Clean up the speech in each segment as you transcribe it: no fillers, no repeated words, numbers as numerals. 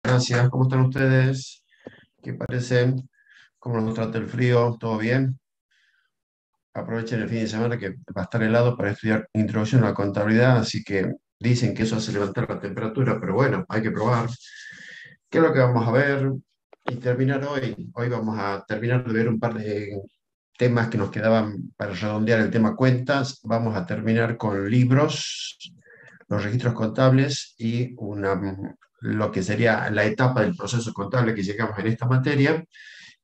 Gracias, ¿cómo están ustedes? ¿Qué parecen? ¿Cómo nos trata el frío? ¿Todo bien? Aprovechen el fin de semana que va a estar helado para estudiar introducción a la contabilidad, así que dicen que eso hace levantar la temperatura, pero bueno, hay que probar. ¿Qué es lo que vamos a ver y terminar hoy? Hoy vamos a terminar de ver un par de temas que nos quedaban para redondear el tema cuentas. Vamos a terminar con libros, los registros contables y lo que sería la etapa del proceso contable que llegamos en esta materia.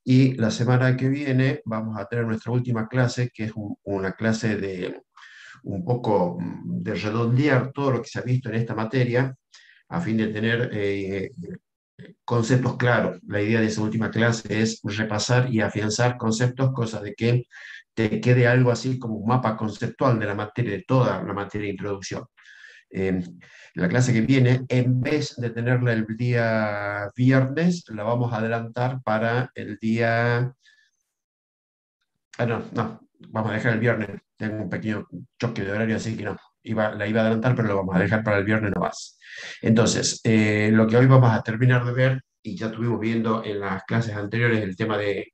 Y la semana que viene vamos a tener nuestra última clase, que es una clase de un poco de redondear todo lo que se ha visto en esta materia, a fin de tener conceptos claros. La idea de esa última clase es repasar y afianzar conceptos, cosa de que te quede algo así como un mapa conceptual de la materia, de toda la materia de introducción. Eh, la clase que viene, en vez de tenerla el día viernes, la vamos a adelantar para el día. Ah, no, no, vamos a dejar el viernes. Tengo un pequeño choque de horario, así que no. La iba a adelantar, pero lo vamos a dejar para el viernes no más. Entonces, lo que hoy vamos a terminar de ver, y ya estuvimos viendo en las clases anteriores el tema de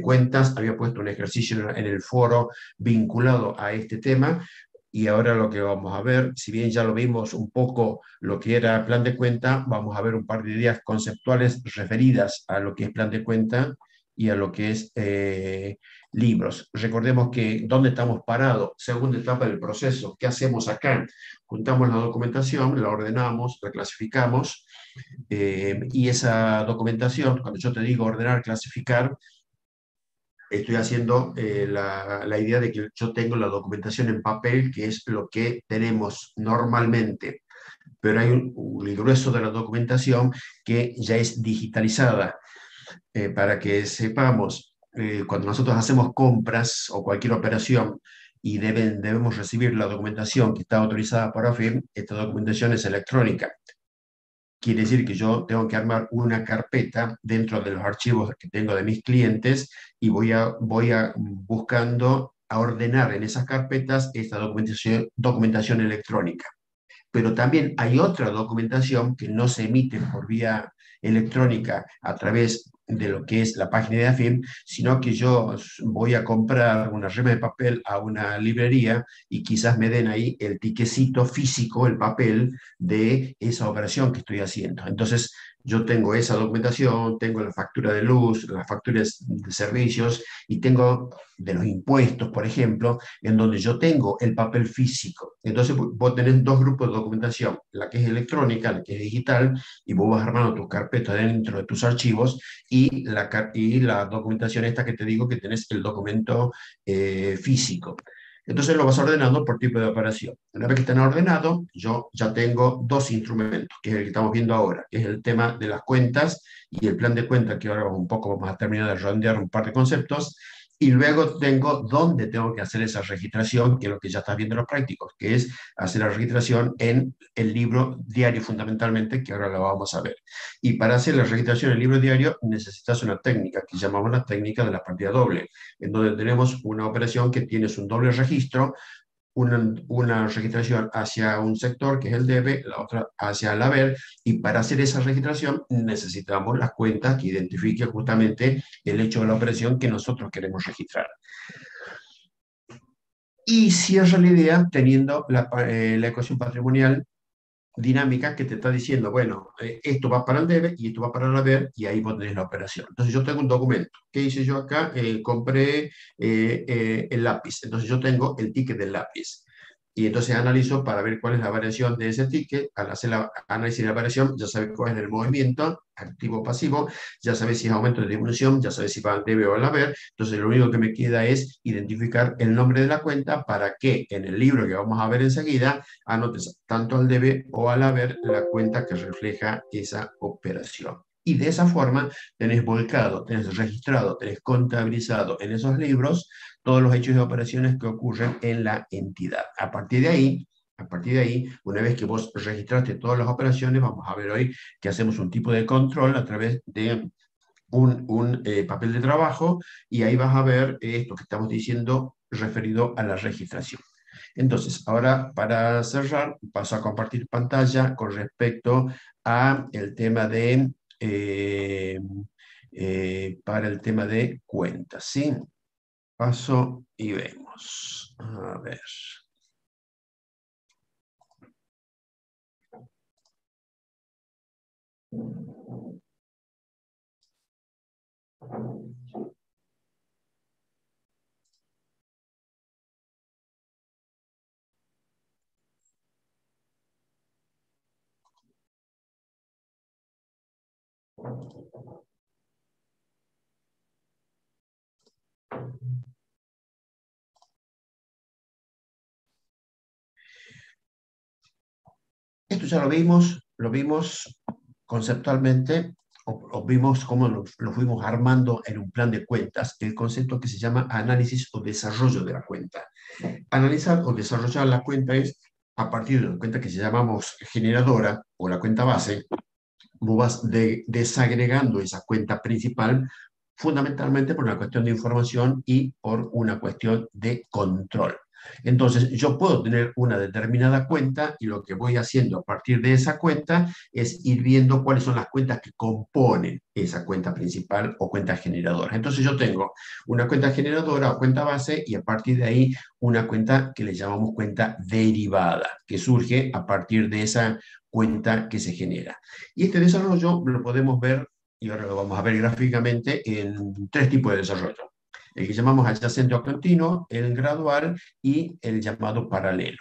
cuentas, había puesto un ejercicio en el foro vinculado a este tema, y ahora lo que vamos a ver, si bien ya lo vimos un poco lo que era plan de cuenta, vamos a ver un par de ideas conceptuales referidas a lo que es plan de cuenta y a lo que es libros. Recordemos que dónde estamos parados, segunda etapa del proceso, ¿qué hacemos acá? Juntamos la documentación, la ordenamos, la clasificamos, y esa documentación, cuando yo te digo ordenar, clasificar, estoy haciendo la idea de que yo tengo la documentación en papel, que es lo que tenemos normalmente, pero hay un grueso de la documentación que ya es digitalizada. Para que sepamos, cuando nosotros hacemos compras o cualquier operación y debemos recibir la documentación que está autorizada por AFIP, esta documentación es electrónica. Quiere decir que yo tengo que armar una carpeta dentro de los archivos que tengo de mis clientes y voy a buscando a ordenar en esas carpetas esta documentación electrónica. Pero también hay otra documentación que no se emite por vía electrónica a través de lo que es la página de AFIM, sino que yo voy a comprar una rema de papel a una librería y quizás me den ahí el tiquecito físico, el papel de esa operación que estoy haciendo. Entonces, yo tengo esa documentación, tengo la factura de luz, las facturas de servicios y tengo de los impuestos, por ejemplo, en donde yo tengo el papel físico. Entonces vos tenés dos grupos de documentación, la que es electrónica, la que es digital, y vos vas armando tus carpetas dentro de tus archivos y la documentación esta que te digo que tenés el documento físico. Entonces lo vas ordenando por tipo de operación. Una vez que están ordenados, yo ya tengo dos instrumentos, que es el que estamos viendo ahora, que es el tema de las cuentas y el plan de cuentas, que ahora un poco vamos a terminar de redondear un par de conceptos, y luego tengo dónde tengo que hacer esa registración, que es lo que ya estás viendo en los prácticos, que es hacer la registración en el libro diario fundamentalmente, que ahora lo vamos a ver. Y para hacer la registración en el libro diario necesitas una técnica que llamamos la técnica de la partida doble, en donde tenemos una operación que tienes un doble registro, una registración hacia un sector, que es el debe, la otra hacia el haber, y para hacer esa registración necesitamos las cuentas que identifiquen justamente el hecho de la operación que nosotros queremos registrar. Y cierra la idea teniendo la ecuación patrimonial dinámica que te está diciendo, bueno, esto va para el debe y esto va para el haber, y ahí vos tenés la operación. Entonces yo tengo un documento. ¿Qué hice yo acá? Compré el lápiz. Entonces yo tengo el ticket del lápiz. Y entonces analizo para ver cuál es la variación de ese ticket. Al hacer el análisis de la variación, ya sabes cuál es el movimiento, activo o pasivo, ya sabes si es aumento o disminución, ya sabes si va al debe o al haber. Entonces lo único que me queda es identificar el nombre de la cuenta para que en el libro que vamos a ver enseguida anotes tanto al debe o al haber la cuenta que refleja esa operación. Y de esa forma tenés volcado, tenés registrado, tenés contabilizado en esos libros todos los hechos y operaciones que ocurren en la entidad. A partir de ahí, una vez que vos registraste todas las operaciones, vamos a ver hoy que hacemos un tipo de control a través de un papel de trabajo, y ahí vas a ver esto que estamos diciendo referido a la registración. Entonces, ahora para cerrar, paso a compartir pantalla con respecto a el tema de para el tema de cuentas, ¿sí? Paso y vemos. A ver. Esto ya lo vimos conceptualmente, o vimos cómo lo fuimos armando en un plan de cuentas, el concepto que se llama análisis o desarrollo de la cuenta. Analizar o desarrollar la cuenta es a partir de una cuenta que se llamamos generadora o la cuenta base. Vos vas desagregando esa cuenta principal fundamentalmente por una cuestión de información y por una cuestión de control. Entonces, yo puedo tener una determinada cuenta y lo que voy haciendo a partir de esa cuenta es ir viendo cuáles son las cuentas que componen esa cuenta principal o cuenta generadora. Entonces, yo tengo una cuenta generadora o cuenta base y a partir de ahí una cuenta que le llamamos cuenta derivada, que surge a partir de esa cuenta que se genera. Y este desarrollo lo podemos ver, y ahora lo vamos a ver gráficamente, en tres tipos de desarrollo. El que llamamos adyacente o continuo, el gradual y el llamado paralelo.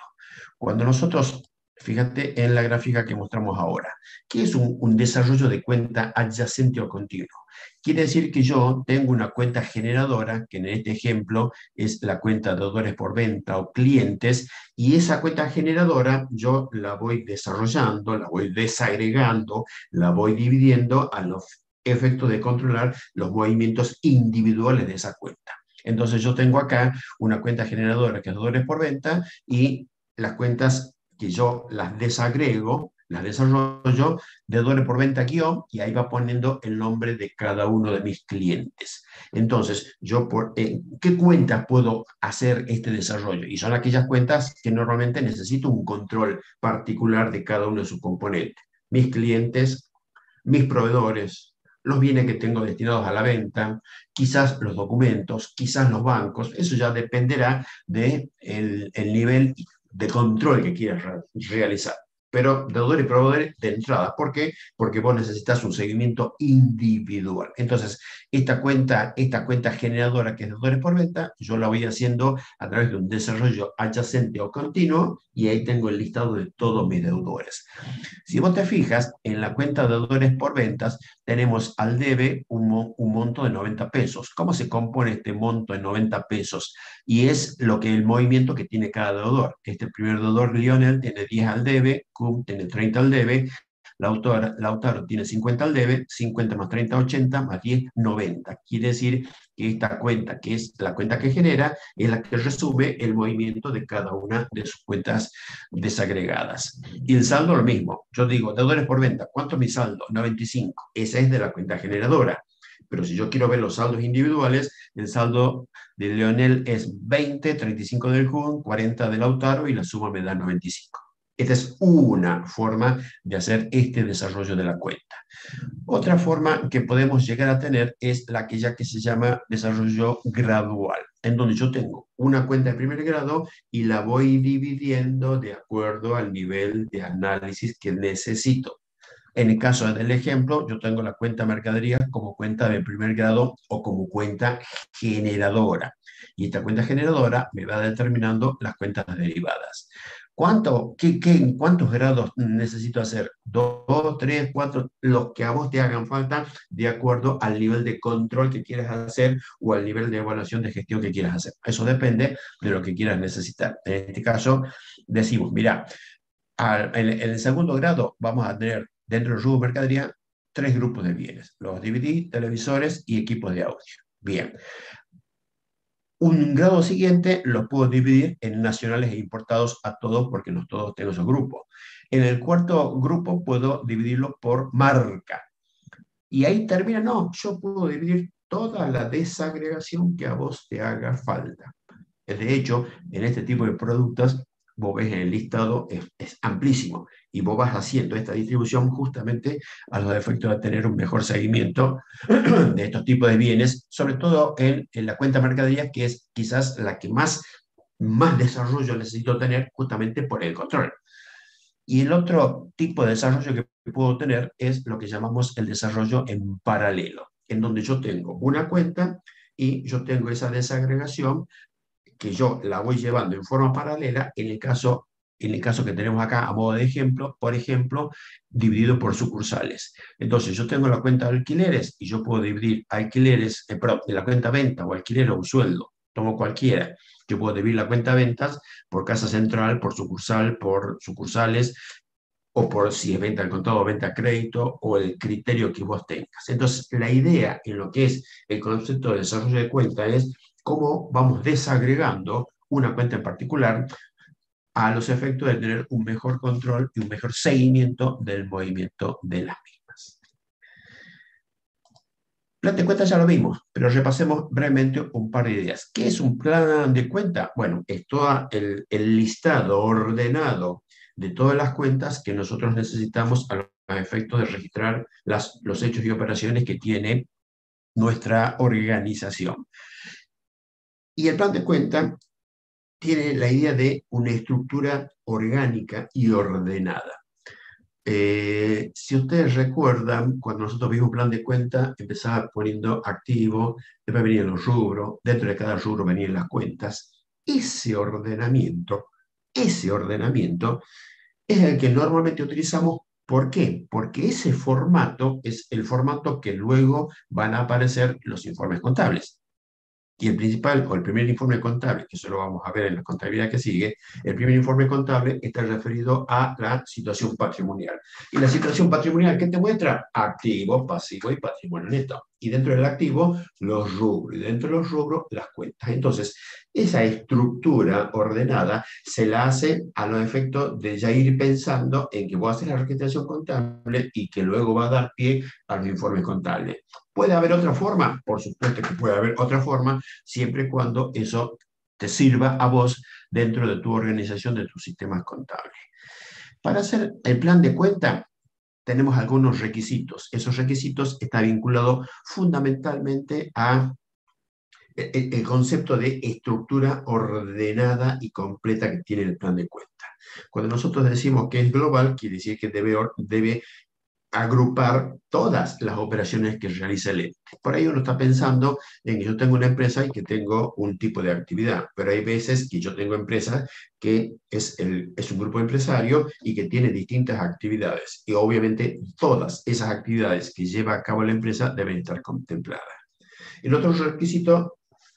Cuando nosotros, fíjate en la gráfica que mostramos ahora, ¿qué es un desarrollo de cuenta adyacente o continuo? Quiere decir que yo tengo una cuenta generadora, que en este ejemplo es la cuenta de deudores por venta o clientes, y esa cuenta generadora yo la voy desarrollando, la voy desagregando, la voy dividiendo a los efectos de controlar los movimientos individuales de esa cuenta. Entonces yo tengo acá una cuenta generadora que es deudores por venta y las cuentas que yo las desagrego, las desarrollo, deudores por venta guión, y ahí va poniendo el nombre de cada uno de mis clientes. Entonces, ¿qué cuentas puedo hacer este desarrollo? Y son aquellas cuentas que normalmente necesito un control particular de cada uno de sus componentes. Mis clientes, mis proveedores, los bienes que tengo destinados a la venta, quizás los documentos, quizás los bancos, eso ya dependerá del el nivel de control que quieras realizar. Pero deudores y proveedores de entrada. ¿Por qué? Porque vos necesitas un seguimiento individual. Entonces, esta cuenta generadora que es deudores por venta, yo la voy haciendo a través de un desarrollo adyacente o continuo y ahí tengo el listado de todos mis deudores. Si vos te fijas, en la cuenta de deudores por ventas tenemos al debe un monto de 90 pesos. ¿Cómo se compone este monto de 90 pesos? Y es el movimiento que tiene cada deudor. Este primer deudor, Lionel, tiene 10 al debe, Cum tiene 30 al debe, Lautaro tiene 50 al debe, 50 más 30, 80, más 10, 90. Quiere decir que esta cuenta, que es la cuenta que genera, es la que resume el movimiento de cada una de sus cuentas desagregadas. Y el saldo lo mismo. Yo digo, deudores por venta, ¿cuánto es mi saldo? 95. Esa es de la cuenta generadora. Pero si yo quiero ver los saldos individuales, el saldo de Leonel es 20, 35 del Kun, 40 del Lautaro y la suma me da 95. Esta es una forma de hacer este desarrollo de la cuenta. Otra forma que podemos llegar a tener es aquella que se llama desarrollo gradual, en donde yo tengo una cuenta de primer grado y la voy dividiendo de acuerdo al nivel de análisis que necesito. En el caso del ejemplo, yo tengo la cuenta mercadería como cuenta de primer grado o como cuenta generadora. Y esta cuenta generadora me va determinando las cuentas derivadas. ¿Cuántos grados necesito hacer? ¿Dos, tres, cuatro? Los que a vos te hagan falta de acuerdo al nivel de control que quieras hacer o al nivel de evaluación de gestión que quieras hacer. Eso depende de lo que quieras necesitar. En este caso, decimos, mira, en el segundo grado vamos a tener dentro del rubro mercadería tres grupos de bienes, los DVD, televisores y equipos de audio. Bien, un grado siguiente lo puedo dividir en nacionales e importados a todos porque no todos tengo esos grupos. En el cuarto grupo puedo dividirlo por marca. Y ahí termina, no, yo puedo dividir toda la desagregación que a vos te haga falta. De hecho, en este tipo de productos vos ves en el listado, es amplísimo. Y vos vas haciendo esta distribución justamente a los efectos de tener un mejor seguimiento de estos tipos de bienes, sobre todo en la cuenta mercadería, que es quizás la que más desarrollo necesito tener justamente por el control. Y el otro tipo de desarrollo que puedo tener es lo que llamamos el desarrollo en paralelo, en donde yo tengo una cuenta y yo tengo esa desagregación que yo la voy llevando en forma paralela en el caso que tenemos acá a modo de ejemplo, por ejemplo, dividido por sucursales. Entonces, yo tengo la cuenta de alquileres y yo puedo dividir alquileres, perdón, en la cuenta venta o alquiler o un sueldo, tomo cualquiera. Yo puedo dividir la cuenta ventas por casa central, por sucursal, por sucursales, o por si es venta al contado o venta a crédito, o el criterio que vos tengas. Entonces, la idea en lo que es el concepto de desarrollo de cuenta es cómo vamos desagregando una cuenta en particular a los efectos de tener un mejor control y un mejor seguimiento del movimiento de las mismas. Plan de cuenta ya lo vimos, pero repasemos brevemente un par de ideas. ¿Qué es un plan de cuenta? Bueno, es todo el listado ordenado de todas las cuentas que nosotros necesitamos a los efectos de registrar los hechos y operaciones que tiene nuestra organización. Y el plan de cuenta tiene la idea de una estructura orgánica y ordenada. Si ustedes recuerdan, cuando nosotros vimos un plan de cuenta, empezaba poniendo activo, después venían los rubros, dentro de cada rubro venían las cuentas. Ese ordenamiento es el que normalmente utilizamos. ¿Por qué? Porque ese formato es el formato que luego van a aparecer los informes contables. Y el principal, o el primer informe contable, que eso lo vamos a ver en la contabilidad que sigue, el primer informe contable está referido a la situación patrimonial. Y la situación patrimonial, ¿qué te muestra? Activo, pasivo y patrimonio neto. Y dentro del activo, los rubros. Y dentro de los rubros, las cuentas. Entonces, esa estructura ordenada se la hace a los efectos de ya ir pensando en que voy a hacer la registración contable y que luego va a dar pie a los informes contables. ¿Puede haber otra forma? Por supuesto que puede haber otra forma, siempre y cuando eso te sirva a vos dentro de tu organización, de tus sistemas contables. Para hacer el plan de cuenta, tenemos algunos requisitos. Esos requisitos están vinculados fundamentalmente a el concepto de estructura ordenada y completa que tiene el plan de cuenta. Cuando nosotros decimos que es global, quiere decir que debe agrupar todas las operaciones que realiza el ente. Por ahí uno está pensando en que yo tengo una empresa y que tengo un tipo de actividad, pero hay veces que yo tengo empresas que es un grupo empresario y que tiene distintas actividades. Y obviamente todas esas actividades que lleva a cabo la empresa deben estar contempladas. El otro requisito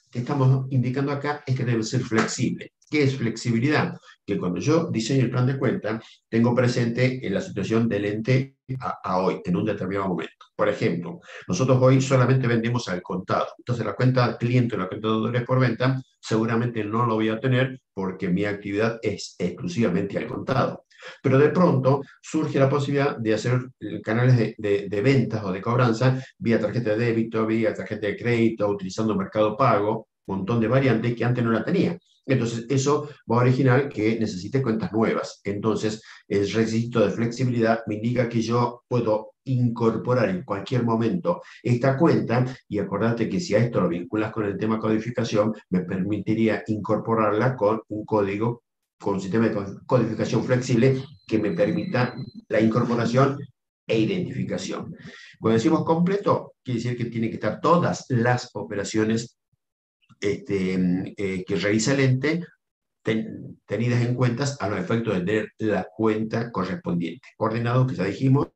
que estamos indicando acá es que debe ser flexible. ¿Qué es flexibilidad? Que cuando yo diseño el plan de cuenta, tengo presente en la situación del ente a hoy, en un determinado momento. Por ejemplo, nosotros hoy solamente vendemos al contado. Entonces, la cuenta cliente o la cuenta de dólares por venta seguramente no lo voy a tener porque mi actividad es exclusivamente al contado. Pero de pronto surge la posibilidad de hacer canales de ventas o de cobranza vía tarjeta de débito, vía tarjeta de crédito, utilizando Mercado Pago, un montón de variantes que antes no la tenía. Entonces, eso va a originar que necesite cuentas nuevas. Entonces, el requisito de flexibilidad me indica que yo puedo incorporar en cualquier momento esta cuenta y acordate que si a esto lo vinculas con el tema codificación, me permitiría incorporarla con un código, con un sistema de codificación flexible que me permita la incorporación e identificación. Cuando decimos completo, quiere decir que tiene que estar todas las operaciones que realiza el ente tenidas en cuenta a los efectos de tener la cuenta correspondiente. Ordenado, que ya dijimos,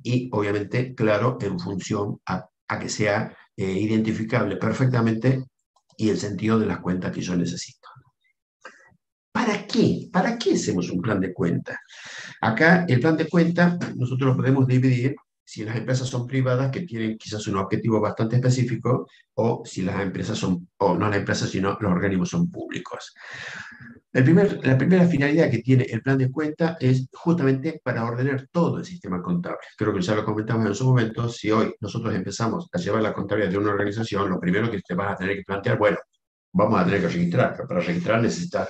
y obviamente, claro, en función a que sea identificable perfectamente y el sentido de las cuentas que yo necesito. ¿Para qué? ¿Para qué hacemos un plan de cuenta? Acá el plan de cuenta nosotros lo podemos dividir si las empresas son privadas que tienen quizás un objetivo bastante específico o si las empresas son, o no las empresas, sino los organismos son públicos. La primera finalidad que tiene el plan de cuenta es justamente para ordenar todo el sistema contable. Creo que ya lo comentamos en su momento, si hoy nosotros empezamos a llevar la contabilidad de una organización, lo primero que te vas a tener que plantear, bueno, vamos a tener que registrar, pero para registrar necesitas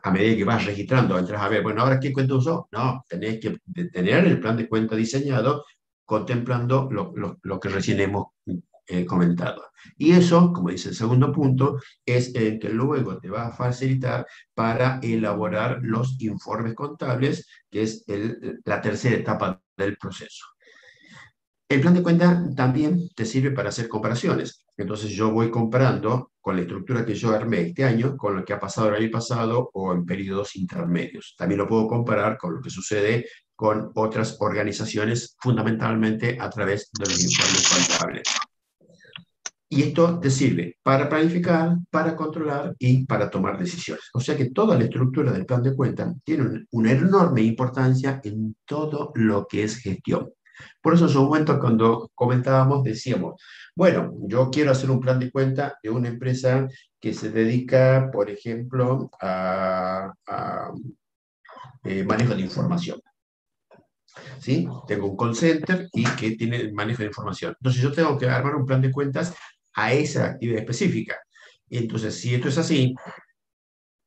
a medida que vas registrando, entras a ver, bueno, ahora qué cuenta usó. No, tenés que tener el plan de cuenta diseñado contemplando lo que recién hemos comentado. Y eso, como dice el segundo punto, es el que luego te va a facilitar para elaborar los informes contables, que es la tercera etapa del proceso. El plan de cuenta también te sirve para hacer comparaciones. Entonces yo voy comparando con la estructura que yo armé este año con lo que ha pasado el año pasado o en periodos intermedios. También lo puedo comparar con lo que sucede con otras organizaciones, fundamentalmente a través de los informes contables. Y esto te sirve para planificar, para controlar y para tomar decisiones. O sea que toda la estructura del plan de cuenta tiene una enorme importancia en todo lo que es gestión. Por eso en su momento cuando comentábamos decíamos, bueno, yo quiero hacer un plan de cuenta de una empresa que se dedica, por ejemplo, a manejo de información. ¿Sí? Tengo un call center y que tiene manejo de información. Entonces yo tengo que armar un plan de cuentas a esa actividad específica. Y entonces, si esto es así,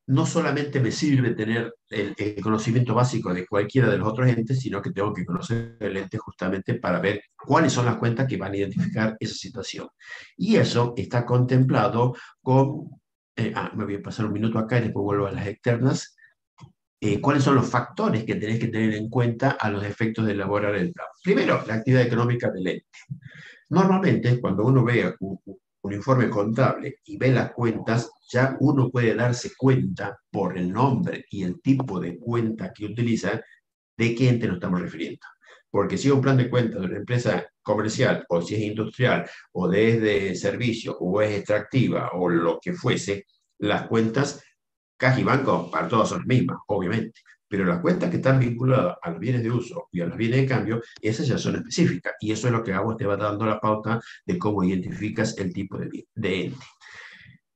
no solamente me sirve tener el conocimiento básico de cualquiera de los otros entes, sino que tengo que conocer el ente justamente para ver cuáles son las cuentas que van a identificar esa situación. Y eso está contemplado con, me voy a pasar un minuto acá y después vuelvo a las externas, cuáles son los factores que tenés que tener en cuenta a los efectos de elaborar el plan. Primero, la actividad económica del ente. Normalmente, cuando uno ve un informe contable y ve las cuentas, ya uno puede darse cuenta por el nombre y el tipo de cuenta que utiliza de qué ente nos estamos refiriendo. Porque si es un plan de cuentas de una empresa comercial, o si es industrial, o de servicio, o es extractiva, o lo que fuese, las cuentas caja y banco para todos son las mismas, obviamente. Pero las cuentas que están vinculadas a los bienes de uso y a los bienes de cambio, esas ya son específicas. Y eso es lo que a vos te va dando la pauta de cómo identificas el tipo de ente.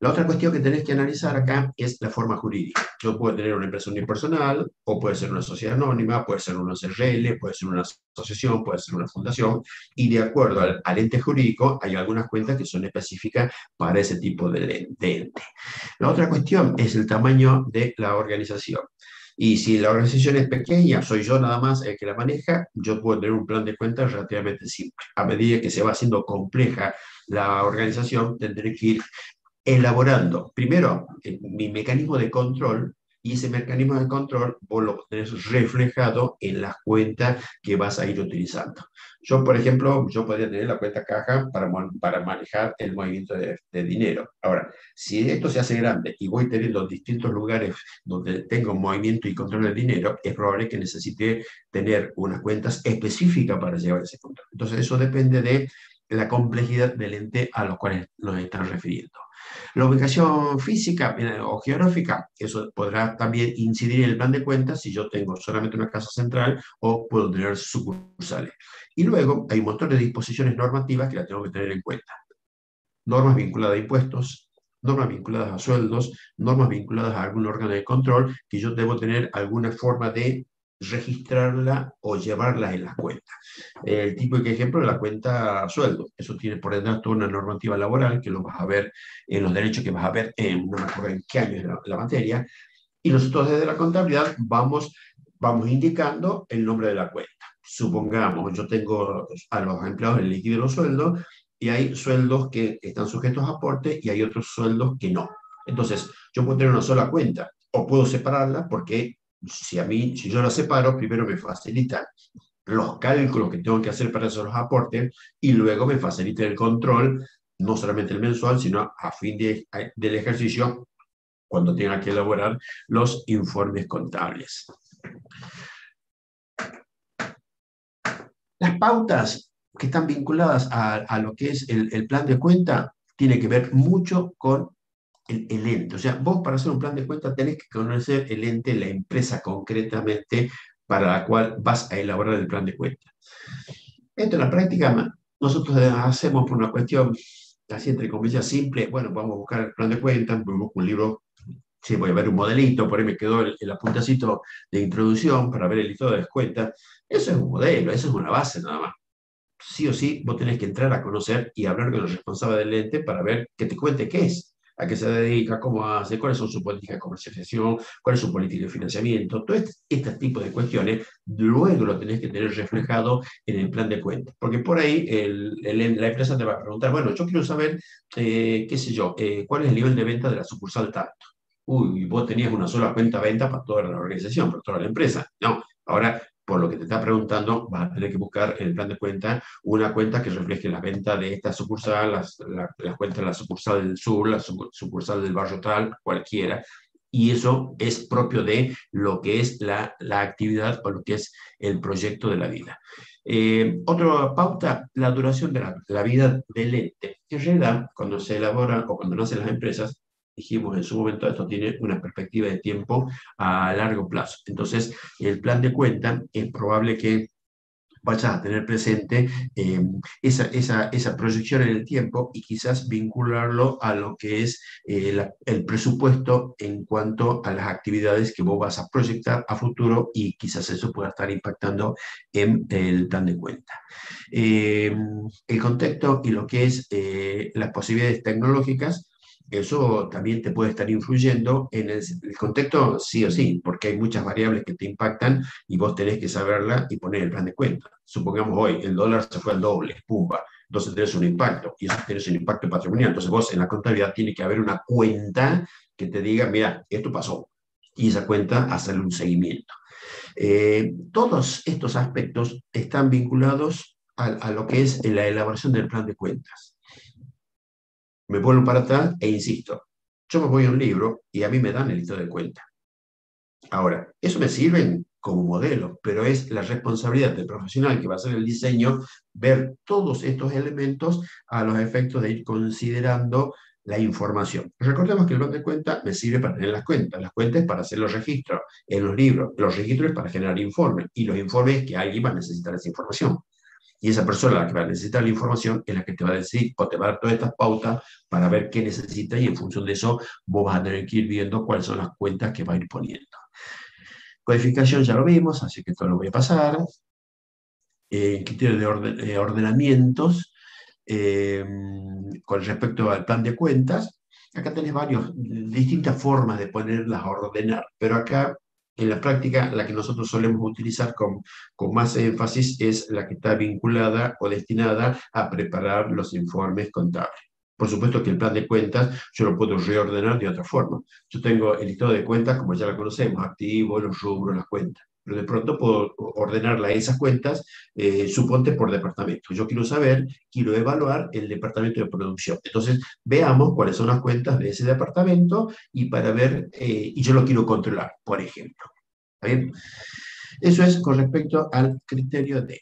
La otra cuestión que tenés que analizar acá es la forma jurídica. Yo puedo tener una empresa unipersonal, o puede ser una sociedad anónima, puede ser una SRL, puede ser una asociación, puede ser una fundación, y de acuerdo al ente jurídico, hay algunas cuentas que son específicas para ese tipo de ente. La otra cuestión es el tamaño de la organización. Y si la organización es pequeña, soy yo nada más el que la maneja, yo puedo tener un plan de cuentas relativamente simple. A medida que se va haciendo compleja la organización, tendré que ir elaborando, primero, mi mecanismo de control, y ese mecanismo de control vos lo tenés reflejado en las cuentas que vas a ir utilizando. Yo, por ejemplo, yo podría tener la cuenta caja para manejar el movimiento de dinero. Ahora, si esto se hace grande y voy teniendo distintos lugares donde tengo movimiento y control del dinero, es probable que necesite tener unas cuentas específicas para llevar ese control. Entonces, eso depende de la complejidad del ente a los cuales nos están refiriendo. La ubicación física o geográfica, eso podrá también incidir en el plan de cuentas si yo tengo solamente una casa central o puedo tener sucursales. Y luego hay un montón de disposiciones normativas que las tengo que tener en cuenta. Normas vinculadas a impuestos, normas vinculadas a sueldos, normas vinculadas a algún órgano de control que yo debo tener alguna forma de registrarla o llevarla en las cuentas. El típico ejemplo de la cuenta sueldo. Eso tiene por detrás toda una normativa laboral que lo vas a ver en los derechos que vas a ver en, no me acuerdo en qué año es la materia. Y nosotros desde la contabilidad vamos indicando el nombre de la cuenta. Supongamos, yo tengo a los empleados el líquido de los sueldos y hay sueldos que están sujetos a aporte y hay otros sueldos que no. Entonces, yo puedo tener una sola cuenta o puedo separarla porque si yo la separo, primero me facilita los cálculos que tengo que hacer para esos aportes y luego me facilita el control, no solamente el mensual, sino a fin del ejercicio cuando tenga que elaborar los informes contables. Las pautas que están vinculadas a lo que es el plan de cuenta tiene que ver mucho con el ente. O sea, vos para hacer un plan de cuenta tenés que conocer el ente, la empresa concretamente para la cual vas a elaborar el plan de cuenta. Esto en la práctica nosotros hacemos por una cuestión, así entre comillas, simple. Bueno, vamos a buscar el plan de cuenta, busco un libro, sí, voy a ver un modelito, por ahí me quedó el apuntacito de introducción para ver el listado de las cuentas. Eso es un modelo, eso es una base nada más. Sí o sí, vos tenés que entrar a conocer y hablar con el responsable del ente para ver que te cuente qué es. a qué se dedica, cómo hace, cuáles son sus políticas de comercialización, cuál es su política de financiamiento, todo este tipo de cuestiones, luego lo tenés que tener reflejado en el plan de cuentas. Porque por ahí la empresa te va a preguntar, bueno, yo quiero saber, qué sé yo, cuál es el nivel de venta de la sucursal tanto. Uy, vos tenías una sola cuenta de venta para toda la organización, para toda la empresa. No, ahora, por lo que te está preguntando, vas a tener que buscar en el plan de cuenta una cuenta que refleje la venta de esta sucursal, las cuentas de la sucursal del sur, la sucursal del barrio tal, cualquiera. Y eso es propio de lo que es la actividad o lo que es el proyecto de la vida. Otra pauta, la duración de la vida del ente. En realidad, cuando se elabora o cuando nacen las empresas, dijimos en su momento, esto tiene una perspectiva de tiempo a largo plazo. Entonces, el plan de cuenta es probable que vayas a tener presente esa proyección en el tiempo y quizás vincularlo a lo que es el presupuesto en cuanto a las actividades que vos vas a proyectar a futuro y quizás eso pueda estar impactando en el plan de cuenta. Eh, el contexto y lo que es las posibilidades tecnológicas, eso también te puede estar influyendo en el contexto, sí o sí, porque hay muchas variables que te impactan y vos tenés que saberla y poner el plan de cuenta. Supongamos hoy el dólar se fue al doble, pumba, entonces tenés un impacto y eso tenés un impacto patrimonial. Entonces vos en la contabilidad tiene que haber una cuenta que te diga, mira, esto pasó y esa cuenta hacerle un seguimiento. Todos estos aspectos están vinculados a lo que es la elaboración del plan de cuentas. Me vuelvo para atrás e insisto, yo me voy a un libro y a mí me dan el estado de cuenta. Ahora, eso me sirve como modelo, pero es la responsabilidad del profesional que va a hacer el diseño ver todos estos elementos a los efectos de ir considerando la información. Recordemos que el plan de cuenta me sirve para tener las cuentas para hacer los registros en los libros, los registros para generar informes y los informes que alguien va a necesitar esa información. Y esa persona la que va a necesitar la información es la que te va a decir o te va a dar todas estas pautas para ver qué necesita y en función de eso vos vas a tener que ir viendo cuáles son las cuentas que va a ir poniendo. Codificación ya lo vimos, así que esto lo voy a pasar. Criterios de ordenamientos eh, con respecto al plan de cuentas. Acá tenés distintas formas de ponerlas a ordenar, pero acá en la práctica la que nosotros solemos utilizar con más énfasis es la que está vinculada o destinada a preparar los informes contables. Por supuesto que el plan de cuentas yo lo puedo reordenar de otra forma. Yo tengo el listado de cuentas como ya lo conocemos, activos, los rubros, las cuentas. Pero de pronto puedo ordenarla a esas cuentas, suponte por departamento. Yo quiero saber, quiero evaluar el departamento de producción. Entonces, veamos cuáles son las cuentas de ese departamento y para ver, y yo lo quiero controlar, por ejemplo. ¿Está bien? Eso es con respecto al criterio de.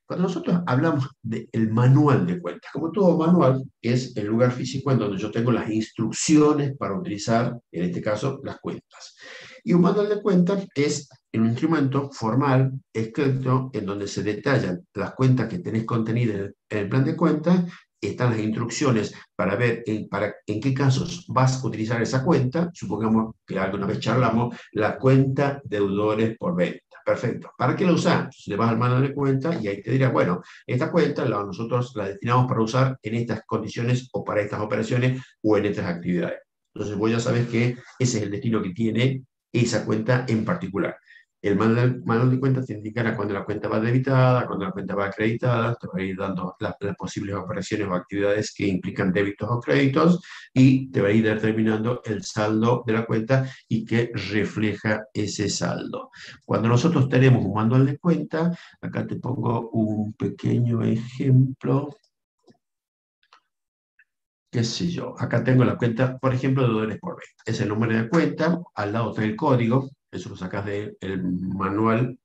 Cuando nosotros hablamos del manual de cuentas, como todo manual, es el lugar físico en donde yo tengo las instrucciones para utilizar, en este caso, las cuentas. Y un manual de cuentas es un instrumento formal, escrito, en donde se detallan las cuentas que tenés contenidas en el plan de cuentas, están las instrucciones para ver en qué casos vas a utilizar esa cuenta. Supongamos que alguna vez charlamos, la cuenta deudores por venta. Perfecto. ¿Para qué la usas? Le vas al manual de cuenta y ahí te dirá, bueno, esta cuenta nosotros la destinamos para usar en estas condiciones o para estas operaciones o en estas actividades. Entonces vos ya sabes que ese es el destino que tiene esa cuenta en particular. El manual de cuentas te indicará cuando la cuenta va debitada, cuando la cuenta va acreditada, te va a ir dando las posibles operaciones o actividades que implican débitos o créditos y te va a ir determinando el saldo de la cuenta y que refleja ese saldo. Cuando nosotros tenemos un manual de cuenta, acá te pongo un pequeño ejemplo. Qué sé yo, acá tengo la cuenta, por ejemplo, de dólares por venta. Es el número de cuenta, al lado está el código, eso lo sacas del manual,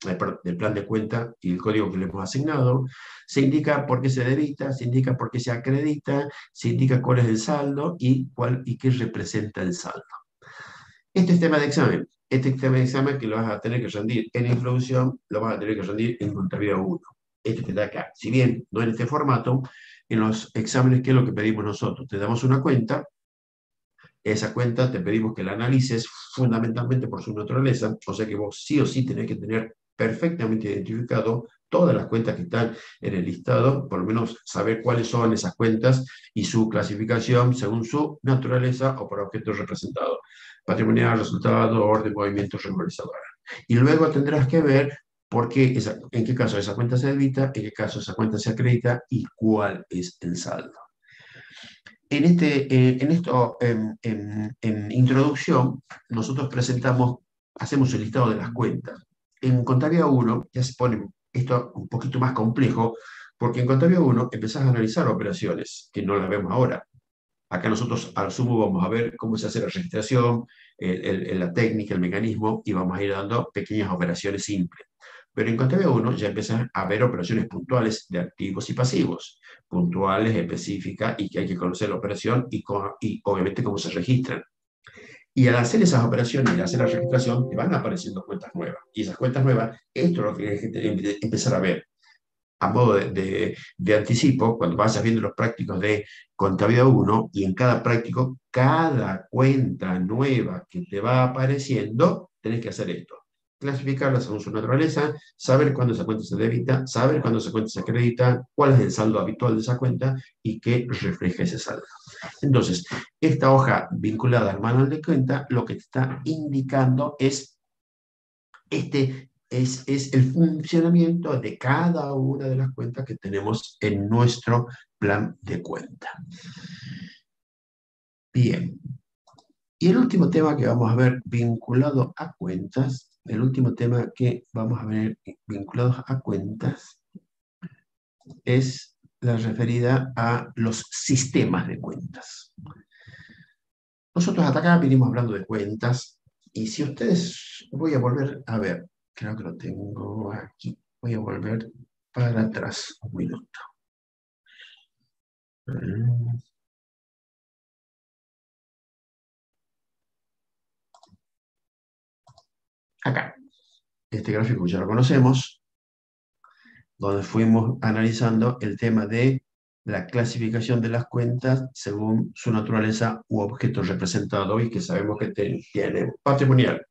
del plan de cuenta y el código que le hemos asignado. Se indica por qué se debita, se indica por qué se acredita, se indica cuál es el saldo y qué representa el saldo. Este es tema de examen. Este tema de examen que lo vas a tener que rendir en introducción, lo vas a tener que rendir en contabilidad 1. Este que está acá. Si bien no en este formato, en los exámenes, ¿qué es lo que pedimos nosotros? Te damos una cuenta, esa cuenta te pedimos que la analices fundamentalmente por su naturaleza, o sea que vos sí o sí tenés que tener perfectamente identificado todas las cuentas que están en el listado, por lo menos saber cuáles son esas cuentas y su clasificación según su naturaleza o por objeto representado. Patrimonial, resultado, orden, movimiento, regularizadora. Y luego tendrás que ver en qué caso esa cuenta se debita, en qué caso esa cuenta se acredita y cuál es el saldo. En introducción, nosotros hacemos el listado de las cuentas. En Contabilidad 1 ya se pone esto un poquito más complejo, porque en Contabilidad 1 empezás a analizar operaciones, que no las vemos ahora. Acá nosotros al sumo vamos a ver cómo se hace la registración, la técnica, el mecanismo, y vamos a ir dando pequeñas operaciones simples. Pero en Contabilidad 1 ya empiezan a ver operaciones puntuales de activos y pasivos, puntuales, específicas, y que hay que conocer la operación y obviamente cómo se registran. Y al hacer esas operaciones y hacer la registración, te van apareciendo cuentas nuevas. Y esas cuentas nuevas, esto es lo que tienes que empezar a ver. A modo de anticipo, cuando vayas viendo los prácticos de Contabilidad 1, y en cada práctico, cada cuenta nueva que te va apareciendo, tenés que hacer esto. Clasificarla según su naturaleza, saber cuándo esa cuenta se debita, saber cuándo esa cuenta se acredita, cuál es el saldo habitual de esa cuenta y qué refleja ese saldo. Entonces, esta hoja vinculada al manual de cuenta, lo que te está indicando es es el funcionamiento de cada una de las cuentas que tenemos en nuestro plan de cuenta. Bien. Y el último tema que vamos a ver vinculado a cuentas, el último tema que vamos a ver vinculados a cuentas es la referida a los sistemas de cuentas. Nosotros hasta acá venimos hablando de cuentas, y si ustedes, voy a volver a ver, creo que lo tengo aquí, voy a volver para atrás un minuto. Acá, este gráfico ya lo conocemos, donde fuimos analizando el tema de la clasificación de las cuentas según su naturaleza u objeto representado, y que sabemos que tiene patrimonial,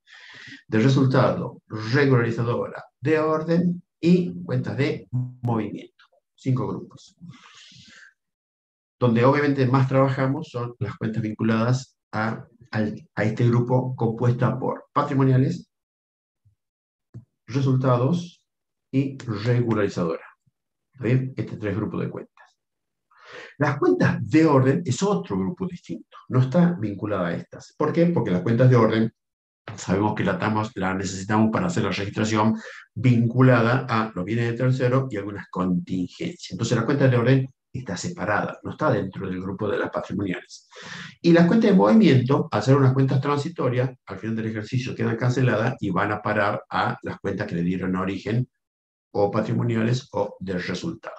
de resultado, regularizadora, de orden y cuentas de movimiento. 5 grupos. Donde obviamente más trabajamos son las cuentas vinculadas a este grupo, compuesta por patrimoniales, resultados y regularizadora. ¿Bien? Este 3 grupos de cuentas. Las cuentas de orden es otro grupo distinto, no está vinculada a estas. ¿Por qué? Porque las cuentas de orden sabemos que la necesitamos para hacer la registración vinculada a los bienes de tercero y algunas contingencias. Entonces la cuenta de orden está separada, no está dentro del grupo de las patrimoniales. Y las cuentas de movimiento, al ser unas cuentas transitorias, al final del ejercicio quedan canceladas y van a parar a las cuentas que le dieron origen, o patrimoniales o del resultado.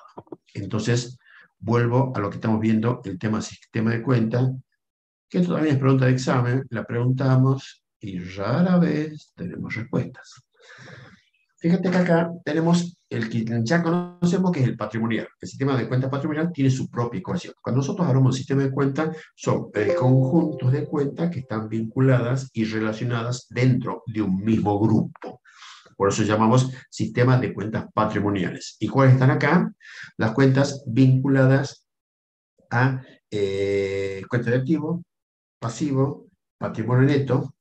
Entonces, vuelvo a lo que estamos viendo, el tema sistema de cuentas, que todavía es pregunta de examen, la preguntamos y rara vez tenemos respuestas. Fíjate que acá tenemos el que ya conocemos, que es el patrimonial. El sistema de cuentas patrimonial tiene su propia ecuación. Cuando nosotros hablamos de sistema de cuentas, son conjuntos de cuentas que están vinculadas y relacionadas dentro de un mismo grupo. Por eso llamamos sistemas de cuentas patrimoniales. ¿Y cuáles están acá? Las cuentas vinculadas a cuenta de activo, pasivo, patrimonio neto,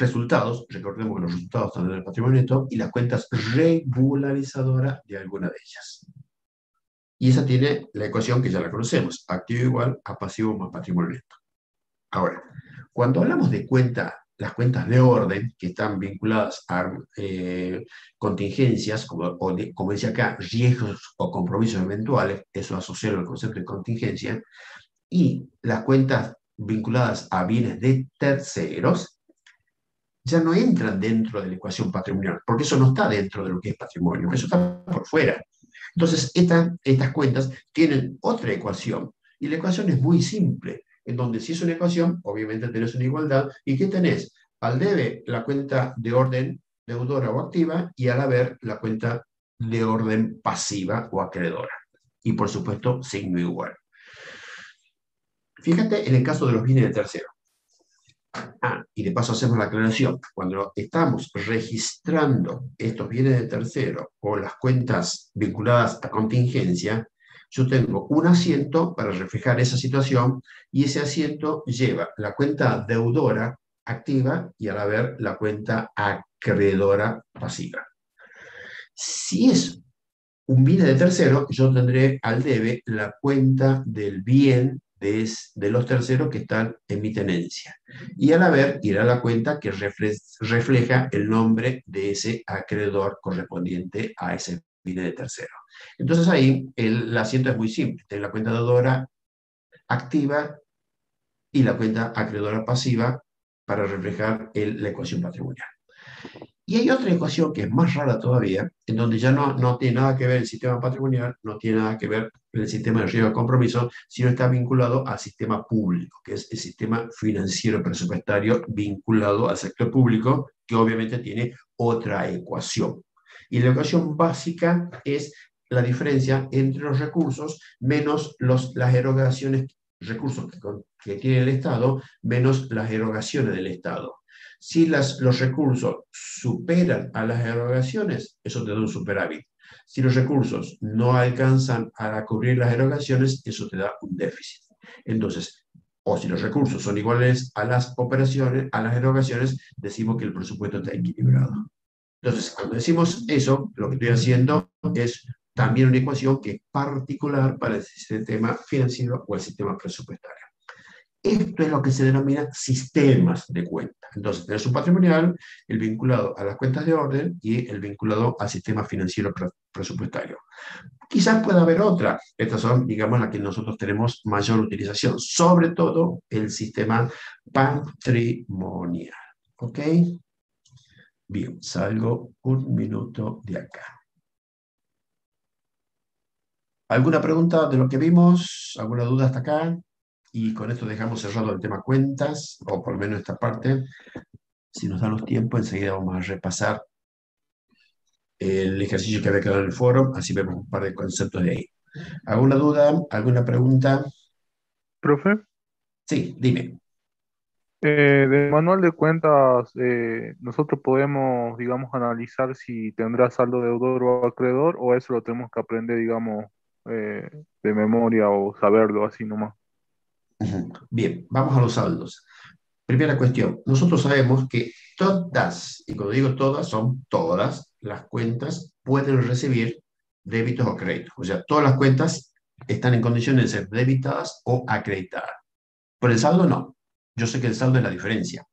resultados, recordemos que los resultados están en el patrimonio neto, y las cuentas regularizadoras de alguna de ellas. Y esa tiene la ecuación que ya la conocemos, activo igual a pasivo más patrimonio neto. Ahora, cuando hablamos de las cuentas de orden, que están vinculadas a contingencias, como dice acá, riesgos o compromisos eventuales, eso asociado al concepto de contingencia, y las cuentas vinculadas a bienes de terceros, ya no entran dentro de la ecuación patrimonial, porque eso no está dentro de lo que es patrimonio, eso está por fuera. Entonces, estas cuentas tienen otra ecuación, y la ecuación es muy simple, en donde si es una ecuación, obviamente tenés una igualdad, ¿y qué tenés? Al debe, la cuenta de orden deudora o activa, y al haber, la cuenta de orden pasiva o acreedora. Y por supuesto, signo igual. Fíjate en el caso de los bienes de tercero. Y de paso hacemos la aclaración. Cuando estamos registrando estos bienes de tercero o las cuentas vinculadas a contingencia, yo tengo un asiento para reflejar esa situación y ese asiento lleva la cuenta deudora activa y a la vez la cuenta acreedora pasiva. Si es un bien de tercero, yo tendré al debe la cuenta del bien de los terceros que están en mi tenencia. Y al haber, irá la cuenta que refleja el nombre de ese acreedor correspondiente a ese bien de tercero. Entonces ahí el asiento es muy simple. Tengo la cuenta deudora activa y la cuenta acreedora pasiva para reflejar la ecuación patrimonial. Y hay otra ecuación que es más rara todavía, en donde ya no tiene nada que ver el sistema patrimonial, no tiene nada que ver el sistema de riesgo de compromiso, sino está vinculado al sistema público, que es el sistema financiero presupuestario vinculado al sector público, que obviamente tiene otra ecuación. Y la ecuación básica es la diferencia entre los recursos menos las erogaciones, recursos que tiene el Estado, menos las erogaciones del Estado. Si los recursos superan a las erogaciones, eso te da un superávit. Si los recursos no alcanzan a cubrir las erogaciones, eso te da un déficit. Entonces, o si los recursos son iguales a las operaciones, a las erogaciones, decimos que el presupuesto está equilibrado. Entonces, cuando decimos eso, lo que estoy haciendo es también una ecuación que es particular para el sistema financiero o el sistema presupuestario. Esto es lo que se denomina sistemas de cuentas. Entonces, tenés un patrimonial, el vinculado a las cuentas de orden y el vinculado al sistema financiero presupuestario. Quizás pueda haber otra. Estas son, digamos, las que nosotros tenemos mayor utilización, sobre todo el sistema patrimonial. ¿Ok? Bien, salgo un minuto de acá. ¿Alguna pregunta de lo que vimos? ¿Alguna duda hasta acá? Y con esto dejamos cerrado el tema cuentas, o por lo menos esta parte. Si nos da los tiempos, enseguida vamos a repasar el ejercicio que había quedado en el foro, así vemos un par de conceptos de ahí. ¿Alguna duda? ¿Alguna pregunta? Profe, Sí, dime. del manual de cuentas, nosotros podemos, digamos, analizar si tendrá saldo deudor o acreedor, o eso lo tenemos que aprender, digamos, eh, de memoria o saberlo así nomás. Ujú. Bien, vamos a los saldos. Primera cuestión, nosotros sabemos que todas, y cuando digo todas, son todas las cuentas pueden recibir débitos o créditos. O sea, todas las cuentas están en condiciones de ser debitadas o acreditadas. Por el saldo no. Yo sé que el saldo es la diferencia.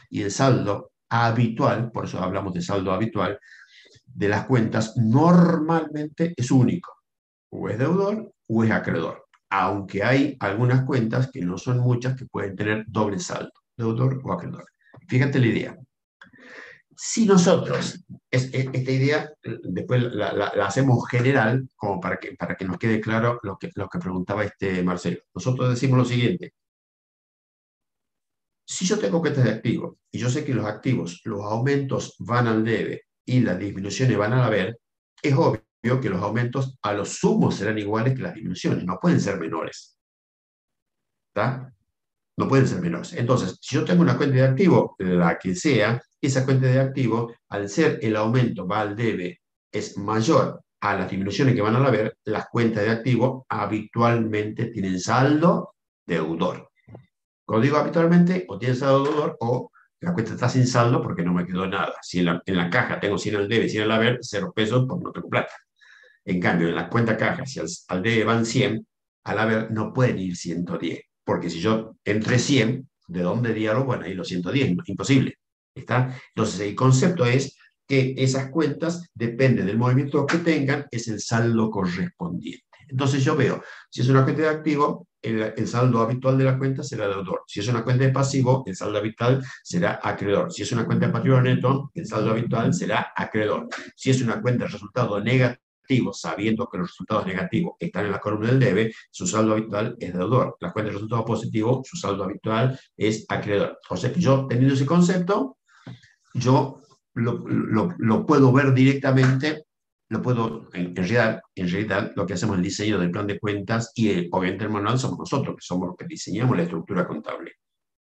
Y el saldo habitual, por eso hablamos de saldo habitual, de las cuentas normalmente es único. O es deudor o es acreedor. Aunque hay algunas cuentas, que no son muchas, que pueden tener doble saldo, deudor o acreedor. Fíjate la idea. Si nosotros, esta idea después la hacemos general, como para que nos quede claro lo que preguntaba este Marcelo. Nosotros decimos lo siguiente: si yo tengo cuentas de activos y yo sé que los activos, los aumentos van al debe y las disminuciones van al haber, es obvio que los aumentos a lo sumo serán iguales que las disminuciones, no pueden ser menores. ¿Está? No pueden ser menores. Entonces, si yo tengo una cuenta de activo, la que sea, esa cuenta de activo, al ser el aumento va al debe, es mayor a las disminuciones que van al haber, las cuentas de activo habitualmente tienen saldo deudor. Cuando digo habitualmente, o tiene saldo deudor o la cuenta está sin saldo porque no me quedó nada. Si en la caja tengo 100 al debe y 100 al haber, 0 pesos porque no tengo plata. En cambio, en la cuenta caja, si al debe van 100, al haber no pueden ir 110. Porque si yo entre 100, ¿de dónde diablos? Bueno, ahí los 110, no, imposible. ¿Está? Entonces, el concepto es que esas cuentas, depende del movimiento que tengan, es el saldo correspondiente. Entonces yo veo, si es una cuenta de activo, el saldo habitual de la cuenta será deudor. Si es una cuenta de pasivo, el saldo habitual será acreedor. Si es una cuenta de patrimonio neto, el saldo habitual será acreedor. Si es una cuenta de resultado negativo, sabiendo que los resultados negativos están en la columna del debe, su saldo habitual es deudor. La cuenta de resultado positivo, su saldo habitual es acreedor. O sea que yo, teniendo ese concepto, yo lo puedo ver directamente, lo puedo, en realidad, lo que hacemos el diseño del plan de cuentas y obviamente el manual somos nosotros, que somos los que diseñamos la estructura contable.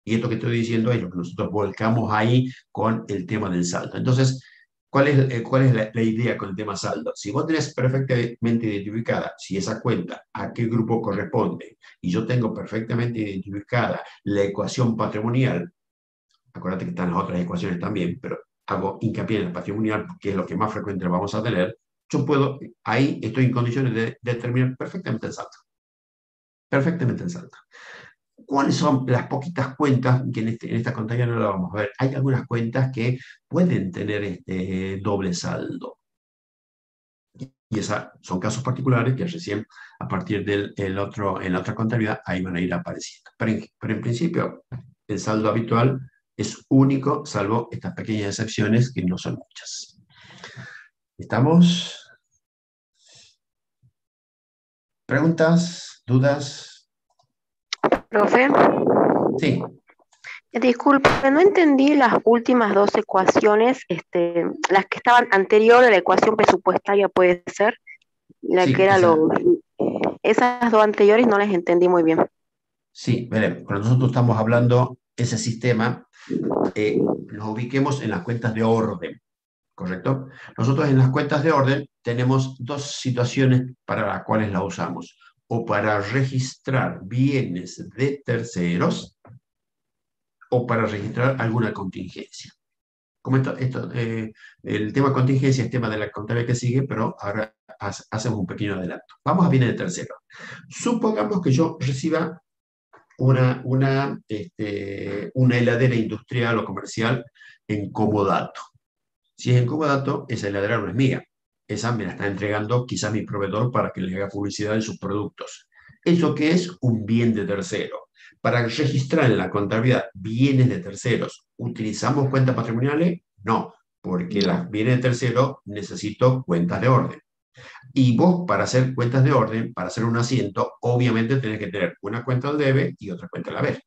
Y esto que estoy diciendo es lo que nosotros volcamos ahí con el tema del saldo. Entonces, ¿cuál es la idea con el tema saldo? Si vos tenés perfectamente identificada si esa cuenta a qué grupo corresponde, y yo tengo perfectamente identificada la ecuación patrimonial, acuérdate que están las otras ecuaciones también, pero hago hincapié en el patrimonial porque es lo que más frecuente vamos a tener, yo puedo, ahí estoy en condiciones de determinar perfectamente el saldo. Perfectamente el saldo. ¿Cuáles son las poquitas cuentas que en esta contabilidad no la vamos a ver? Hay algunas cuentas que pueden tener este doble saldo. Y esos son casos particulares que recién a partir en la otra contabilidad ahí van a ir apareciendo. Pero en principio el saldo habitual es único, salvo estas pequeñas excepciones que no son muchas. ¿Estamos? ¿Preguntas? ¿Dudas? Profe, Sí, disculpe, no entendí las últimas dos ecuaciones, las que estaban anterior a la ecuación presupuestaria, puede ser, la que sí, era esas dos anteriores no las entendí muy bien. sí, veremos. Cuando nosotros estamos hablando ese sistema, nos ubiquemos en las cuentas de orden, ¿correcto? Nosotros en las cuentas de orden tenemos dos situaciones para las cuales la usamos. O para registrar bienes de terceros o para registrar alguna contingencia. Como el tema contingencia es tema de la contabilidad que sigue, pero ahora hacemos un pequeño adelanto. Vamos a bienes de terceros. Supongamos que yo reciba una heladera industrial o comercial en comodato. Si es en comodato, esa heladera no es mía. Esa me la está entregando quizás mi proveedor para que le haga publicidad en sus productos. ¿Eso qué es? Un bien de tercero. Para registrar en la contabilidad bienes de terceros, ¿utilizamos cuentas patrimoniales? No, porque las No. bienes de tercero necesito cuentas de orden. Y vos, para hacer cuentas de orden, para hacer un asiento, obviamente tenés que tener una cuenta al debe y otra cuenta al haber.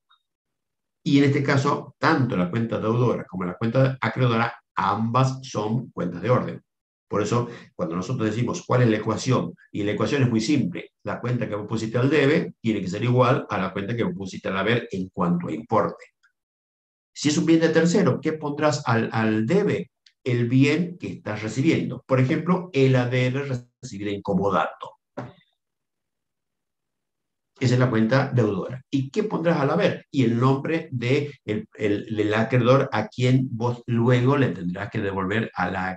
Y en este caso, tanto la cuenta deudora como la cuenta acreedora, ambas son cuentas de orden. Por eso, cuando nosotros decimos cuál es la ecuación, y la ecuación es muy simple, la cuenta que vos pusiste al debe tiene que ser igual a la cuenta que vos pusiste al haber en cuanto a importe. Si es un bien de tercero, ¿qué pondrás al debe? El bien que estás recibiendo. Por ejemplo, el ADR recibida en comodato. Esa es la cuenta deudora. ¿Y qué pondrás al haber? Y el nombre del acreedor a quien vos luego le tendrás que devolver a la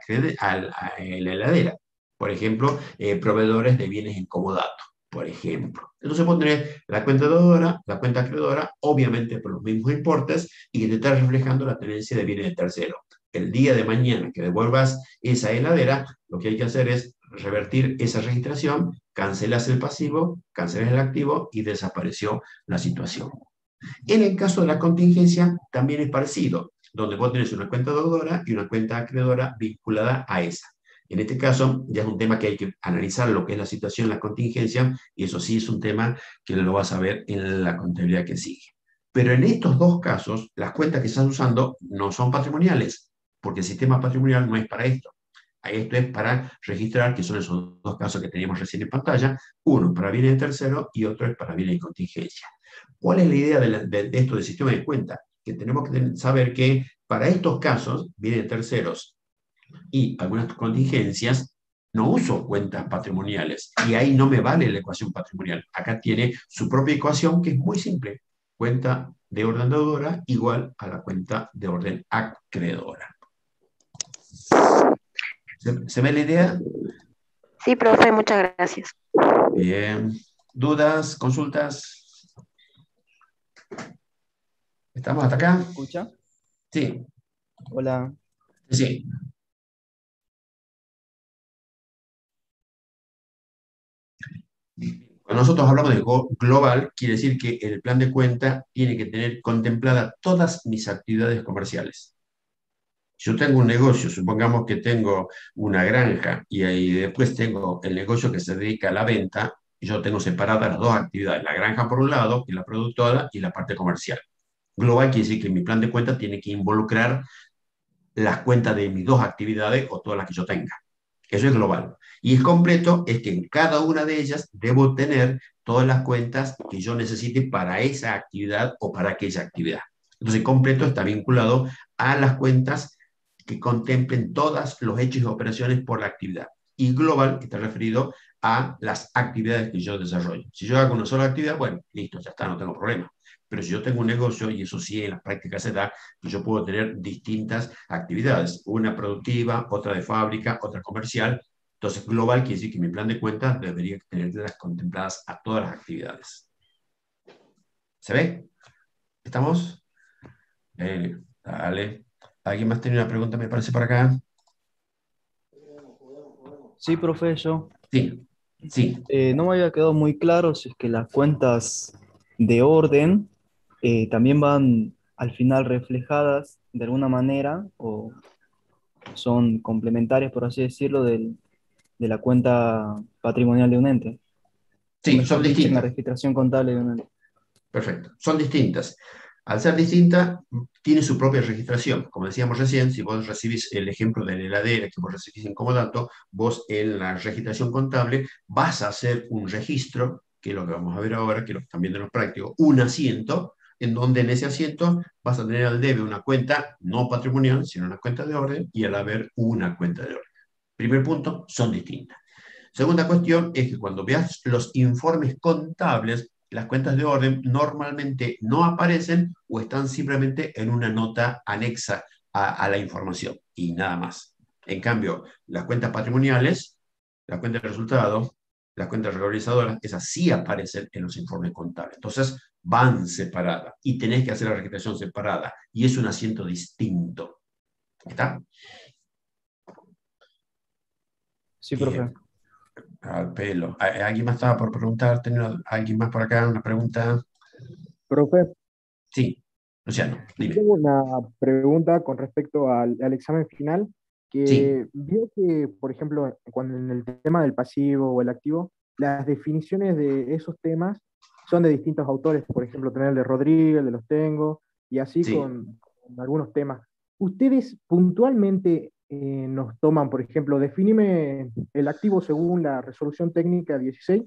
heladera. Por ejemplo, proveedores de bienes en comodato, por ejemplo. Entonces vos tenés la cuenta deudora, la cuenta acreedora, obviamente por los mismos importes, y que te está reflejando la tenencia de bienes de tercero. El día de mañana que devuelvas esa heladera, lo que hay que hacer es revertir esa registración, cancelas el pasivo, cancelas el activo y desapareció la situación. En el caso de la contingencia también es parecido, donde vos tenés una cuenta deudora y una cuenta acreedora vinculada a esa. En este caso ya es un tema que hay que analizar lo que es la situación, la contingencia, y eso sí es un tema que lo vas a ver en la contabilidad que sigue. Pero en estos dos casos, las cuentas que estás usando no son patrimoniales, porque el sistema patrimonial no es para esto. Esto es para registrar, que son esos dos casos que teníamos recién en pantalla, uno para bienes de tercero y otro es para bienes de contingencia. ¿Cuál es la idea de esto del sistema de cuenta? Que tenemos que saber que para estos casos, bienes de terceros y algunas contingencias, no uso cuentas patrimoniales y ahí no me vale la ecuación patrimonial. Acá tiene su propia ecuación que es muy simple. Cuenta de orden deudora igual a la cuenta de orden acreedora. ¿Se ve la idea? Sí, profe, muchas gracias. Bien. ¿Dudas? ¿Consultas? ¿Estamos hasta Profe, ¿me acá? escucha? Sí, Hola. sí. Cuando nosotros hablamos de global, quiere decir que el plan de cuenta tiene que tener contempladas todas mis actividades comerciales. Si yo tengo un negocio, supongamos que tengo una granja y ahí después tengo el negocio que se dedica a la venta, y yo tengo separadas las dos actividades, la granja por un lado, que es la productora, y la parte comercial. Global quiere decir que mi plan de cuenta tiene que involucrar las cuentas de mis dos actividades o todas las que yo tenga. Eso es global. Y el completo es que en cada una de ellas debo tener todas las cuentas que yo necesite para esa actividad o para aquella actividad. Entonces, completo está vinculado a las cuentas que contemplen todos los hechos y operaciones por la actividad. Y global está referido a las actividades que yo desarrollo. Si yo hago una sola actividad, bueno, listo, ya está, no tengo problema. Pero si yo tengo un negocio, y eso sí en la práctica se da, que yo puedo tener distintas actividades, una productiva, otra de fábrica, otra comercial. Entonces, global quiere decir que mi plan de cuentas debería tenerlas contempladas a todas las actividades. ¿Se ve? ¿Estamos? Dale. ¿Alguien más tiene una pregunta, me parece, por acá? Sí, profe, yo. Sí, sí, No me había quedado muy claro si es que las cuentas de orden también van al final reflejadas de alguna manera o son complementarias, por así decirlo, de la cuenta patrimonial de un ente, o sí, mejor son dicho, en la distintas. registración contable de un ente. Perfecto. Son distintas. Al ser distinta, tiene su propia registración. Como decíamos recién, si vos recibís el ejemplo de la heladera que vos recibís en Comodato, vos en la registración contable vas a hacer un registro, que es lo que vamos a ver ahora, que es lo que también de los prácticos, un asiento, en donde en ese asiento vas a tener al debe una cuenta no patrimonial, sino una cuenta de orden, y al haber una cuenta de orden. Primer punto, son distintas. Segunda cuestión es que cuando veas los informes contables, las cuentas de orden normalmente no aparecen o están simplemente en una nota anexa a la información y nada más. En cambio, las cuentas patrimoniales, las cuentas de resultados, las cuentas regularizadoras, esas sí aparecen en los informes contables. Entonces, van separadas y tenés que hacer la registración separada y es un asiento distinto. ¿Está? Sí, Bien. profe. Al pelo. ¿Alguien más estaba por preguntar? ¿Tenía alguien más por acá? ¿Una pregunta? Profe, Sí, Luciano, yo dime. tengo una pregunta con respecto al examen final, Sí, que vio que, por ejemplo, cuando en el tema del pasivo o el activo, las definiciones de esos temas son de distintos autores, por ejemplo, tener el de Rodríguez, el de los Tengo, y así sí. con algunos temas. ¿Ustedes puntualmente nos toman, por ejemplo, definime el activo según la resolución técnica 16,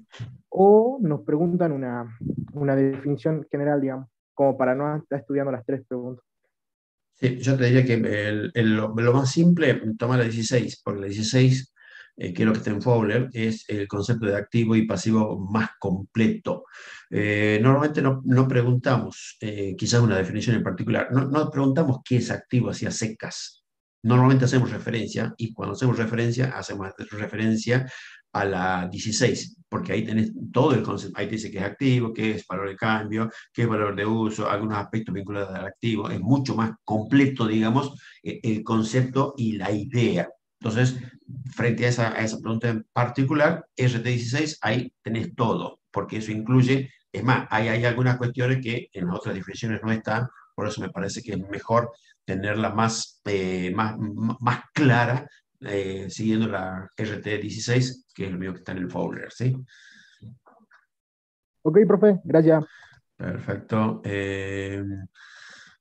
o nos preguntan una definición general, digamos, como para no estar estudiando las tres preguntas? Sí, yo te diría que lo más simple, toma la 16, porque la 16, que es lo que está en Fowler, es el concepto de activo y pasivo más completo. Normalmente no preguntamos, quizás una definición en particular, no preguntamos qué es activo hacia secas. Normalmente hacemos referencia, y cuando hacemos referencia, hacemos referencia a la 16, porque ahí tenés todo el concepto, ahí te dice qué es activo, qué es valor de cambio, qué es valor de uso, algunos aspectos vinculados al activo, es mucho más completo, digamos, el concepto y la idea. Entonces, frente a esa pregunta en particular, RT16, ahí tenés todo, porque eso incluye, es más, hay algunas cuestiones que en las otras definiciones no están, por eso me parece que es mejor tenerla más clara, siguiendo la RT16, que es lo mío que está en el folder, ¿sí? Ok, profe, gracias. Perfecto.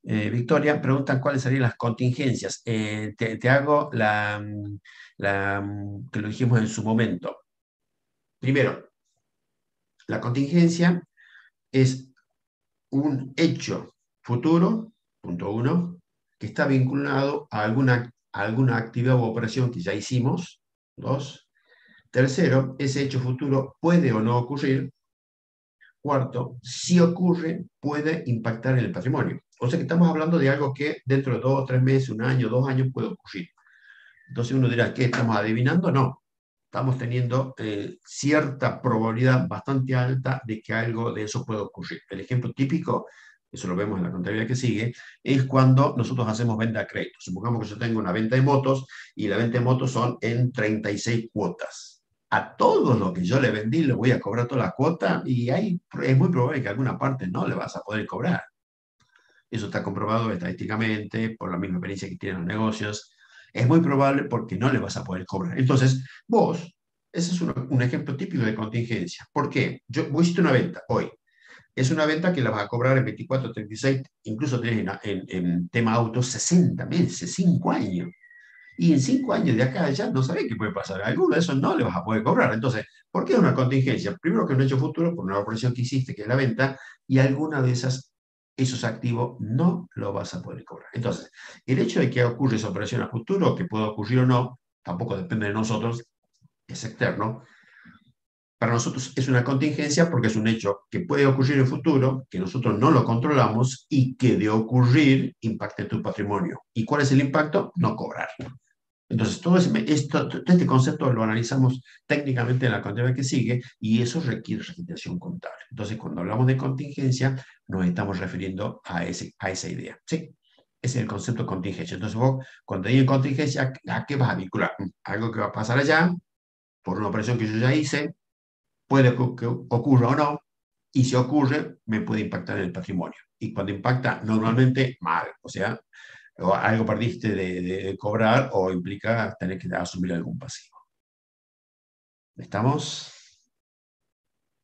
Victoria, preguntan cuáles serían las contingencias. Te hago que lo dijimos en su momento. Primero, la contingencia es un hecho futuro, punto uno, que está vinculado a alguna actividad u operación que ya hicimos. Dos. Tercero, ese hecho futuro puede o no ocurrir. Cuarto, si ocurre, puede impactar en el patrimonio. O sea que estamos hablando de algo que dentro de 2 o 3 meses, un año, 2 años puede ocurrir. Entonces uno dirá, ¿qué estamos adivinando? No. Estamos teniendo cierta probabilidad bastante alta de que algo de eso pueda ocurrir. El ejemplo típico, eso lo vemos en la contabilidad que sigue, es cuando nosotros hacemos venta a crédito. Supongamos que yo tengo una venta de motos y la venta de motos son en 36 cuotas. A todo lo que yo le vendí le voy a cobrar toda la cuota y ahí es muy probable que alguna parte no le vas a poder cobrar. Eso está comprobado estadísticamente por la misma experiencia que tienen los negocios. Es muy probable porque no le vas a poder cobrar. Entonces, ese es un ejemplo típico de contingencia. ¿Por qué? Vos hiciste una venta hoy. Es una venta que la vas a cobrar en 24, 36, incluso tenés en tema autos 60 meses, 5 años. Y en 5 años de acá a allá no sabés qué puede pasar. Alguno de esos no le vas a poder cobrar. Entonces, ¿por qué es una contingencia? Primero que es un hecho futuro por una operación que hiciste, que es la venta, y alguna de esas esos activos no lo vas a poder cobrar. Entonces, el hecho de que ocurra esa operación a futuro, que pueda ocurrir o no, tampoco depende de nosotros, es externo. Para nosotros es una contingencia porque es un hecho que puede ocurrir en el futuro, que nosotros no lo controlamos y que de ocurrir impacte tu patrimonio. ¿Y cuál es el impacto? No cobrar. Entonces, todo este concepto lo analizamos técnicamente en la contabilidad que sigue y eso requiere registración contable. Entonces, cuando hablamos de contingencia, nos estamos refiriendo a esa idea. ¿Sí? Ese es el concepto de contingencia. Entonces, vos, cuando hay contingencia, ¿a qué vas a vincular? Algo que va a pasar allá, por una operación que yo ya hice, puede que ocurra o no, y si ocurre, me puede impactar en el patrimonio. Y cuando impacta, normalmente, mal. O sea, o algo perdiste de cobrar o implica tener que asumir algún pasivo. ¿Estamos?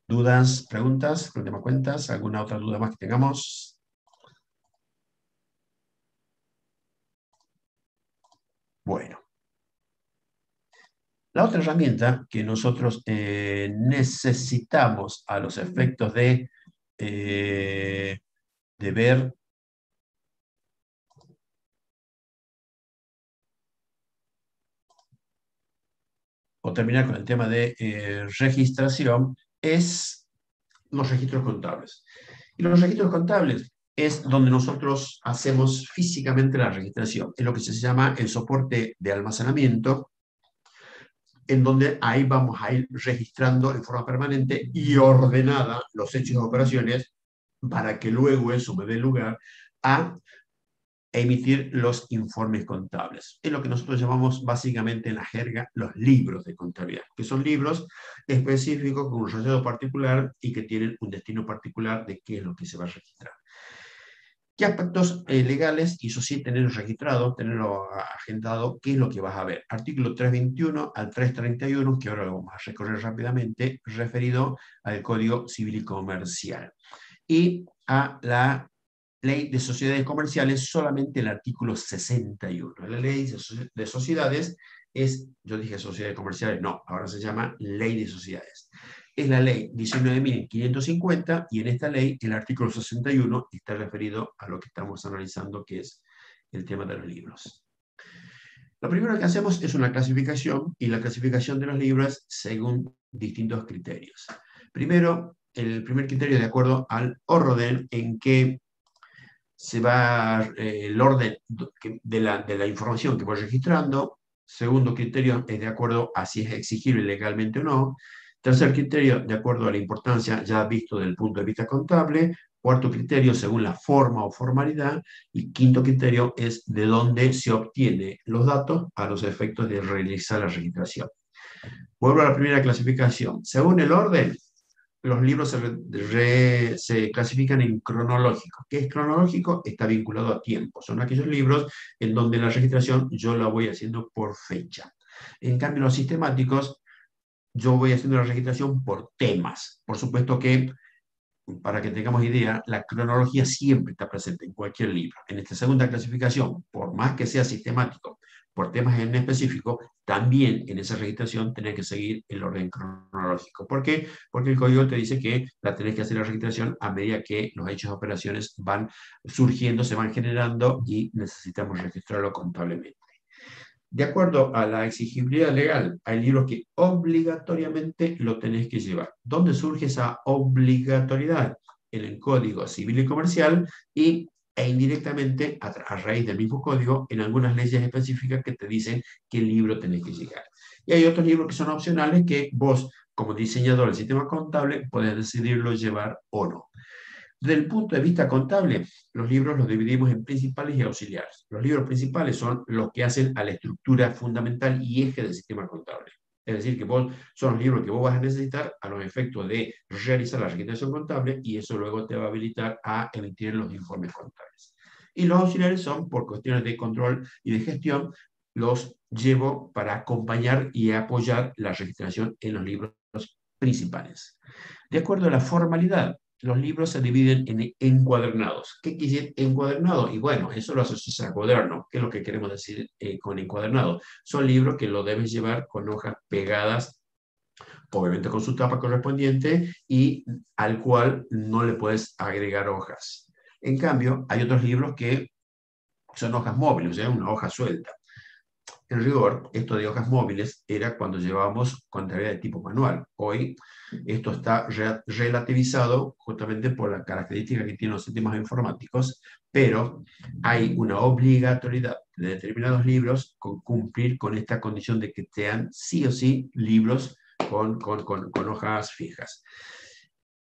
¿Dudas, preguntas? ¿Problema cuentas? ¿Alguna otra duda más que tengamos? Bueno. La otra herramienta que nosotros necesitamos a los efectos de ver o terminar con el tema de registración es los registros contables. Y los registros contables es donde nosotros hacemos físicamente la registración. Es lo que se llama el soporte de almacenamiento, en donde ahí vamos a ir registrando en forma permanente y ordenada los hechos y operaciones para que luego eso me dé lugar a emitir los informes contables. Es lo que nosotros llamamos básicamente en la jerga los libros de contabilidad, que son libros específicos con un rayado particular y que tienen un destino particular de qué es lo que se va a registrar. ¿Qué aspectos legales? Y eso sí, tenerlo registrado, tenerlo agendado, qué es lo que vas a ver. Artículo 321 al 331, que ahora lo vamos a recorrer rápidamente, referido al Código Civil y Comercial. Y a la Ley de Sociedades Comerciales, solamente el artículo 61. La Ley de Sociedades es, yo dije sociedades comerciales, no, ahora se llama Ley de Sociedades. Es la ley 19.550 y en esta ley el artículo 61 está referido a lo que estamos analizando, que es el tema de los libros. Lo primero que hacemos es una clasificación y la clasificación de los libros según distintos criterios. Primero, el primer criterio de acuerdo al orden en que se va el orden de la información que voy registrando. Segundo criterio es de acuerdo a si es exigible legalmente o no. Tercer criterio, de acuerdo a la importancia ya visto desde el punto de vista contable. Cuarto criterio, según la forma o formalidad. Y quinto criterio es de dónde se obtiene los datos a los efectos de realizar la registración. Vuelvo a la primera clasificación. Según el orden, los libros se clasifican en cronológico. ¿Qué es cronológico? Está vinculado a tiempo. Son aquellos libros en donde la registración yo la voy haciendo por fecha. En cambio, los sistemáticos, yo voy haciendo la registración por temas. Por supuesto que, para que tengamos idea, la cronología siempre está presente en cualquier libro. En esta segunda clasificación, por más que sea sistemático, por temas en específico, también en esa registración tenés que seguir el orden cronológico. ¿Por qué? Porque el código te dice que la tenés que hacer la registración a medida que los hechos de operaciones van surgiendo, se van generando y necesitamos registrarlo contablemente. De acuerdo a la exigibilidad legal, hay libros que obligatoriamente lo tenés que llevar. ¿Dónde surge esa obligatoriedad? En el Código Civil y Comercial e indirectamente, a raíz del mismo código, en algunas leyes específicas que te dicen qué libro tenés que llegar. Y hay otros libros que son opcionales que vos, como diseñador del sistema contable, podés decidirlo llevar o no. Desde el punto de vista contable, los libros los dividimos en principales y auxiliares. Los libros principales son los que hacen a la estructura fundamental y eje del sistema contable. Es decir, que son los libros que vos vas a necesitar a los efectos de realizar la registración contable y eso luego te va a habilitar a emitir los informes contables. Y los auxiliares son, por cuestiones de control y de gestión, los llevo para acompañar y apoyar la registración en los libros principales. De acuerdo a la formalidad, los libros se dividen en encuadernados. ¿Qué quiere decir encuadernado? Y bueno, eso lo asocias a cuaderno. ¿Qué es lo que queremos decir con encuadernado? Son libros que lo debes llevar con hojas pegadas, obviamente con su tapa correspondiente, y al cual no le puedes agregar hojas. En cambio, hay otros libros que son hojas móviles, o sea, una hoja suelta. En rigor, esto de hojas móviles era cuando llevábamos contabilidad de tipo manual. Hoy esto está relativizado justamente por la característica que tienen los sistemas informáticos, pero hay una obligatoriedad de determinados libros con cumplir con esta condición de que sean sí o sí libros con hojas fijas.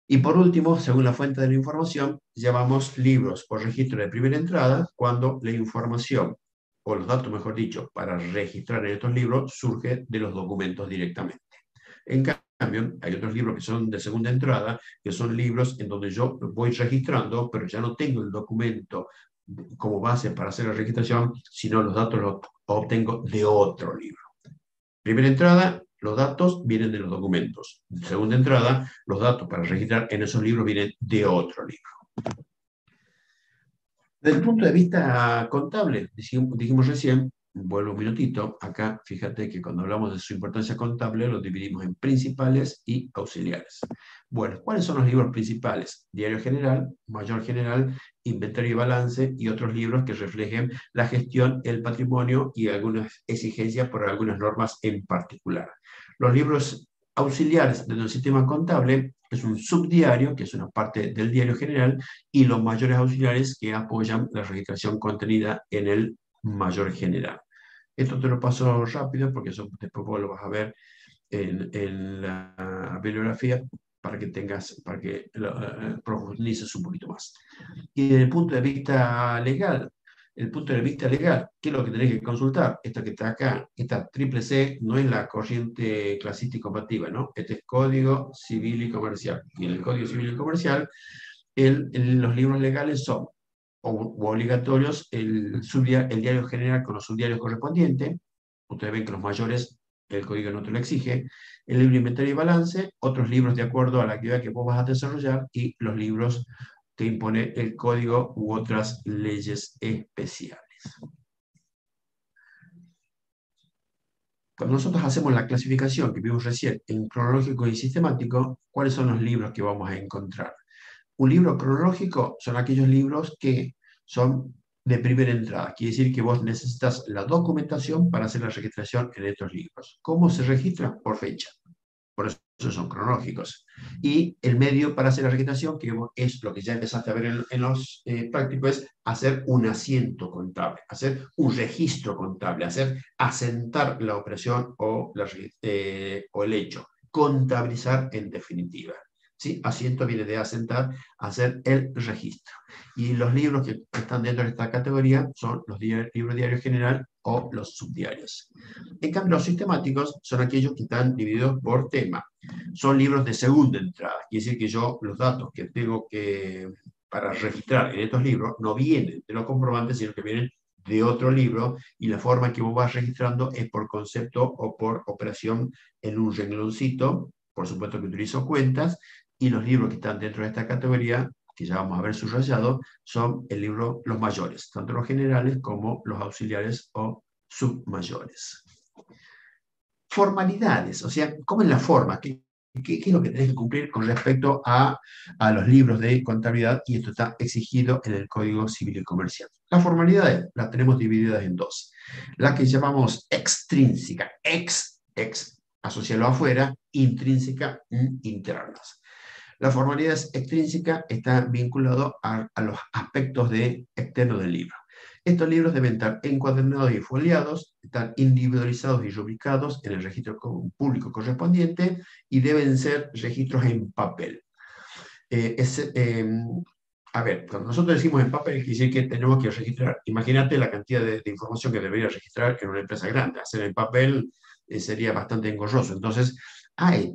Y por último, según la fuente de la información, llamamos libros por registro de primera entrada cuando la información, o los datos, mejor dicho, para registrar en estos libros surge de los documentos directamente. En cambio, hay otros libros que son de segunda entrada, que son libros en donde yo voy registrando, pero ya no tengo el documento como base para hacer la registración, sino los datos los obtengo de otro libro. Primera entrada, los datos vienen de los documentos. Segunda entrada, los datos para registrar en esos libros vienen de otro libro. Desde el punto de vista contable, dijimos recién, vuelvo un minutito, acá fíjate que cuando hablamos de su importancia contable lo dividimos en principales y auxiliares. Bueno, ¿cuáles son los libros principales? Diario general, mayor general, inventario y balance y otros libros que reflejen la gestión, el patrimonio y algunas exigencias por algunas normas en particular. Los libros auxiliares dentro del sistema contable es un subdiario, que es una parte del diario general, y los mayores auxiliares que apoyan la registración contenida en el mayor general. Esto te lo paso rápido porque eso después vos lo vas a ver en la bibliografía para que profundices un poquito más. Y desde el punto de vista legal, ¿qué es lo que tenés que consultar? Esta que está acá, esta triple C, no es la corriente clasista y comparativa, ¿no? Este es Código Civil y Comercial. Y en el Código Civil y Comercial, los libros legales son obligatorios el diario general con los subdiarios correspondientes. Ustedes ven que los mayores, el código no te lo exige. El libro de inventario y balance, otros libros de acuerdo a la actividad que vos vas a desarrollar y los libros que impone el código u otras leyes especiales. Cuando nosotros hacemos la clasificación que vimos recién en cronológico y sistemático, ¿cuáles son los libros que vamos a encontrar? Un libro cronológico son aquellos libros que son de primera entrada. Quiere decir que vos necesitas la documentación para hacer la registración en estos libros. ¿Cómo se registra? Por fecha. Por eso son cronológicos. Y el medio para hacer la registración, que es lo que ya empezaste a ver en los prácticos, es hacer un asiento contable, hacer un registro contable, hacer asentar la operación o el hecho, contabilizar en definitiva. ¿Sí? Asiento viene de asentar, hacer el registro. Y los libros que están dentro de esta categoría son los libros diarios general o los subdiarios. En cambio, los sistemáticos son aquellos que están divididos por tema. Son libros de segunda entrada. Quiere decir que yo los datos que tengo para registrar en estos libros no vienen de los comprobantes, sino que vienen de otro libro, y la forma en que vos vas registrando es por concepto o por operación en un rengloncito. Por supuesto que utilizo cuentas, y los libros que están dentro de esta categoría, que ya vamos a ver subrayado, son los mayores, tanto los generales como los auxiliares o submayores. Formalidades, o sea, ¿cómo es la forma? ¿Qué es lo que tenés que cumplir con respecto a los libros de contabilidad? Y esto está exigido en el Código Civil y Comercial. Las formalidades las tenemos divididas en dos. La que llamamos extrínseca, asociarlo afuera, intrínseca, internas. La formalidad extrínseca está vinculada a los aspectos externos del libro. Estos libros deben estar encuadernados y foliados, están individualizados y rubricados en el registro público correspondiente y deben ser registros en papel. A ver, cuando nosotros decimos en papel, quiere decir que tenemos que registrar. Imagínate la cantidad de información que debería registrar en una empresa grande. Hacer en papel sería bastante engorroso. Entonces, hay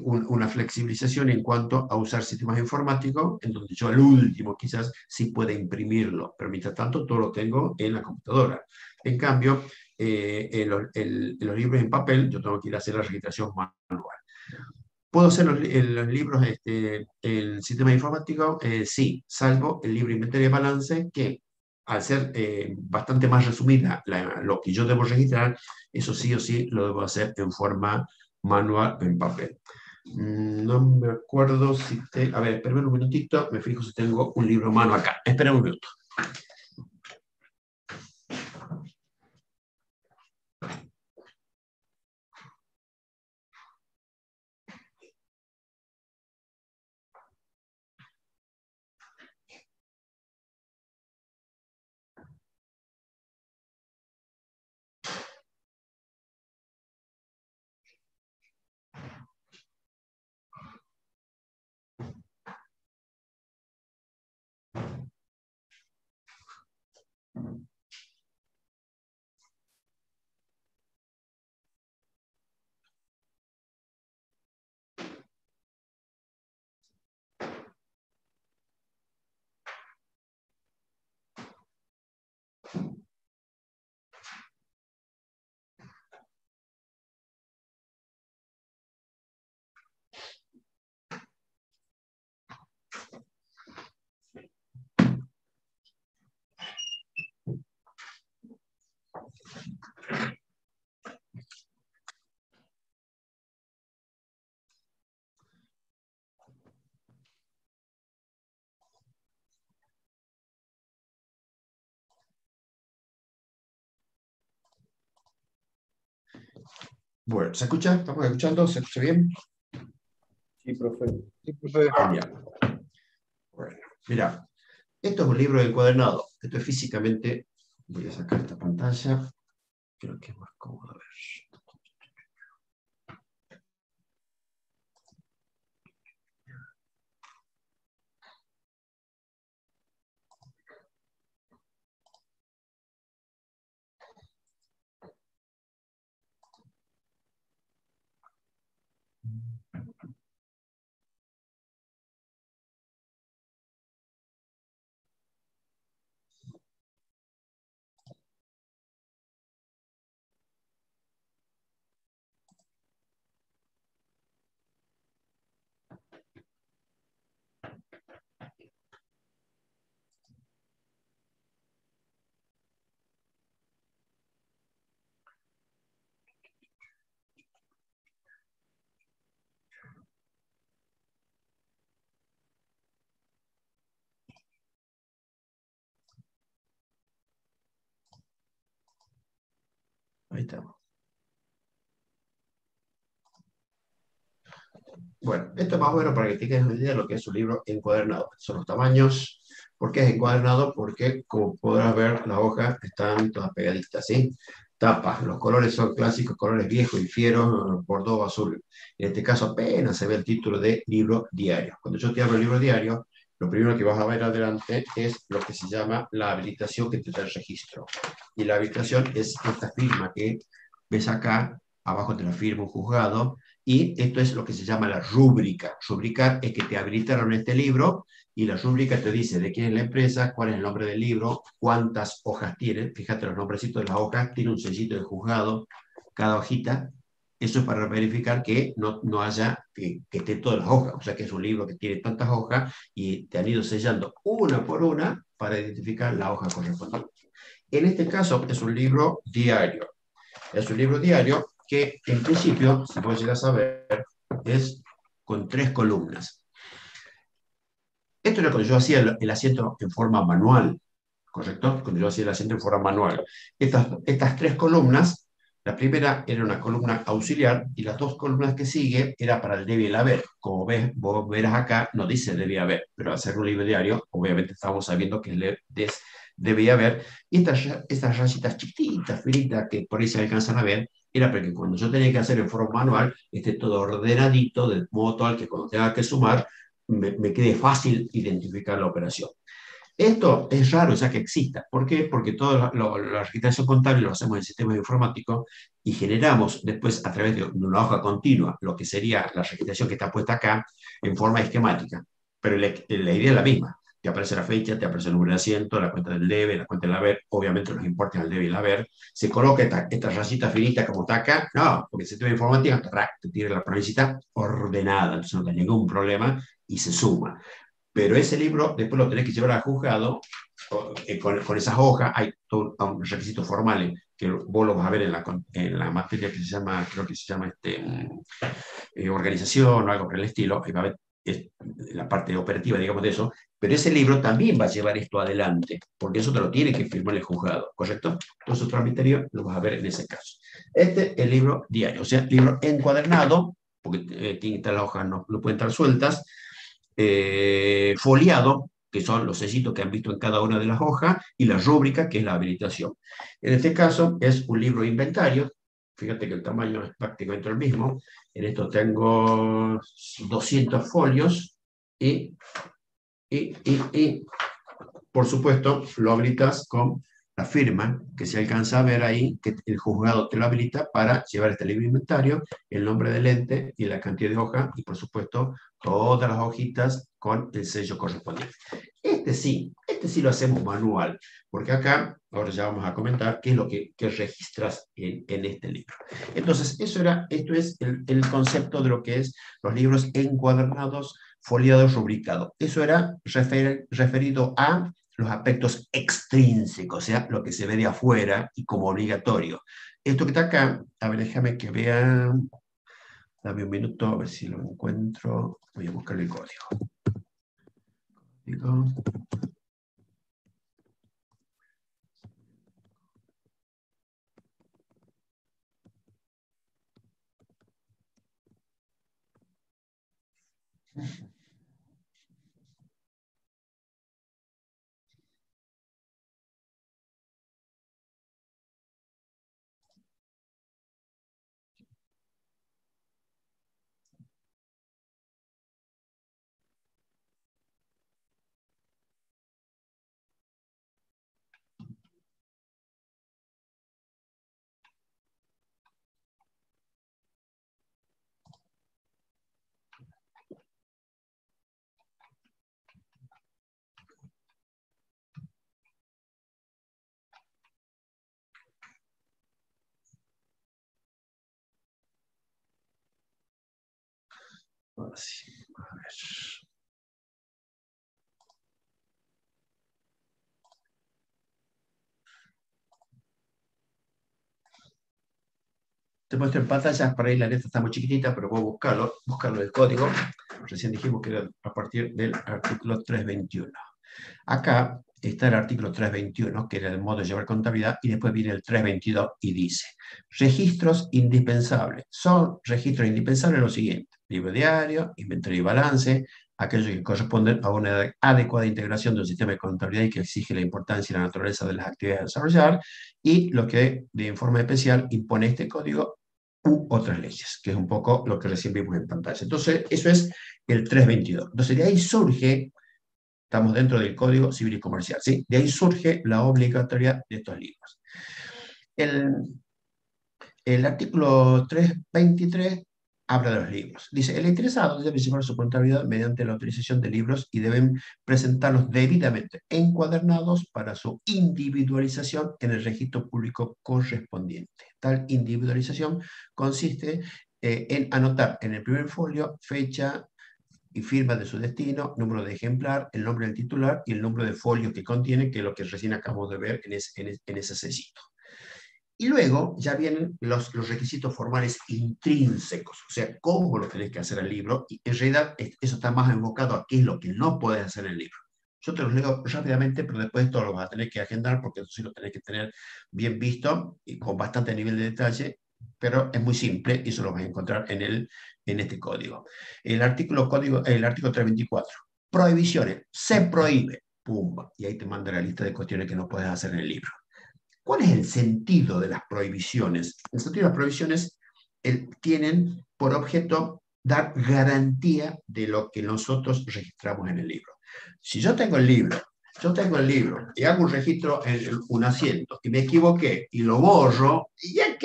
una flexibilización en cuanto a usar sistemas informáticos, en donde yo al último quizás sí pueda imprimirlo, pero mientras tanto todo lo tengo en la computadora. En cambio, en los libros en papel yo tengo que ir a hacer la registración manual. ¿Puedo hacer los libros en sistema informático? Sí, salvo el libro inventario y balance, que al ser bastante más resumida lo que yo debo registrar, eso sí o sí lo debo hacer en forma manual en papel. No me acuerdo si te... A ver, espérame un minutito, me fijo si tengo un libro a mano acá. Espera un minuto. Bueno, ¿se escucha? ¿Estamos escuchando? ¿Se escucha bien? Sí, profe. Sí, profe. Genial. Bueno, mira, esto es un libro encuadernado. Esto es físicamente... Voy a sacar esta pantalla. Creo que es más cómodo. A ver. Ahí estamos. Bueno, esto es más bueno para que tengas una idea de lo que es un libro encuadernado. Son los tamaños. ¿Por qué es encuadernado? Porque, como podrás ver, las hojas están todas pegaditas, ¿sí? Tapas. Los colores son clásicos, colores viejos y fieros, bordó azul. En este caso apenas se ve el título de libro diario. Cuando yo te hablo de libro diario, lo primero que vas a ver adelante es lo que se llama la habilitación que te da el registro. Y la habilitación es esta firma que ves acá, abajo te la firma un juzgado, y esto es lo que se llama la rúbrica. Rubricar es que te habilitaron este libro y la rúbrica te dice de quién es la empresa, cuál es el nombre del libro, cuántas hojas tiene. Fíjate los nombrecitos de las hojas, tiene un sellito de juzgado cada hojita. Eso es para verificar que no haya, que esté todas las hojas. O sea que es un libro que tiene tantas hojas y te han ido sellando una por una para identificar la hoja correspondiente. En este caso es un libro diario. Es un libro diario que en principio, si vos llegas a ver, es con 3 columnas. Esto era cuando yo hacía el asiento en forma manual, ¿correcto? Cuando yo hacía el asiento en forma manual. Estas 3 columnas, la primera era una columna auxiliar y las 2 columnas que sigue era para el debe y el haber. Como ves, vos verás acá, no dice debe y haber, pero al ser un libro diario, obviamente estamos sabiendo que debe y haber. Y estas rayitas chiquititas, finitas, que por ahí se alcanzan a ver, era porque cuando yo tenía que hacer en forma manual, esté todo ordenadito, de modo tal que cuando tenga que sumar, me quede fácil identificar la operación. Esto es raro, o sea, que exista. ¿Por qué? Porque toda la registración contable lo hacemos en sistemas informáticos y generamos después a través de una hoja continua lo que sería la registración que está puesta acá en forma esquemática. Pero la idea es la misma. Te aparece la fecha, te aparece el número de asiento, la cuenta del debe, la cuenta del haber, obviamente los importes al debe y el haber. Se coloca esta rayita finita como está acá, no, porque el sistema informático te tira la planecita ordenada, entonces no hay ningún problema y se suma. Pero ese libro después lo tenés que llevar al juzgado con esas hojas. Hay todos requisitos formales que vos lo vas a ver en la materia que se llama, creo que se llama organización o algo por el estilo, ahí va a ver la parte operativa, digamos, de eso, pero ese libro también va a llevar esto adelante, porque eso te lo tiene que firmar el juzgado, ¿correcto? Entonces, otro misterio lo vas a ver en ese caso. Este es el libro diario, o sea, libro encuadernado, porque tiene que estar las hojas, no pueden estar sueltas, foliado, que son los sellitos que han visto en cada una de las hojas, y la rúbrica, que es la habilitación. En este caso, es un libro de inventario. Fíjate que el tamaño es prácticamente el mismo. En esto tengo 200 folios y por supuesto, lo habilitas con la firma, que se alcanza a ver ahí, que el juzgado te lo habilita para llevar este libro de inventario, el nombre del ente y la cantidad de hojas, y por supuesto, todas las hojitas con el sello correspondiente. Este sí lo hacemos manual, porque acá, ahora ya vamos a comentar qué es lo que registras en este libro. Entonces, esto es el concepto de lo que es los libros encuadernados, foliados, rubricados. Eso era referido a los aspectos extrínsecos, o sea, lo que se ve de afuera y como obligatorio. Esto que está acá, a ver, déjame que vean, dame un minuto, a ver si lo encuentro, voy a buscar el código. Ahora sí, a ver. Te muestro en pantalla, para ahí la letra está muy chiquitita, pero voy a buscarlo el código. Recién dijimos que era a partir del artículo 321. Acá está el artículo 321, que era el modo de llevar contabilidad, y después viene el 322 y dice, registros indispensables. Son registros indispensables los siguientes: libro diario, inventario y balance, aquellos que corresponden a una adecuada integración de un sistema de contabilidad y que exige la importancia y la naturaleza de las actividades a desarrollar, y lo que de forma especial impone este código u otras leyes, que es un poco lo que recién vimos en pantalla. Entonces, eso es el 322. Entonces, de ahí surge, estamos dentro del Código Civil y Comercial, ¿sí? De ahí surge la obligatoriedad de estos libros. El artículo 323 habla de los libros. Dice, el interesado debe llevar su contabilidad mediante la autorización de libros y deben presentarlos debidamente encuadernados para su individualización en el registro público correspondiente. Tal individualización consiste en anotar en el primer folio fecha y firma de su destino, número de ejemplar, el nombre del titular y el número de folios que contiene, que es lo que recién acabamos de ver en ese sellito. Y luego ya vienen los requisitos formales intrínsecos, o sea, cómo lo tenés que hacer el libro, y en realidad eso está más enfocado a qué es lo que no podés hacer en el libro. Yo te los leo rápidamente, pero después esto lo vas a tener que agendar, porque eso sí lo tenés que tener bien visto y con bastante nivel de detalle, pero es muy simple y eso lo vas a encontrar en este código. El artículo 324, prohibiciones, se prohíbe, pumba, y ahí te manda la lista de cuestiones que no puedes hacer en el libro. ¿Cuál es el sentido de las prohibiciones? El sentido de las prohibiciones tienen por objeto dar garantía de lo que nosotros registramos en el libro. Si yo tengo el libro y hago un registro en un asiento y me equivoqué y lo borro, y ya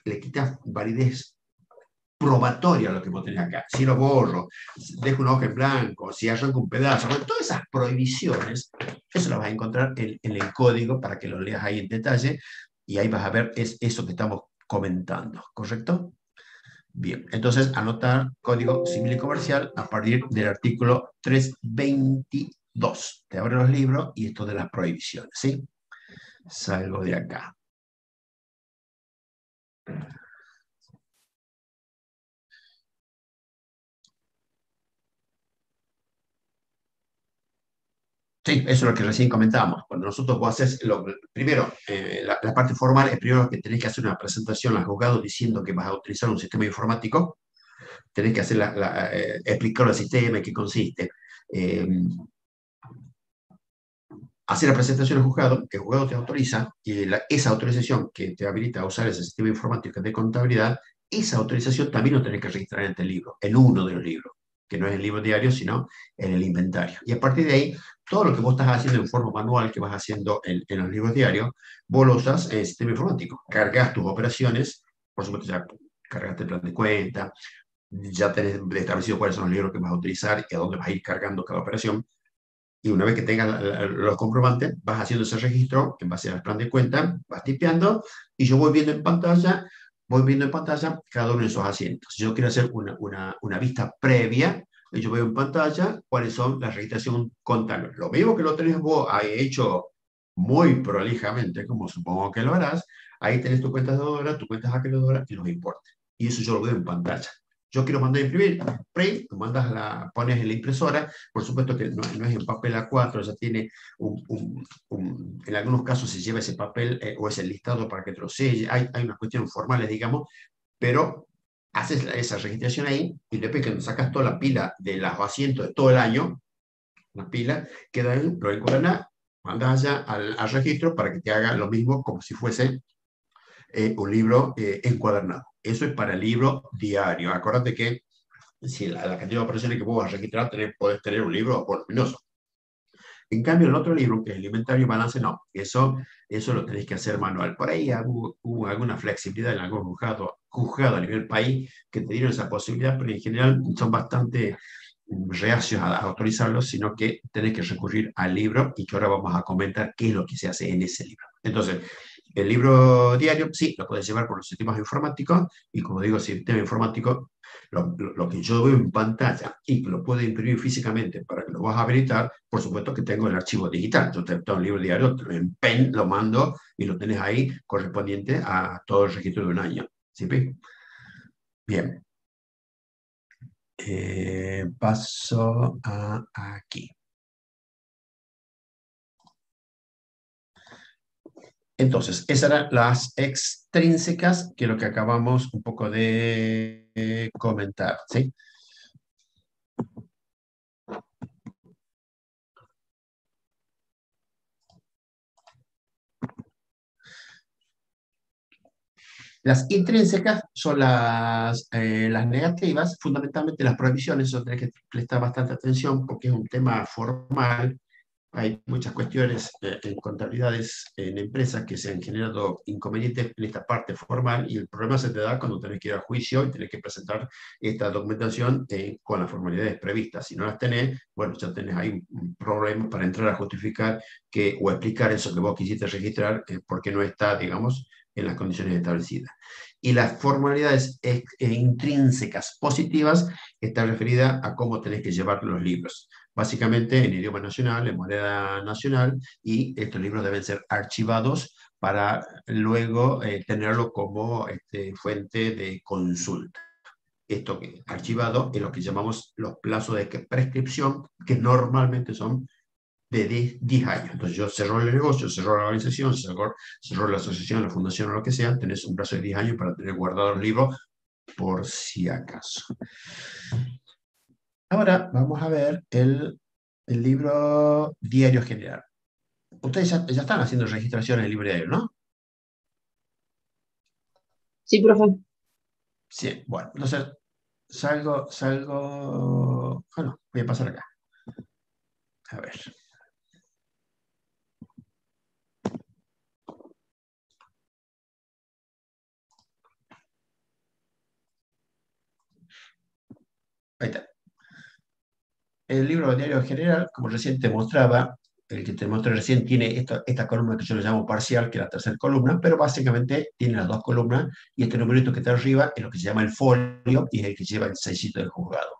le quita validez probatoria a lo que vos tenés acá. Si lo borro, dejo una hoja en blanco, si arranco un pedazo, bueno, todas esas prohibiciones, eso lo vas a encontrar en el código para que lo leas ahí en detalle, y ahí vas a ver eso que estamos comentando, ¿correcto? Bien, entonces anotar Código Civil y Comercial a partir del artículo 322. Te abre los libros y esto de las prohibiciones, ¿sí? Salgo de acá. Sí, eso es lo que recién comentábamos. Cuando nosotros vos haces, primero, la parte formal es primero que tenés que hacer una presentación al juzgado diciendo que vas a utilizar un sistema informático, tenés que hacer explicar el sistema, en qué consiste. Eh, Hacer la presentación al juzgado, que el juzgado te autoriza, y esa autorización que te habilita a usar ese sistema informático de contabilidad, esa autorización también lo tenés que registrar en este libro, en uno de los libros, que no es el libro diario, sino en el inventario. Y a partir de ahí, todo lo que vos estás haciendo en forma manual, que vas haciendo en los libros diarios, vos lo usas en el sistema informático. Cargas tus operaciones, por supuesto ya cargaste el plan de cuenta, ya tenés establecido cuáles son los libros que vas a utilizar y a dónde vas a ir cargando cada operación. Y una vez que tengas los comprobantes, vas haciendo ese registro en base al plan de cuenta, vas tipeando, y yo voy viendo en pantalla cada uno de esos asientos. Si yo quiero hacer una vista previa, yo veo en pantalla cuáles son las registraciones contables. Lo mismo que lo tenés vos ahí hecho muy prolijamente, como supongo que lo harás, ahí tenés tu cuenta deudora, tu cuenta acreedora y los importes. Y eso yo lo veo en pantalla. Yo quiero mandar a imprimir, print, pones en la impresora, por supuesto que no es en papel A4, ya tiene en algunos casos se lleva ese papel o ese listado para que te lo selle, hay unas cuestiones formales, digamos, pero haces esa registración ahí y después que sacas toda la pila de los asientos de todo el año, la pila, queda ahí, lo encuadras, mandas allá al registro para que te haga lo mismo como si fuese un libro encuadernado. Eso es para el libro diario. Acuérdate que si la cantidad de operaciones que vos vas a registrar, podés tener un libro voluminoso. En cambio, el otro libro, que es el inventario y balance, no. Eso lo tenéis que hacer manual. Por ahí hubo alguna flexibilidad en algún juzgado a nivel país que te dieron esa posibilidad, pero en general son bastante reacios a autorizarlo, sino que tenés que recurrir al libro y que ahora vamos a comentar qué es lo que se hace en ese libro. Entonces, el libro diario, sí, lo puedes llevar por los sistemas informáticos y como digo, sistema informático, lo que yo veo en pantalla y que lo puedo imprimir físicamente para que lo vas a habilitar, por supuesto que tengo el archivo digital. Yo te tengo un libro diario, en pen lo mando y lo tenés ahí correspondiente a todo el registro de un año. ¿Sí? Bien. Paso a aquí. Entonces, esas eran las extrínsecas, que es lo que acabamos un poco de comentar, ¿sí? Las intrínsecas son las negativas, fundamentalmente las prohibiciones, eso tenés que prestar bastante atención porque es un tema formal. Hay muchas cuestiones en contabilidades, en empresas, que se han generado inconvenientes en esta parte formal y el problema se te da cuando tenés que ir a juicio y tenés que presentar esta documentación con las formalidades previstas. Si no las tenés, bueno, ya tenés ahí un problema para entrar a justificar o explicar eso que vos quisiste registrar porque no está, digamos, en las condiciones establecidas. Y las formalidades intrínsecas positivas están referidas a cómo tenés que llevar los libros. Básicamente en idioma nacional, en moneda nacional, y estos libros deben ser archivados para luego tenerlo como fuente de consulta. Esto que archivado es lo que llamamos los plazos de prescripción, que normalmente son de 10 años. Entonces yo cerró el negocio, cerró la organización, cerró la asociación, la fundación o lo que sea, tenés un plazo de 10 años para tener guardados los libros por si acaso. Ahora vamos a ver el libro diario general. Ustedes ya están haciendo registración en el libro diario, ¿no? Sí, profe. Sí, bueno, entonces salgo, bueno, voy a pasar acá. A ver. Ahí está. El libro diario general, como recién te mostraba, el que te mostré recién tiene esta columna que yo le llamo parcial, que es la tercera columna, pero básicamente tiene las dos columnas y este numerito que está arriba es lo que se llama el folio y es el que lleva el sellito del juzgado.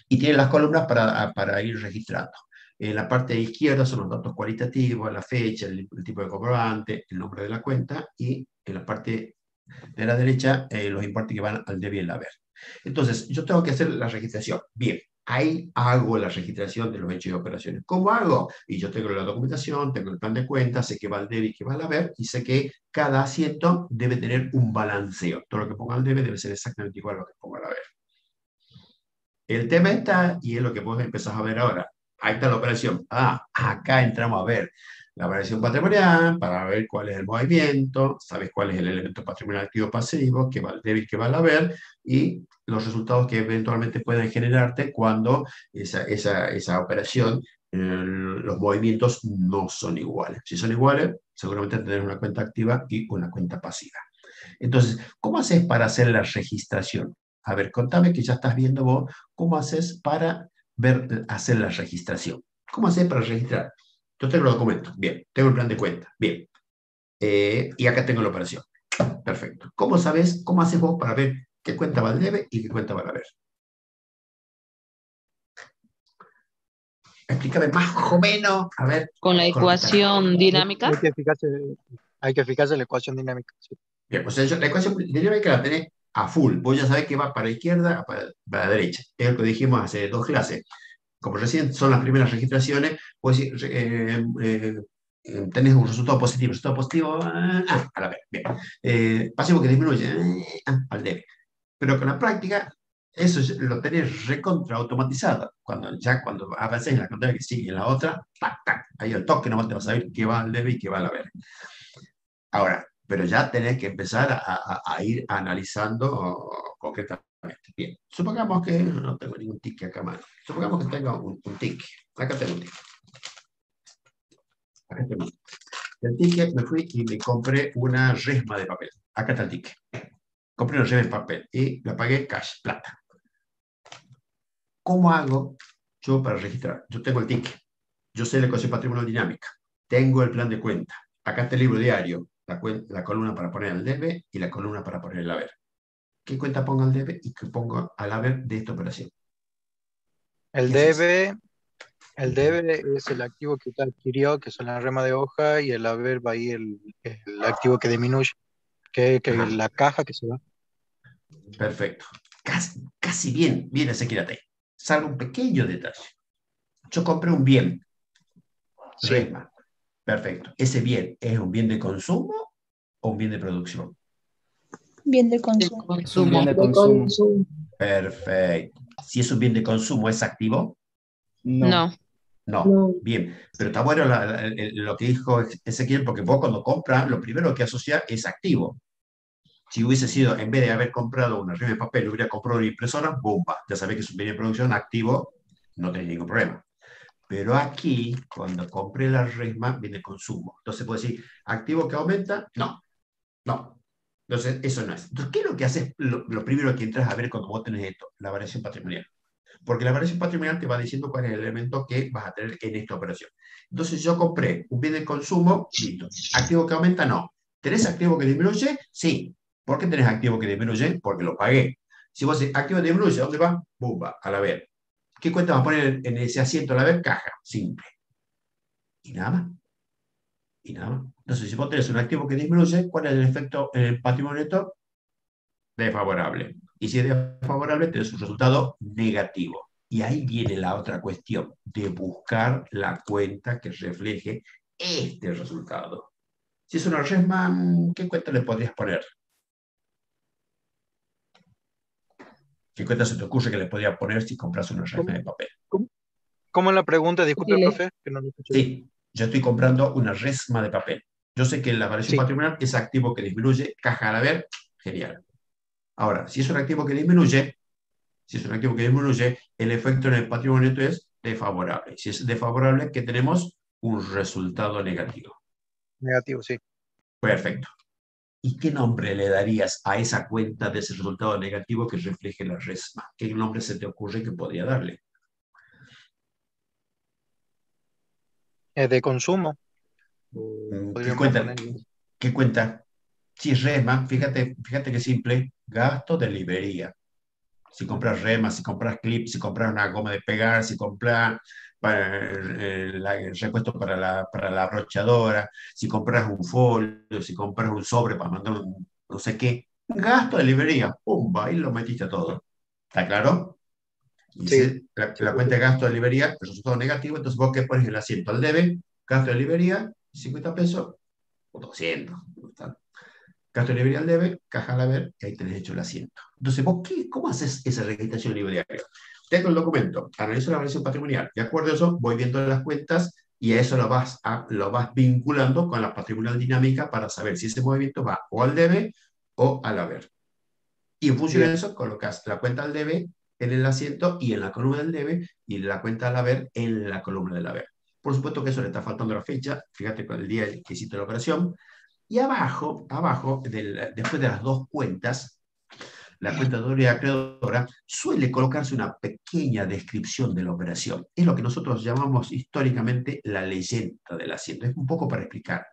Y tiene las columnas para ir registrando. En la parte izquierda son los datos cualitativos, la fecha, el tipo de comprobante, el nombre de la cuenta, y en la parte de la derecha los importes que van al debe y al haber. Entonces, yo tengo que hacer la registración. Bien, ahí hago la registración de los hechos y operaciones. ¿Cómo hago? Y yo tengo la documentación, tengo el plan de cuentas, sé que va al debe y que va al haber, y sé que cada asiento debe tener un balanceo. Todo lo que ponga al debe debe ser exactamente igual a lo que ponga al haber. El tema está, y es lo que vos empezás a ver ahora. Ahí está la operación. Acá entramos a ver la variación patrimonial para ver cuál es el movimiento, sabes cuál es el elemento patrimonial activo pasivo, que va al debe y que va al haber, y los resultados que eventualmente pueden generarte cuando esa operación, los movimientos no son iguales. Si son iguales, seguramente tendrás una cuenta activa y una cuenta pasiva. Entonces, ¿cómo haces para hacer la registración? A ver, contame que ya estás viendo vos, ¿cómo haces para hacer la registración? ¿Cómo haces para registrar? Yo tengo los documentos, bien. Tengo el plan de cuenta, bien. Y acá tengo la operación. Perfecto. ¿Cómo sabes, cómo haces vos para ver qué cuenta va al debe y qué cuenta va al haber? Explícame más o menos, a ver. Con la ecuación dinámica. Hay que fijarse en la ecuación dinámica. Sí. Bien, pues la ecuación dinámica la tenés a full. Vos ya sabés que va para la izquierda, para la derecha. Es lo que dijimos hace 2 clases. Como recién son las primeras registraciones, pues tenés un resultado positivo, a la vez, bien. Pasivo que disminuye, al debe. Pero con la práctica, eso lo tenés recontra automatizado. Cuando avances en la contraria que sigue en la otra, tac, tac, ahí el toque nomás te vas a saber qué va al debe y qué va al haber. Ahora, pero ya tenés que empezar a ir analizando concretamente. Bien, supongamos que no tengo ningún tic acá más. Supongamos que tengo un tic. Acá tengo un tic. Acá tengo un tic. El tic me fui y me compré una resma de papel. Acá está el tic. Compré una resma de papel y la pagué cash, plata. ¿Cómo hago yo para registrar? Yo tengo el tic. Yo sé la ecuación patrimonial dinámica. Tengo el plan de cuenta. Acá está el libro diario. La columna para poner el debe y la columna para poner el haber. ¿Qué cuenta pongo al debe y qué pongo al haber de esta operación? El debe es el activo que usted adquirió, que son la rema de hoja, y el haber va ahí el activo que disminuye, que la caja que se va. Perfecto. Casi bien Ezequiel, salvo un pequeño detalle. Yo compré un bien. Sí. Resma. Perfecto. ¿Ese bien es un bien de consumo o un bien de producción? Bien de consumo. Un bien de consumo. Perfecto. Si es un bien de consumo, ¿es activo? No. No. Bien. Pero está bueno lo que dijo Ezequiel, porque vos cuando compras, lo primero que asocias es activo. Si hubiese sido, en vez de haber comprado una rima de papel, hubiera comprado una impresora, ¡bomba! Ya sabés que es un bien de producción activo, no tenés ningún problema. Pero aquí, cuando compré la resma, viene consumo. Entonces puedo decir, ¿activo que aumenta? No. Entonces, eso no es. Entonces, ¿qué es lo que haces? Lo primero que entras a ver cuando vos tenés esto, la variación patrimonial. Porque la variación patrimonial te va diciendo cuál es el elemento que vas a tener en esta operación. Entonces, yo compré un bien de consumo, listo. ¿Activo que aumenta? No. ¿Tenés activo que disminuye? Sí. ¿Por qué tenés activo que disminuye? Porque lo pagué. Si vos decís, activo que disminuye, ¿dónde va? Bumba, al haber. ¿Qué cuenta vas a poner en ese asiento al haber? Caja, simple. Y nada más. Entonces, si vos tenés un activo que disminuye, ¿cuál es el efecto en el patrimonio neto? Desfavorable. Y si es desfavorable, tenés un resultado negativo. Y ahí viene la otra cuestión, de buscar la cuenta que refleje este resultado. Si es una resma, ¿qué cuenta le podrías poner? ¿Qué cuenta se te ocurre que le podría poner si compras una resma de papel? ¿Cómo es la pregunta? Disculpe, profe, que no lo escuché. Sí, yo estoy comprando una resma de papel. Yo sé que la variación patrimonial es activo que disminuye, caja al haber, genial. Ahora, si es un activo que disminuye, el efecto en el patrimonio neto es desfavorable. Si es desfavorable, ¿qué tenemos? Un resultado negativo. Negativo, sí. Perfecto. ¿Y qué nombre le darías a esa cuenta de ese resultado negativo que refleje la resma? ¿Qué nombre se te ocurre que podría darle? Es de consumo. ¿Qué cuenta? Si es resma, fíjate qué simple, gasto de librería. Si compras remas, si compras clips, si compras una goma de pegar, si compras para el repuesto para la brochadora, si compras un folio, si compras un sobre para mandar un no sé qué, gasto de librería, pumba, y lo metiste todo. ¿Está claro? Y Sí, dice sí, la sí, cuenta sí. de gasto de librería, el resultado negativo, entonces vos qué pones el asiento al debe, gasto de librería, 50 pesos o 200. Gasto de librería al debe, caja al haber, y ahí tenés hecho el asiento. Entonces, ¿vos cómo haces esa registración librería? Tengo el documento, analizo la variación patrimonial. De acuerdo a eso, voy viendo las cuentas y a eso lo vas vinculando con la patrimonial dinámica para saber si ese movimiento va o al debe o al haber. Y en función Bien, de eso, colocas la cuenta al debe en el asiento y en la columna del debe y la cuenta al haber en la columna del haber. Por supuesto que eso le está faltando la fecha, fíjate con el día que hiciste la operación. Y abajo después de las dos cuentas, la cuenta de y acreedora, suele colocarse una pequeña descripción de la operación. Es lo que nosotros llamamos históricamente la leyenda del asiento. Es un poco para explicar.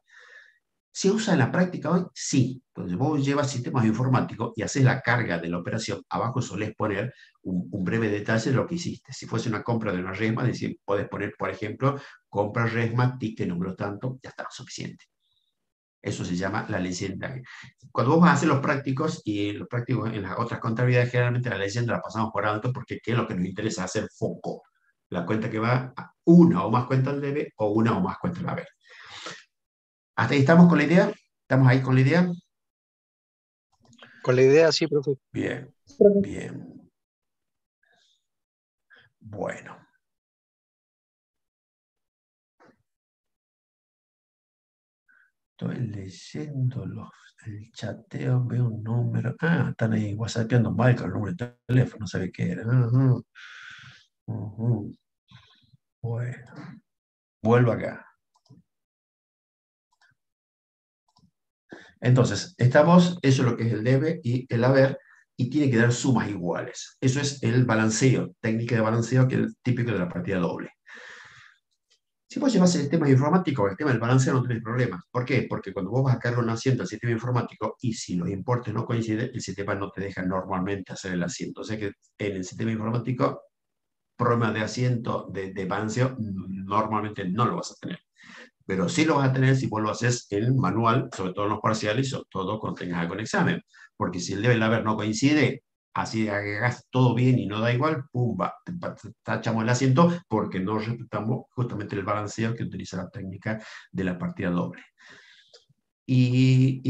¿Se usa en la práctica hoy? Sí. Entonces vos llevas sistemas informáticos y haces la carga de la operación. Abajo solés poner un breve detalle de lo que hiciste. Si fuese una compra de una resma, decir, podés poner, por ejemplo, compra resma, ticket número tanto, ya está suficiente. Eso se llama la leyenda. Cuando vos vas a hacer los prácticos, y los prácticos en las otras contabilidades, generalmente la leyenda la pasamos por alto porque ¿qué es lo que nos interesa? Hacer foco. La cuenta que va a una o más cuentas al debe o una o más cuentas al haber. ¿Hasta ahí estamos con la idea? ¿Estamos ahí con la idea? con la idea, sí, profe. Bien, bien. Bueno. Estoy leyendo el chateo, veo un número. Ah, están ahí whatsappeando mal con el número de teléfono, no sabía qué era. Bueno, vuelvo acá. Entonces, eso es lo que es el debe y el haber, y tiene que dar sumas iguales. Eso es el balanceo, técnica de balanceo que es típico de la partida doble. Si vos llevas el tema informático, el tema del balanceo no tenés problema. ¿Por qué? Porque cuando vos vas a cargar un asiento al sistema informático y si los importes no coinciden, el sistema no te deja normalmente hacer el asiento. O sea que en el sistema informático, problema de asiento, de balanceo, normalmente no lo vas a tener. Pero sí lo vas a tener si vos lo haces en manual, sobre todo en los parciales, sobre todo cuando tengas algún examen. Porque si el debe y el haber no coincide, así hagas todo bien y no da igual, pumba, tachamos el asiento porque no respetamos justamente el balanceo que utiliza la técnica de la partida doble. Y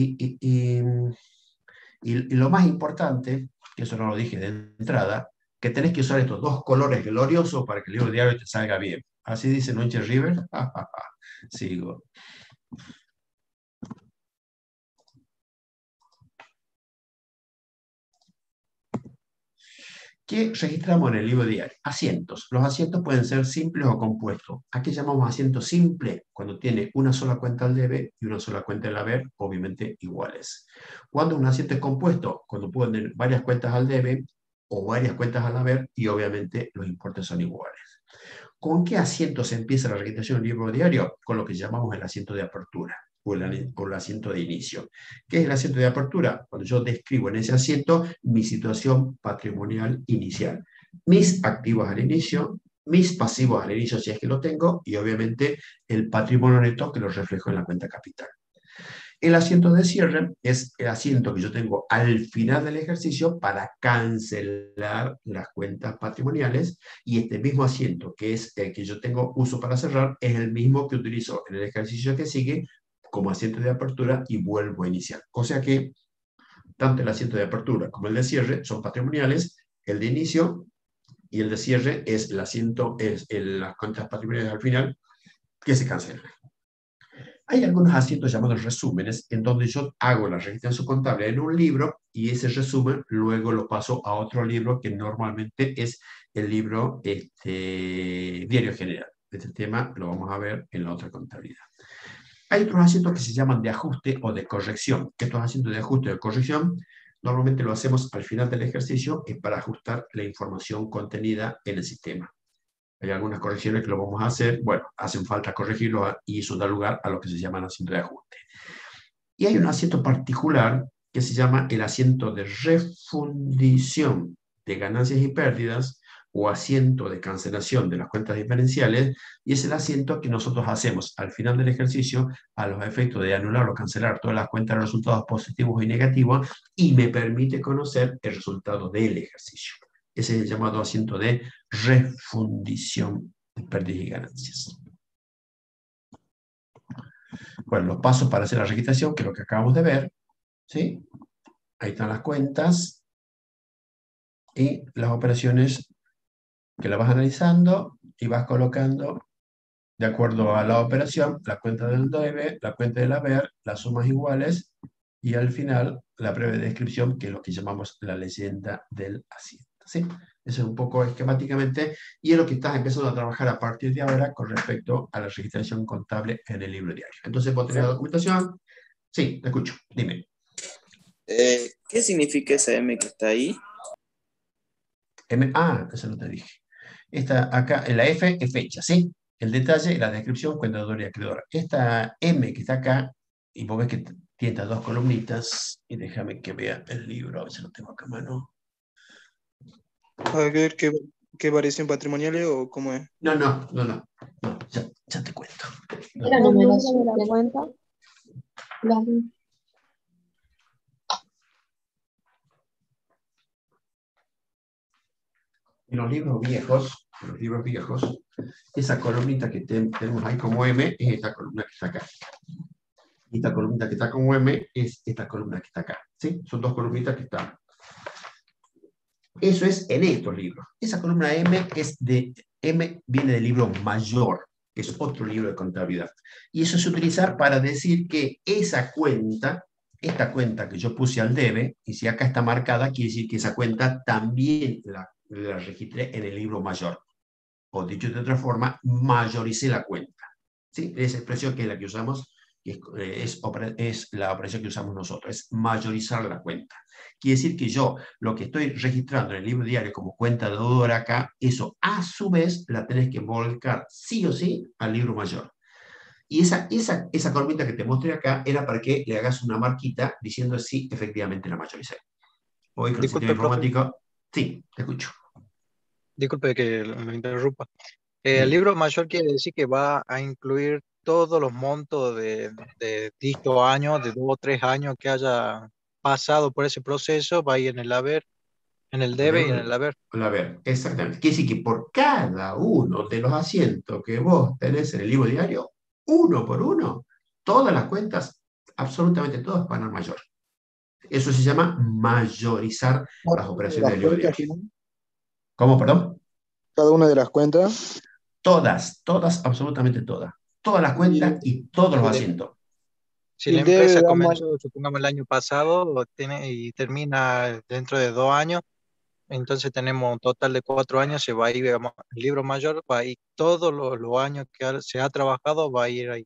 lo más importante, que eso no lo dije de entrada, que tenés que usar estos dos colores gloriosos para que el libro diario te salga bien. Así dice Noche River. Sigo. ¿Qué registramos en el libro diario? Asientos. Los asientos pueden ser simples o compuestos. ¿A qué llamamos asiento simple? Cuando tiene una sola cuenta al debe y una sola cuenta al haber, obviamente iguales. Cuando un asiento es compuesto, cuando pueden tener varias cuentas al debe o varias cuentas al haber y obviamente los importes son iguales. ¿Con qué asiento se empieza la registración del libro diario? Con lo que llamamos el asiento de apertura o el asiento de inicio. ¿Qué es el asiento de apertura? Cuando yo describo en ese asiento mi situación patrimonial inicial. Mis activos al inicio, mis pasivos al inicio si es que lo tengo y obviamente el patrimonio neto que lo reflejo en la cuenta capital. El asiento de cierre es el asiento que yo tengo al final del ejercicio para cancelar las cuentas patrimoniales y este mismo asiento que es el que yo tengo uso para cerrar es el mismo que utilizo en el ejercicio que sigue como asiento de apertura y vuelvo a iniciar. O sea que tanto el asiento de apertura como el de cierre son patrimoniales, el de inicio y el de cierre es el asiento, las cuentas patrimoniales al final que se cancelan. Hay algunos asientos llamados resúmenes en donde yo hago la registración contable en un libro y ese resumen luego lo paso a otro libro que normalmente es el libro Diario General. Este tema lo vamos a ver en la otra contabilidad. Hay otros asientos que se llaman de ajuste o de corrección. Estos asientos de ajuste o de corrección normalmente lo hacemos al final del ejercicio para ajustar la información contenida en el sistema. Hay algunas correcciones que lo vamos a hacer, bueno, hacen falta corregirlo y eso da lugar a lo que se llama el asiento de ajuste. Y hay un asiento particular que se llama el asiento de refundición de ganancias y pérdidas, o asiento de cancelación de las cuentas diferenciales, y es el asiento que nosotros hacemos al final del ejercicio a los efectos de anular o cancelar todas las cuentas de resultados positivos y negativos, y me permite conocer el resultado del ejercicio. Ese es el llamado asiento de refundición de pérdidas y ganancias. Bueno, los pasos para hacer la registración, que es lo que acabamos de ver, ¿sí? Ahí están las cuentas y las operaciones que las vas analizando y vas colocando de acuerdo a la operación, la cuenta del debe, la cuenta del haber, las sumas iguales y al final la breve descripción, que es lo que llamamos la leyenda del asiento, ¿sí? Eso es un poco esquemáticamente y es lo que estás empezando a trabajar a partir de ahora con respecto a la registración contable en el libro diario. Entonces, ¿vos tenés la documentación? Sí, te escucho, dime. ¿Qué significa esa M que está ahí? Eso no te dije. Esta acá, la F es fecha, ¿sí? El detalle, la descripción, cuentador y acreedor. Esta M que está acá, y vos ves que tiene estas dos columnitas, y déjame que vea el libro, a ver si lo tengo acá a mano. A ver, ¿qué variación patrimonial es o cómo es? No, ya te cuento. No. La numeración de la cuenta. En los libros viejos, esa columnita que tenemos ahí como M es esta columna que está acá. Y esta columna que está como M es esta columna que está acá. ¿Sí? Son dos columnitas que están. Eso es en estos libros. Esa columna M viene del libro mayor, que es otro libro de contabilidad. Y eso se utiliza para decir que esa cuenta, esta cuenta que yo puse al debe, y si acá está marcada, quiere decir que esa cuenta también la registré en el libro mayor. O dicho de otra forma, mayoricé la cuenta. ¿Sí? Esa expresión que es la que usamos, es la operación que usamos nosotros, es mayorizar la cuenta. Quiere decir que yo lo que estoy registrando en el libro diario como cuenta deudora acá, eso a su vez la tenés que volcar sí o sí al libro mayor. Y esa columnita que te mostré acá era para que le hagas una marquita diciendo si efectivamente la mayoricé. Hoy con el sistema informático, sí, te escucho. Disculpe que lo interrumpa. Sí. El libro mayor quiere decir que va a incluir todos los montos de dicho año, de 2 o 3 años que haya pasado por ese proceso, va a ir en el haber, en el debe y en el haber. El haber, exactamente. Quiere decir que por cada uno de los asientos que vos tenés en el libro diario, uno por uno, todas las cuentas, absolutamente todas van al mayor. Eso se llama mayorizar las operaciones del libro diario. ¿Cómo, perdón? Cada una de las cuentas. Todas, absolutamente todas. Todas las cuentas y todos los asientos. Si la empresa comenzó, supongamos, el año pasado y termina dentro de 2 años, entonces tenemos un total de 4 años, se va a ir, digamos, el libro mayor, va a ir todos los años que se ha trabajado, va a ir ahí.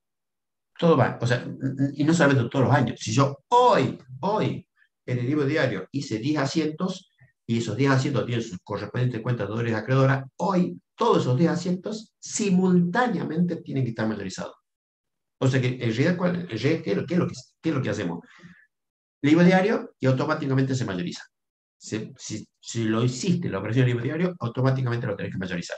Todo va, o sea, y no solamente todos los años. Si yo hoy, en el libro diario hice 10 asientos, y esos 10 asientos tienen sus correspondientes cuentas de deudores y acreedoras, hoy todos esos 10 asientos simultáneamente tienen que estar mayorizados. O sea que en realidad, ¿qué es lo que hacemos? Libro diario y automáticamente se mayoriza. Si lo hiciste la operación de libro diario, automáticamente lo tenés que mayorizar.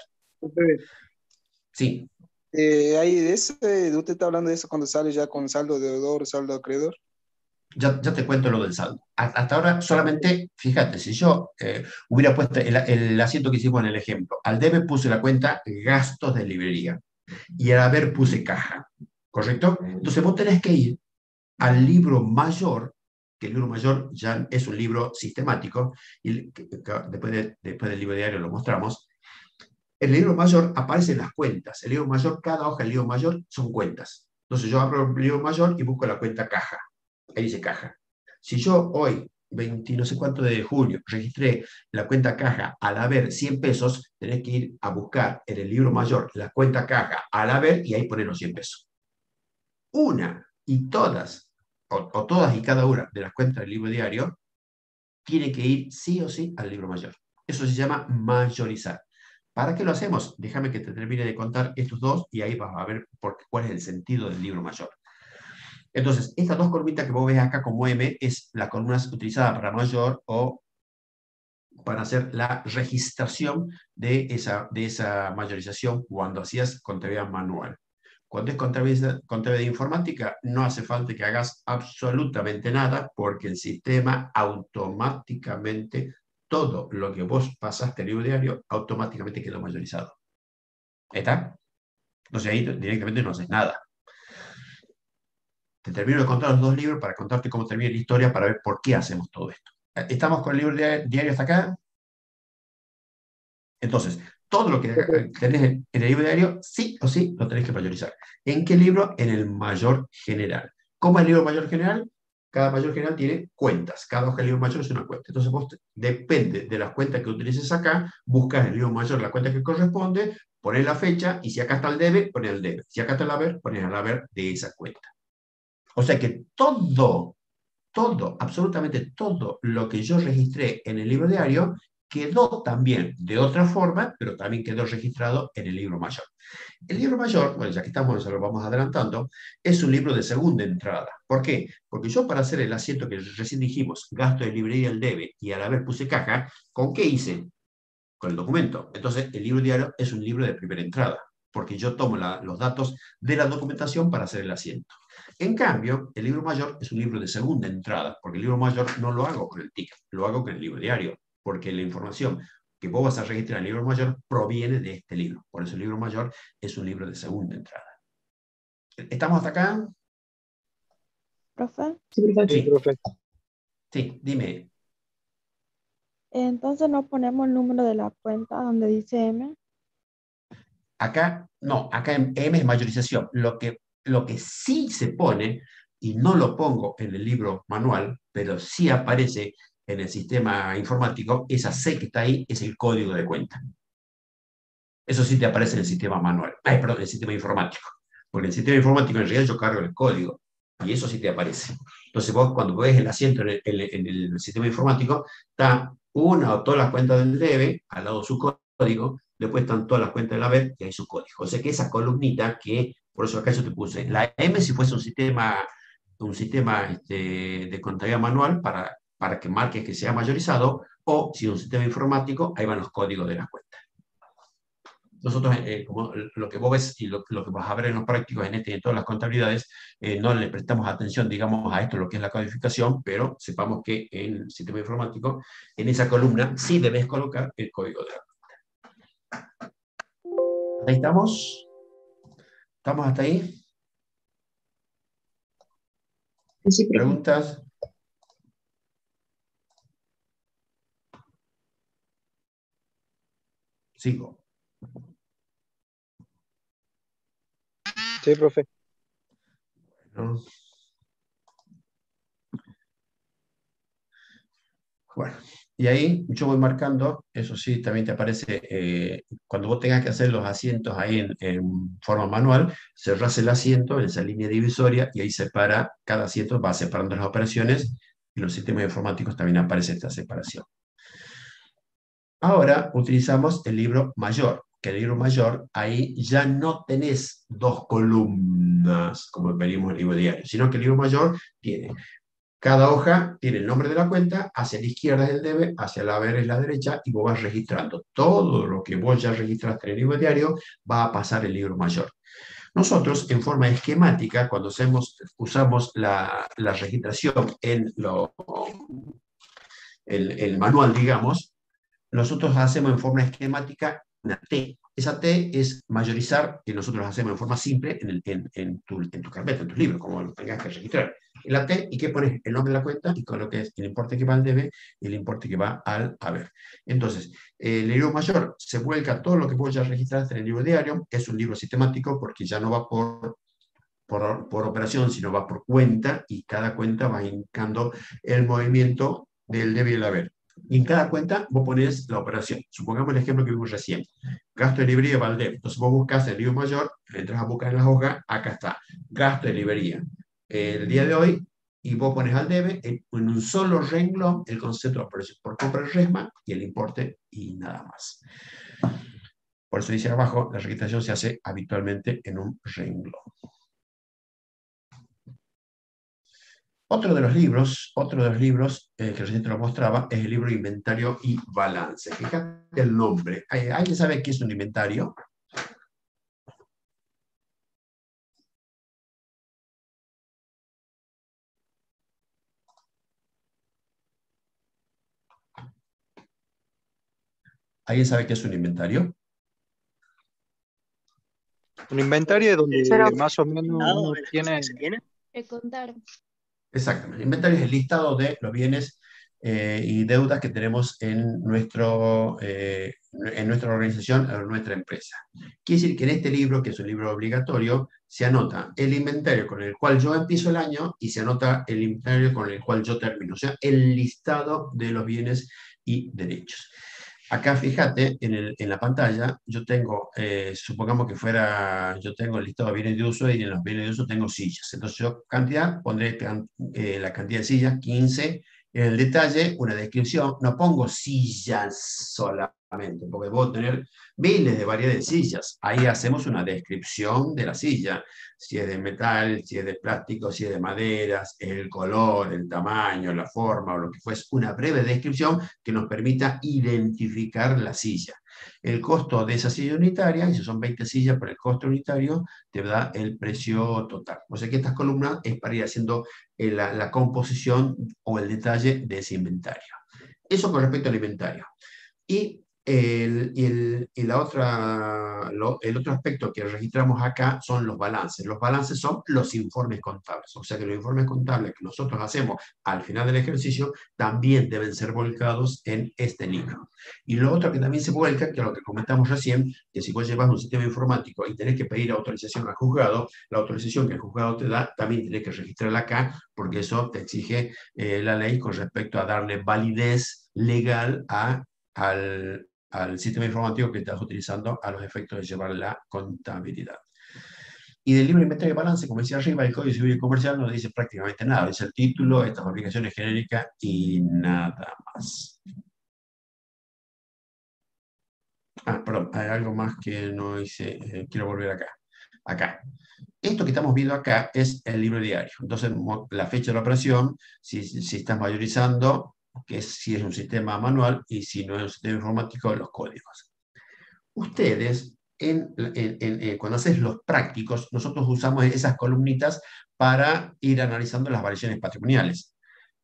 Sí. ¿Usted está hablando de eso cuando sale ya con saldo deudor, saldo acreedor? Ya te cuento lo del saldo. Hasta ahora solamente, fíjate, si yo hubiera puesto el asiento que hicimos en el ejemplo, al debe puse la cuenta gastos de librería y al haber puse caja, ¿correcto? Entonces vos tenés que ir al libro mayor, que el libro mayor ya es un libro sistemático, y después del libro diario lo mostramos. En el libro mayor aparecen las cuentas. El libro mayor, cada hoja del libro mayor son cuentas. Entonces yo abro el libro mayor y busco la cuenta caja. Ahí dice caja. Si yo hoy, 20 no sé cuánto de julio, registré la cuenta caja al haber 100 pesos, tenés que ir a buscar en el libro mayor la cuenta caja al haber y ahí poner los 100 pesos. Una y todas, o todas y cada una de las cuentas del libro diario, tiene que ir sí o sí al libro mayor. Eso se llama mayorizar. ¿Para qué lo hacemos? Déjame que te termine de contar estos dos y ahí vas a ver cuál es el sentido del libro mayor. Entonces, estas dos columnitas que vos ves acá como M es la columna utilizada para mayor o para hacer la registración de esa mayorización cuando hacías contabilidad manual. Cuando es contabilidad informática, no hace falta que hagas absolutamente nada porque el sistema automáticamente, todo lo que vos pasaste al libro diario, automáticamente quedó mayorizado. ¿Está? Entonces ahí directamente no haces nada. Te termino de contar los dos libros para contarte cómo termina la historia para ver por qué hacemos todo esto. ¿Estamos con el libro diario hasta acá? Entonces, todo lo que tenés en el libro diario, sí o sí, lo tenés que mayorizar. ¿En qué libro? En el mayor general. ¿Cómo es el libro mayor general? Cada mayor general tiene cuentas. Cada hoja del libro mayor es una cuenta. Entonces, vos, depende de las cuentas que utilices acá, buscas el libro mayor la cuenta que corresponde, pones la fecha, y si acá está el debe, pones el debe. Si acá está el haber, pones el haber de esa cuenta. O sea que todo, absolutamente todo lo que yo registré en el libro diario quedó también de otra forma, pero también quedó registrado en el libro mayor. El libro mayor, bueno, ya que estamos, ya lo vamos adelantando, es un libro de segunda entrada. ¿Por qué? Porque yo para hacer el asiento que recién dijimos, gasto de librería el debe, y al haber puse caja, ¿con qué hice? Con el documento. Entonces, el libro diario es un libro de primera entrada, porque yo tomo los datos de la documentación para hacer el asiento. En cambio, el libro mayor es un libro de segunda entrada, porque el libro mayor no lo hago con el TIC, lo hago con el libro diario, porque la información que vos vas a registrar en el libro mayor proviene de este libro. Por eso el libro mayor es un libro de segunda entrada. ¿Estamos hasta acá? Profe, Sí, profe. Sí, dime. entonces no ponemos el número de la cuenta donde dice M. Acá, no, acá en M es mayorización. Lo que sí se pone, y no lo pongo en el libro manual, pero sí aparece en el sistema informático, esa C que está ahí es el código de cuenta. Eso sí te aparece en el sistema manual. Perdón, en el sistema informático. Porque en el sistema informático en realidad yo cargo el código. Y eso sí te aparece. Entonces vos cuando ves el asiento en el sistema informático, está una o todas las cuentas del debe, al lado de su código, después están todas las cuentas del haber y hay su código. O sea que esa columnita que, por eso acá yo te puse, la M si fuese un sistema de contabilidad manual para que marques que sea mayorizado, o si es un sistema informático, ahí van los códigos de las cuentas. Nosotros, como lo que vos ves y lo que vas a ver en los prácticos en este y en todas las contabilidades, no le prestamos atención, digamos, a esto, lo que es la codificación, pero sepamos que en el sistema informático, en esa columna, sí debes colocar el código de la cuenta. ¿Ahí estamos? ¿Estamos hasta ahí? Sí, profe. ¿Preguntas? Sigo. Sí, profe. ¿No? Bueno, y ahí yo voy marcando, eso sí, también te aparece, cuando vos tengas que hacer los asientos ahí en forma manual, cerrás el asiento en esa línea divisoria y ahí separa, cada asiento va separando las operaciones y los sistemas informáticos también aparece esta separación. Ahora utilizamos el libro mayor, que el libro mayor, ahí ya no tenés dos columnas, como venimos en el libro diario, sino que el libro mayor tiene, cada hoja tiene el nombre de la cuenta, hacia la izquierda es el debe, hacia la haber es la derecha, y vos vas registrando. Todo lo que vos ya registraste en el libro diario va a pasar el libro mayor. Nosotros, en forma esquemática, cuando usamos la registración en el manual, digamos, nosotros hacemos en forma esquemática una T. Esa T es mayorizar, que nosotros hacemos en forma simple en tu carpeta, en tus libros, como lo tengas que registrar. En la T, ¿y qué pones? El nombre de la cuenta, y con lo que es el importe que va al debe y el importe que va al haber. Entonces, el libro mayor se vuelca todo lo que vos ya registraste en el libro diario, que es un libro sistemático porque ya no va por operación, sino va por cuenta, y cada cuenta va indicando el movimiento del debe y el haber. Y en cada cuenta vos pones la operación. Supongamos el ejemplo que vimos recién. Gasto de librería va al debe. Entonces vos buscas el libro mayor, entras a buscar en las hojas, acá está. Gasto de librería. El día de hoy, y vos pones al debe en un solo renglón el concepto de operación por compra de resma y el importe y nada más. Por eso dice abajo, la registración se hace habitualmente en un renglón. Otro de los libros que recién te lo mostraba es el libro Inventario y Balance. Fíjate el nombre. ¿Alguien sabe qué es un inventario? ¿Alguien sabe qué es un inventario? Un inventario es donde Pero, más o menos uno tiene. Contar. Exactamente. Inventario es el listado de los bienes y deudas que tenemos en nuestra organización, en nuestra empresa. Quiere decir que en este libro, que es un libro obligatorio, se anota el inventario con el cual yo empiezo el año y se anota el inventario con el cual yo termino. O sea, el listado de los bienes y derechos. Acá fíjate, en la pantalla, yo tengo, supongamos que yo tengo el listado de bienes de uso y en los bienes de uso tengo sillas. Entonces yo cantidad, pondré la cantidad de sillas, 15. En el detalle, una descripción, no pongo sillas solamente, porque puedo tener miles de variedades de sillas. Ahí hacemos una descripción de la silla, si es de metal, si es de plástico, si es de madera, el color, el tamaño, la forma o lo que fuese, una breve descripción que nos permita identificar la silla. El costo de esa silla unitaria, y si son 20 sillas por el costo unitario, te da el precio total. O sea que estas columnas es para ir haciendo la composición o el detalle de ese inventario. Eso con respecto al inventario. Y el otro aspecto que registramos acá son los balances. Los balances son los informes contables. O sea que los informes contables que nosotros hacemos al final del ejercicio también deben ser volcados en este libro. Y lo otro que también se vuelca, que es lo que comentamos recién, que si vos llevas un sistema informático y tenés que pedir autorización al juzgado, la autorización que el juzgado te da, también tenés que registrarla acá, porque eso te exige la ley con respecto a darle validez legal al sistema informático que estás utilizando a los efectos de llevar la contabilidad. Y del libro de inventario y balance, como decía arriba, el Código Civil y Comercial no dice prácticamente nada. Dice el título, estas obligaciones genéricas y nada más. Perdón, hay algo más que no hice. Quiero volver acá. Acá. Esto que estamos viendo acá es el libro diario. Entonces, la fecha de la operación, si estás mayorizando, que si es un sistema manual y si no es un sistema informático, los códigos. Ustedes, cuando haces los prácticos, nosotros usamos esas columnitas para ir analizando las variaciones patrimoniales.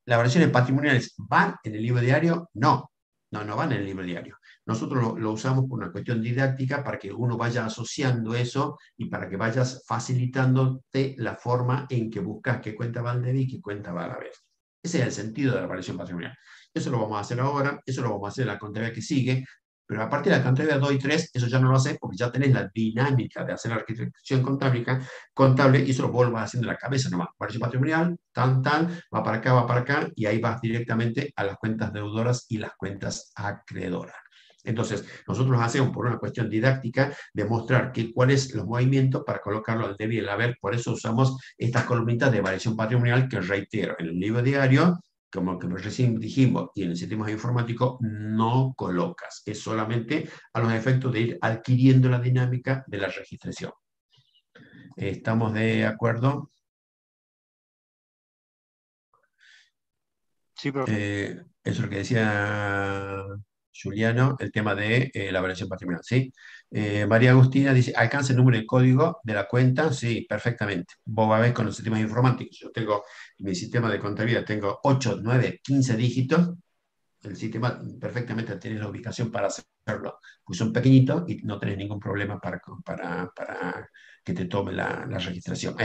¿Las variaciones patrimoniales van en el libro diario? No, no van en el libro diario. Nosotros lo usamos por una cuestión didáctica para que uno vaya asociando eso y para que vayas facilitándote la forma en que buscas qué cuenta va al debe y qué cuenta va a la vez. Ese es el sentido de la variación patrimonial. Eso lo vamos a hacer ahora, eso lo vamos a hacer en la contabilidad que sigue, pero a partir de la contabilidad 2 y 3, eso ya no lo haces porque ya tenés la dinámica de hacer la arquitectura contable y eso lo vuelvas haciendo en la cabeza nomás. Variación patrimonial, va para acá, y ahí vas directamente a las cuentas deudoras y las cuentas acreedoras. Entonces, nosotros hacemos por una cuestión didáctica demostrar cuáles son los movimientos para colocarlo al debe y al haber. Por eso usamos estas columnitas de variación patrimonial que, reitero, en el libro diario, como que recién dijimos, y en el sistema informático no colocas. Es solamente a los efectos de ir adquiriendo la dinámica de la registración. ¿Estamos de acuerdo? Sí, profe. Eso es lo que decía Juliano, el tema de la variación patrimonial, ¿sí? María Agustina dice, ¿alcanza el número de código de la cuenta? Sí, perfectamente. Vos vas a ver con los sistemas informáticos. Yo tengo, en mi sistema de contabilidad, tengo 8, 9, 15 dígitos. El sistema perfectamente tiene la ubicación para hacerlo, pues son pequeñitos y no tenés ningún problema para que te tome la registración,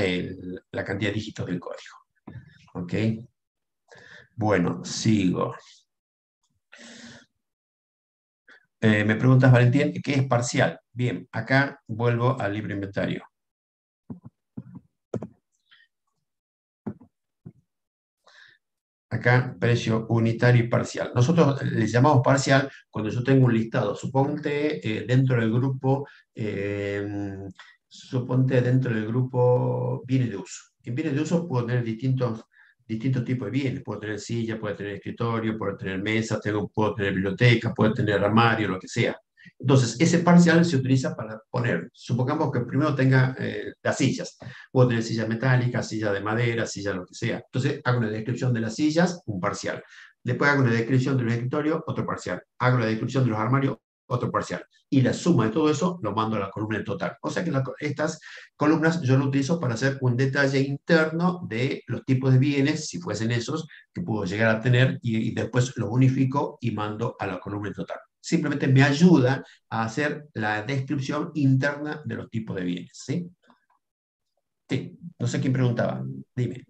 la cantidad de dígitos del código. ¿Ok? Bueno, sigo. Me preguntas, Valentín, ¿qué es parcial? Bien, acá vuelvo al libro inventario. Acá, precio unitario y parcial. Nosotros le llamamos parcial cuando yo tengo un listado. Suponte dentro del grupo bienes de uso. En bienes de uso puedo tener distintos tipos de bienes. Puedo tener silla, puedo tener escritorio, puedo tener mesa, puedo tener biblioteca, puedo tener armario, lo que sea. Entonces, ese parcial se utiliza para poner, supongamos que primero tenga las sillas. Puedo tener sillas metálicas, silla de madera, silla lo que sea. Entonces, hago una descripción de las sillas, un parcial. Después hago una descripción de los escritorios, otro parcial. Hago la descripción de los armarios, otro parcial. Y la suma de todo eso lo mando a la columna en total. O sea que estas columnas yo lo utilizo para hacer un detalle interno de los tipos de bienes, si fuesen esos, que puedo llegar a tener, y después los unifico y mando a la columna en total. Simplemente me ayuda a hacer la descripción interna de los tipos de bienes. ¿Sí? Sí, no sé quién preguntaba. Dime.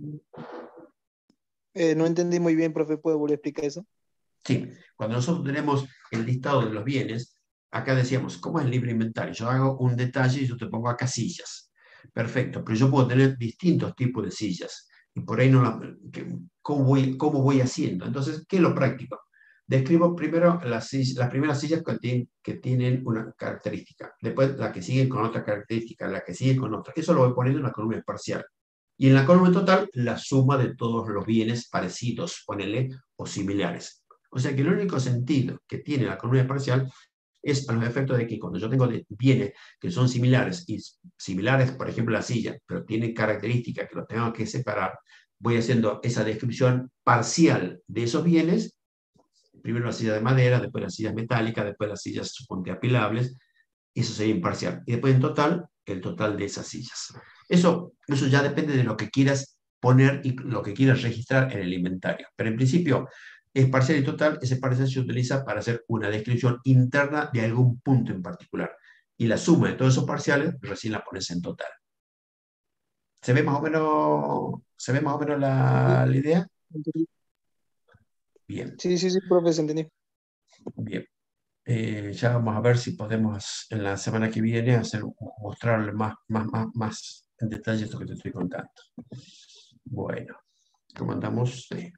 No entendí muy bien, profe, ¿puede volver a explicar eso? Sí, cuando nosotros tenemos el listado de los bienes, acá decíamos, ¿cómo es el libre inventario? Yo hago un detalle y yo te pongo acá sillas. Perfecto, pero yo puedo tener distintos tipos de sillas. Y por ahí ¿cómo voy haciendo? Entonces, ¿qué es lo práctico? Describo primero las primeras sillas que tienen una característica, después la que siguen con otra característica, la que sigue con otra. Eso lo voy poniendo en la columna parcial. Y en la columna total, la suma de todos los bienes parecidos, ponele, o similares. O sea que el único sentido que tiene la columna parcial es a los efectos de que cuando yo tengo bienes que son similares, y similares, por ejemplo, la silla, pero tienen características que los tengo que separar, voy haciendo esa descripción parcial de esos bienes, primero la silla de madera, después las sillas metálicas, después las sillas, suponte, apilables, eso sería imparcial. Y después en total, el total de esas sillas. Eso ya depende de lo que quieras poner y lo que quieras registrar en el inventario. Pero en principio, es parcial y total. Ese parcial se utiliza para hacer una descripción interna de algún punto en particular. Y la suma de todos esos parciales recién la pones en total. ¿Se ve más o menos la idea? Bien. Sí, profe, se entendió. Bien. Ya vamos a ver si podemos en la semana que viene mostrarle más en detalle esto que te estoy contando. Bueno, ¿cómo andamos? Sí.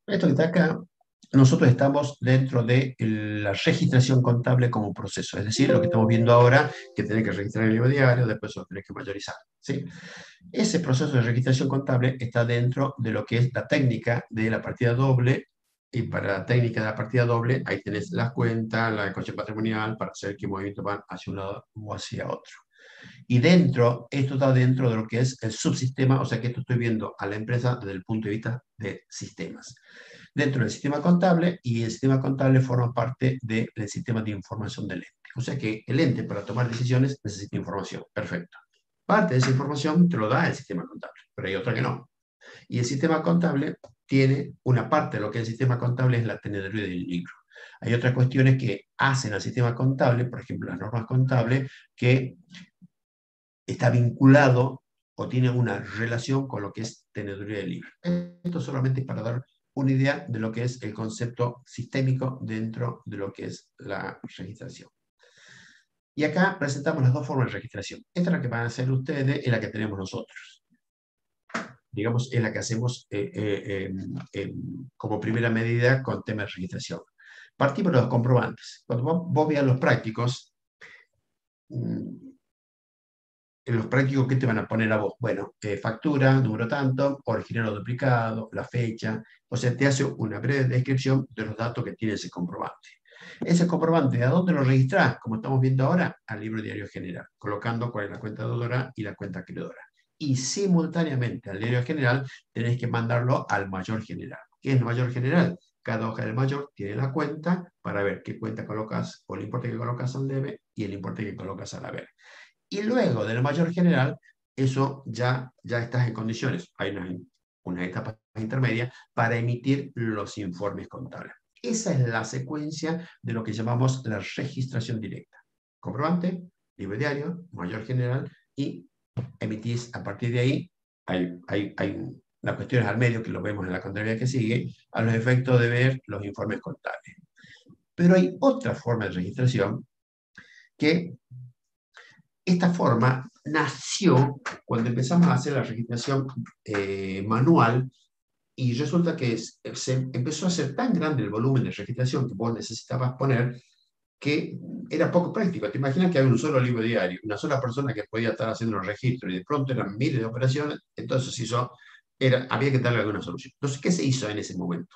Esto que está acá, nosotros estamos dentro de la registración contable como proceso, es decir, lo que estamos viendo ahora, que tenés que registrar en el libro diario, después lo tenés que mayorizar. ¿Sí? Ese proceso de registración contable está dentro de lo que es la técnica de la partida doble, y para la técnica de la partida doble, ahí tenés las cuentas, la coche patrimonial, para hacer qué movimientos van hacia un lado o hacia otro. Y esto está dentro de lo que es el subsistema, o sea que esto estoy viendo a la empresa desde el punto de vista de sistemas. Dentro del sistema contable, y el sistema contable forma parte del sistema de información del ente. O sea que el ente, para tomar decisiones, necesita información. Perfecto. Parte de esa información te lo da el sistema contable, pero hay otra que no. Y el sistema contable tiene una parte de lo que es el sistema contable, es la teneduría del libro. Hay otras cuestiones que hacen al sistema contable, por ejemplo, las normas contables, que está vinculado o tiene una relación con lo que es teneduría del libro. Esto solamente es para dar una idea de lo que es el concepto sistémico dentro de lo que es la registración. Y acá presentamos las dos formas de registración. Esta es la que van a hacer ustedes, es la que tenemos nosotros. Digamos, es la que hacemos como primera medida con tema de registración. Partimos de los comprobantes. Cuando vos veas los prácticos, en los prácticos, ¿qué te van a poner a vos? Bueno, factura, número tanto, original o duplicado, la fecha. O sea, te hace una breve descripción de los datos que tiene ese comprobante. Ese comprobante, ¿a dónde lo registrás? Como estamos viendo ahora, al libro diario general, colocando cuál es la cuenta deudora y la cuenta acreedora. Y simultáneamente al diario general tenés que mandarlo al mayor general. ¿Qué es el mayor general? Cada hoja del mayor tiene la cuenta para ver qué cuenta colocas, o el importe que colocas al debe y el importe que colocas al haber. Y luego del mayor general, eso ya estás en condiciones. Hay unas etapas intermedias para emitir los informes contables. Esa es la secuencia de lo que llamamos la registración directa. Comprobante, libro diario, mayor general, y emitís a partir de ahí. Hay las cuestiones al medio que lo vemos en la contabilidad que sigue, a los efectos de ver los informes contables. Pero hay otra forma de registración que esta forma nació cuando empezamos a hacer la registración manual, y resulta que se empezó a hacer tan grande el volumen de registración que vos necesitabas poner que era poco práctico. Te imaginas que hay un solo libro diario, una sola persona que podía estar haciendo los registros, y de pronto eran miles de operaciones. Entonces hizo había que darle alguna solución. Entonces, ¿qué se hizo en ese momento?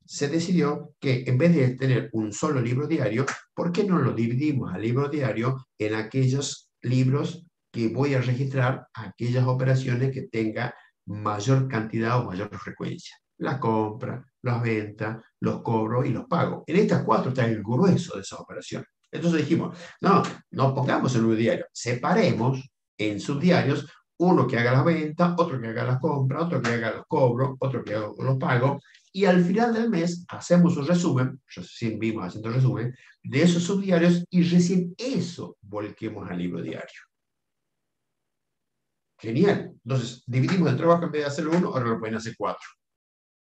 Se decidió que en vez de tener un solo libro diario, ¿por qué no lo dividimos al libro diario en aquellos libros que voy a registrar aquellas operaciones que tenga mayor cantidad o mayor frecuencia? La compra, las ventas, los cobros y los pagos. En estas 4 está el grueso de esas operaciones. Entonces dijimos, no pongamos el libro diario, separemos en subdiarios uno que haga las ventas, otro que haga las compras, otro que haga los cobros, otro que haga los pagos, y al final del mes hacemos un resumen, recién vimos haciendo el resumen, de esos subdiarios y recién eso volquemos al libro diario. Genial. Entonces, dividimos el trabajo en vez de hacerlo uno, ahora lo pueden hacer 4.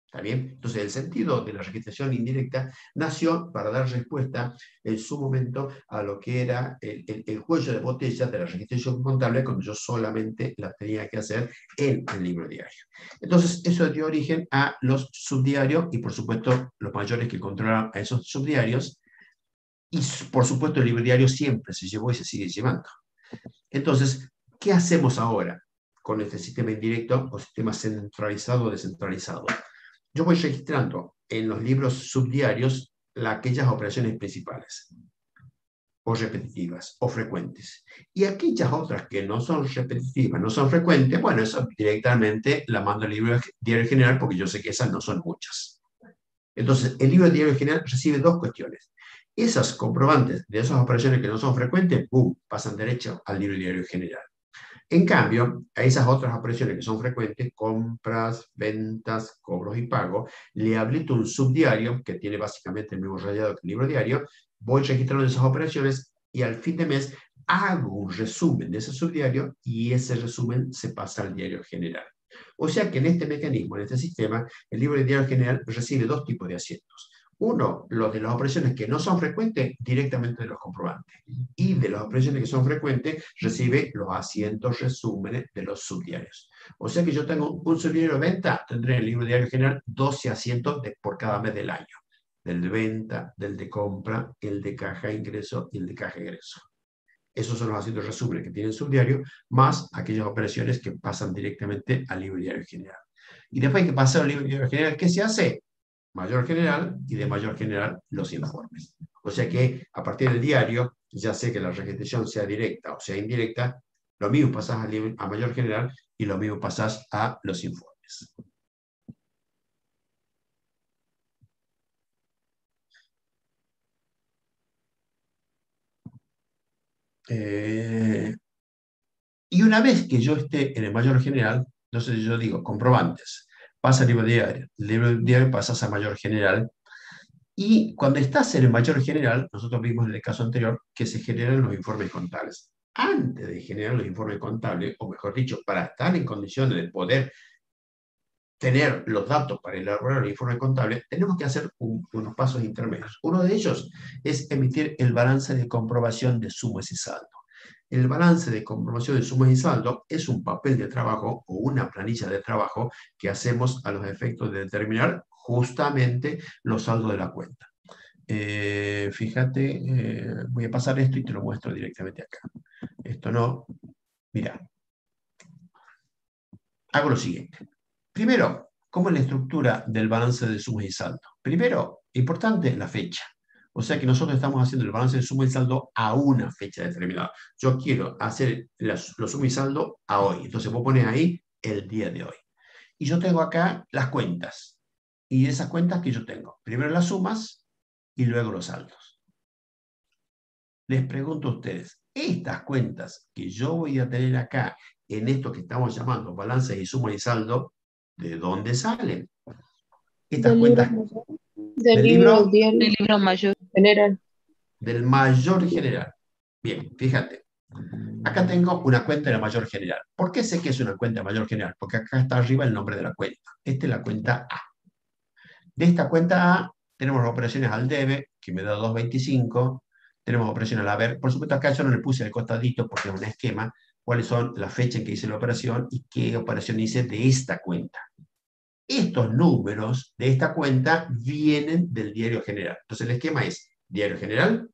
¿Está bien? Entonces, el sentido de la registración indirecta nació para dar respuesta en su momento a lo que era el cuello de botella de la registración contable cuando yo solamente la tenía que hacer en el libro diario. Entonces, eso dio origen a los subdiarios y, por supuesto, los mayores que controlaban a esos subdiarios. Y, por supuesto, el libro diario siempre se llevó y se sigue llevando. Entonces, ¿qué hacemos ahora con este sistema indirecto o sistema centralizado o descentralizado? Yo voy registrando en los libros subdiarios aquellas operaciones principales, o repetitivas, o frecuentes. Y aquellas otras que no son repetitivas, no son frecuentes, bueno, eso directamente la mando al libro diario general porque yo sé que esas no son muchas. Entonces, el libro diario general recibe 2 cuestiones. Esas comprobantes de esas operaciones que no son frecuentes, ¡pum!, pasan derecho al libro diario general. En cambio, a esas otras operaciones que son frecuentes, compras, ventas, cobros y pagos, le habilito un subdiario que tiene básicamente el mismo rayado que el libro diario, voy registrando esas operaciones y al fin de mes hago un resumen de ese subdiario y ese resumen se pasa al diario general. O sea que en este mecanismo, en este sistema, el libro diario general recibe 2 tipos de asientos. Uno, los de las operaciones que no son frecuentes, directamente de los comprobantes. Y de las operaciones que son frecuentes, recibe los asientos resúmenes de los subdiarios. O sea que yo tengo un subdiario de venta, tendré en el libro diario general 12 asientos por cada mes del año. Del de venta, del de compra, el de caja ingreso y el de caja egreso. Esos son los asientos resúmenes que tiene el subdiario, más aquellas operaciones que pasan directamente al libro diario general. Y después que pasa al libro diario general, ¿qué se hace? Mayor general, y de mayor general los informes. O sea que a partir del diario, ya sé que la registración sea directa o sea indirecta, lo mismo pasas a mayor general y lo mismo pasas a los informes. Y una vez que yo esté en el mayor general, entonces yo digo comprobantes, pasa al libro diario, el libro diario pasas a mayor general. Y cuando estás en el mayor general, nosotros vimos en el caso anterior que se generan los informes contables. Antes de generar los informes contables, o mejor dicho, para estar en condiciones de poder tener los datos para elaborar el informe contable, tenemos que hacer unos pasos intermedios. Uno de ellos es emitir el balance de comprobación de sumas y saldo. El balance de comprobación de sumas y saldo es un papel de trabajo o una planilla de trabajo que hacemos a los efectos de determinar justamente los saldos de la cuenta. Fíjate, voy a pasar esto y te lo muestro directamente acá. Esto no, mira. Hago lo siguiente. Primero, ¿cómo es la estructura del balance de sumas y saldo? Primero, importante, la fecha. O sea que nosotros estamos haciendo el balance de suma y saldo a una fecha determinada. Yo quiero hacer los suma y saldo a hoy. Entonces vos pones ahí el día de hoy. Y yo tengo acá las cuentas. Y esas cuentas que yo tengo. Primero las sumas y luego los saldos. Les pregunto a ustedes, estas cuentas que yo voy a tener acá en esto que estamos llamando balances y suma y saldo, ¿de dónde salen? Estas cuentas del libro mayor general. Del mayor general. Bien, fíjate. Acá tengo una cuenta de la mayor general. ¿Por qué sé que es una cuenta de mayor general? Porque acá está arriba el nombre de la cuenta. Esta es la cuenta A. De esta cuenta A tenemos las operaciones al debe, que me da 2.25. Tenemos operaciones al haber. Por supuesto, acá yo no le puse al costadito porque es un esquema. Cuáles son las fechas en que hice la operación y qué operación hice de esta cuenta. Estos números de esta cuenta vienen del diario general. Entonces el esquema es diario general,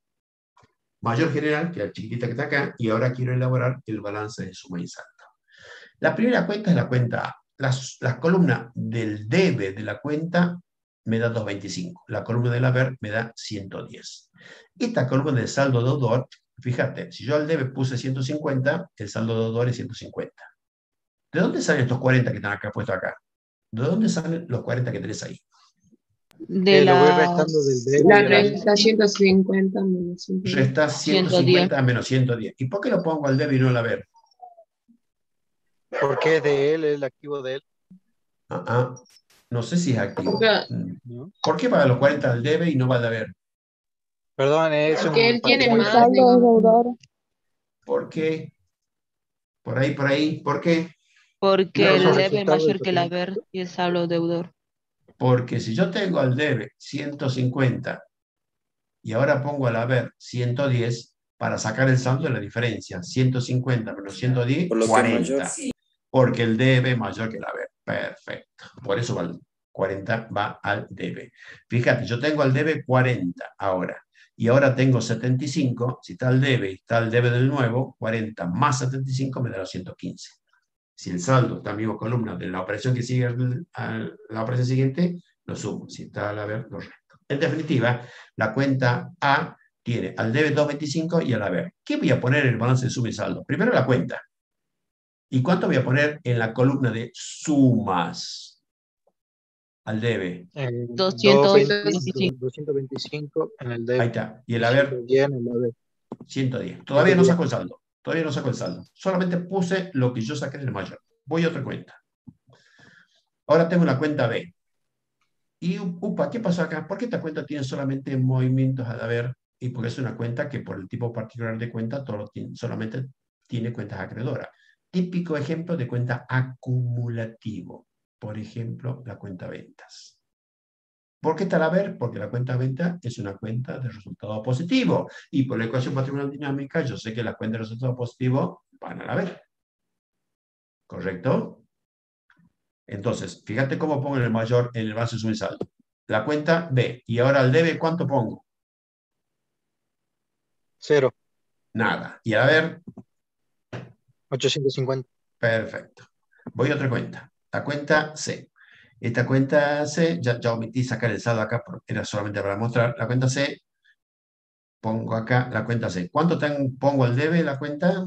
mayor general, que es la chiquitita que está acá, y ahora quiero elaborar el balance de suma y saldo. La primera cuenta es la cuenta A. la columna del debe de la cuenta me da 225. La columna del haber me da 110. Esta columna del saldo deudor, fíjate, si yo al debe puse 150, el saldo deudor es 150. ¿De dónde salen estos 40 que están acá puestos acá? ¿De dónde salen los 40 que tenés ahí? De Lo voy la, restando del debe. la resta 150 menos 110. Resta 150 menos 110. ¿Y por qué lo pongo al debe y no al haber? Porque es de él, es el activo de él. No sé si es activo. Porque- ¿Por qué paga los 40 al debe y no va al haber? Perdón, es Porque él tiene El más, saldo es digamos. deudor. ¿Por qué? Por ahí. ¿Por qué? Porque No, el es un debe es resultado del mayor que el patrimonio. haber y el saldo deudor. Porque si yo tengo al debe 150 y ahora pongo al haber 110, para sacar el saldo de la diferencia, 150 menos 110, Por lo que 40. mayor. Porque el debe es mayor que el haber. Perfecto. Por eso va 40 va al debe. Fíjate, yo tengo al debe 40 ahora. Y ahora tengo 75. Si está el debe y está el debe del nuevo, 40 más 75 me da los 115. Si el saldo está en la misma columna de la operación que sigue a la operación siguiente, lo sumo. Si está al haber, lo resto. En definitiva, la cuenta A tiene al debe 225 y al haber. ¿Qué voy a poner en el balance de suma y saldo? Primero la cuenta. ¿Y cuánto voy a poner en la columna de sumas al debe? 225 en el debe. Ahí está. ¿Y el haber? 110 en el haber. 110. Todavía no saco el saldo. Solamente puse lo que yo saqué del mayor. Voy a otra cuenta. Ahora tengo una cuenta B. Y, ¿qué pasó acá? ¿Por qué esta cuenta tiene solamente movimientos al haber? Y porque es una cuenta que por el tipo particular de cuenta solamente tiene cuentas acreedoras. Típico ejemplo de cuenta acumulativo. Por ejemplo, la cuenta ventas. ¿Por qué está al haber? Porque la cuenta venta es una cuenta de resultado positivo. Y por la ecuación patrimonial dinámica, yo sé que las cuentas de resultado positivo van al haber. ¿Correcto? Entonces, fíjate cómo pongo en el mayor, en el balance de suma y saldo. La cuenta B. Y ahora al debe, ¿cuánto pongo? 0. Nada. Y a ver, 850. perfecto. Voy a otra cuenta. La cuenta C. Esta cuenta C, ya omití sacar el saldo acá, porque era solamente para mostrar. La cuenta C, pongo acá la cuenta C. ¿Cuánto pongo al debe la cuenta?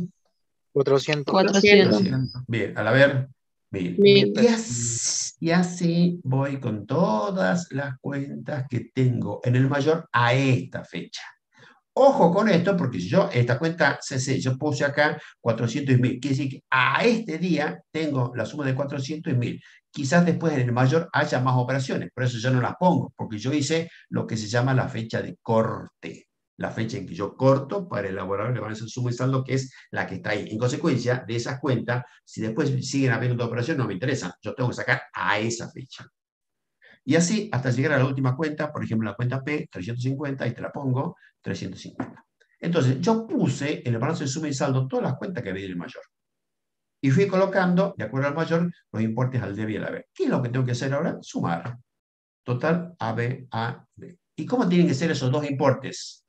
400. 400. Bien, al haber, 1000. 1000. Y así voy con todas las cuentas que tengo en el mayor a esta fecha. Ojo con esto, porque si yo, esta cuenta CC, yo puse acá 400 y 1000. Quiere decir que a este día tengo la suma de 400 y 1000. Quizás después en el mayor haya más operaciones, por eso yo no las pongo, porque yo hice lo que se llama la fecha de corte. La fecha en que yo corto para elaborar el balance de suma y saldo, que es la que está ahí. En consecuencia, de esas cuentas, si después siguen habiendo otra operación, no me interesa. Yo tengo que sacar a esa fecha. Y así hasta llegar a la última cuenta, por ejemplo, la cuenta P, 350, ahí te la pongo, 350. Entonces, yo puse en el balance de suma y saldo todas las cuentas que había en el mayor. Y fui colocando, de acuerdo al mayor, los importes al debe y al haber. ¿Qué es lo que tengo que hacer ahora? Sumar. Total, AB, AB. ¿Y cómo tienen que ser esos dos importes?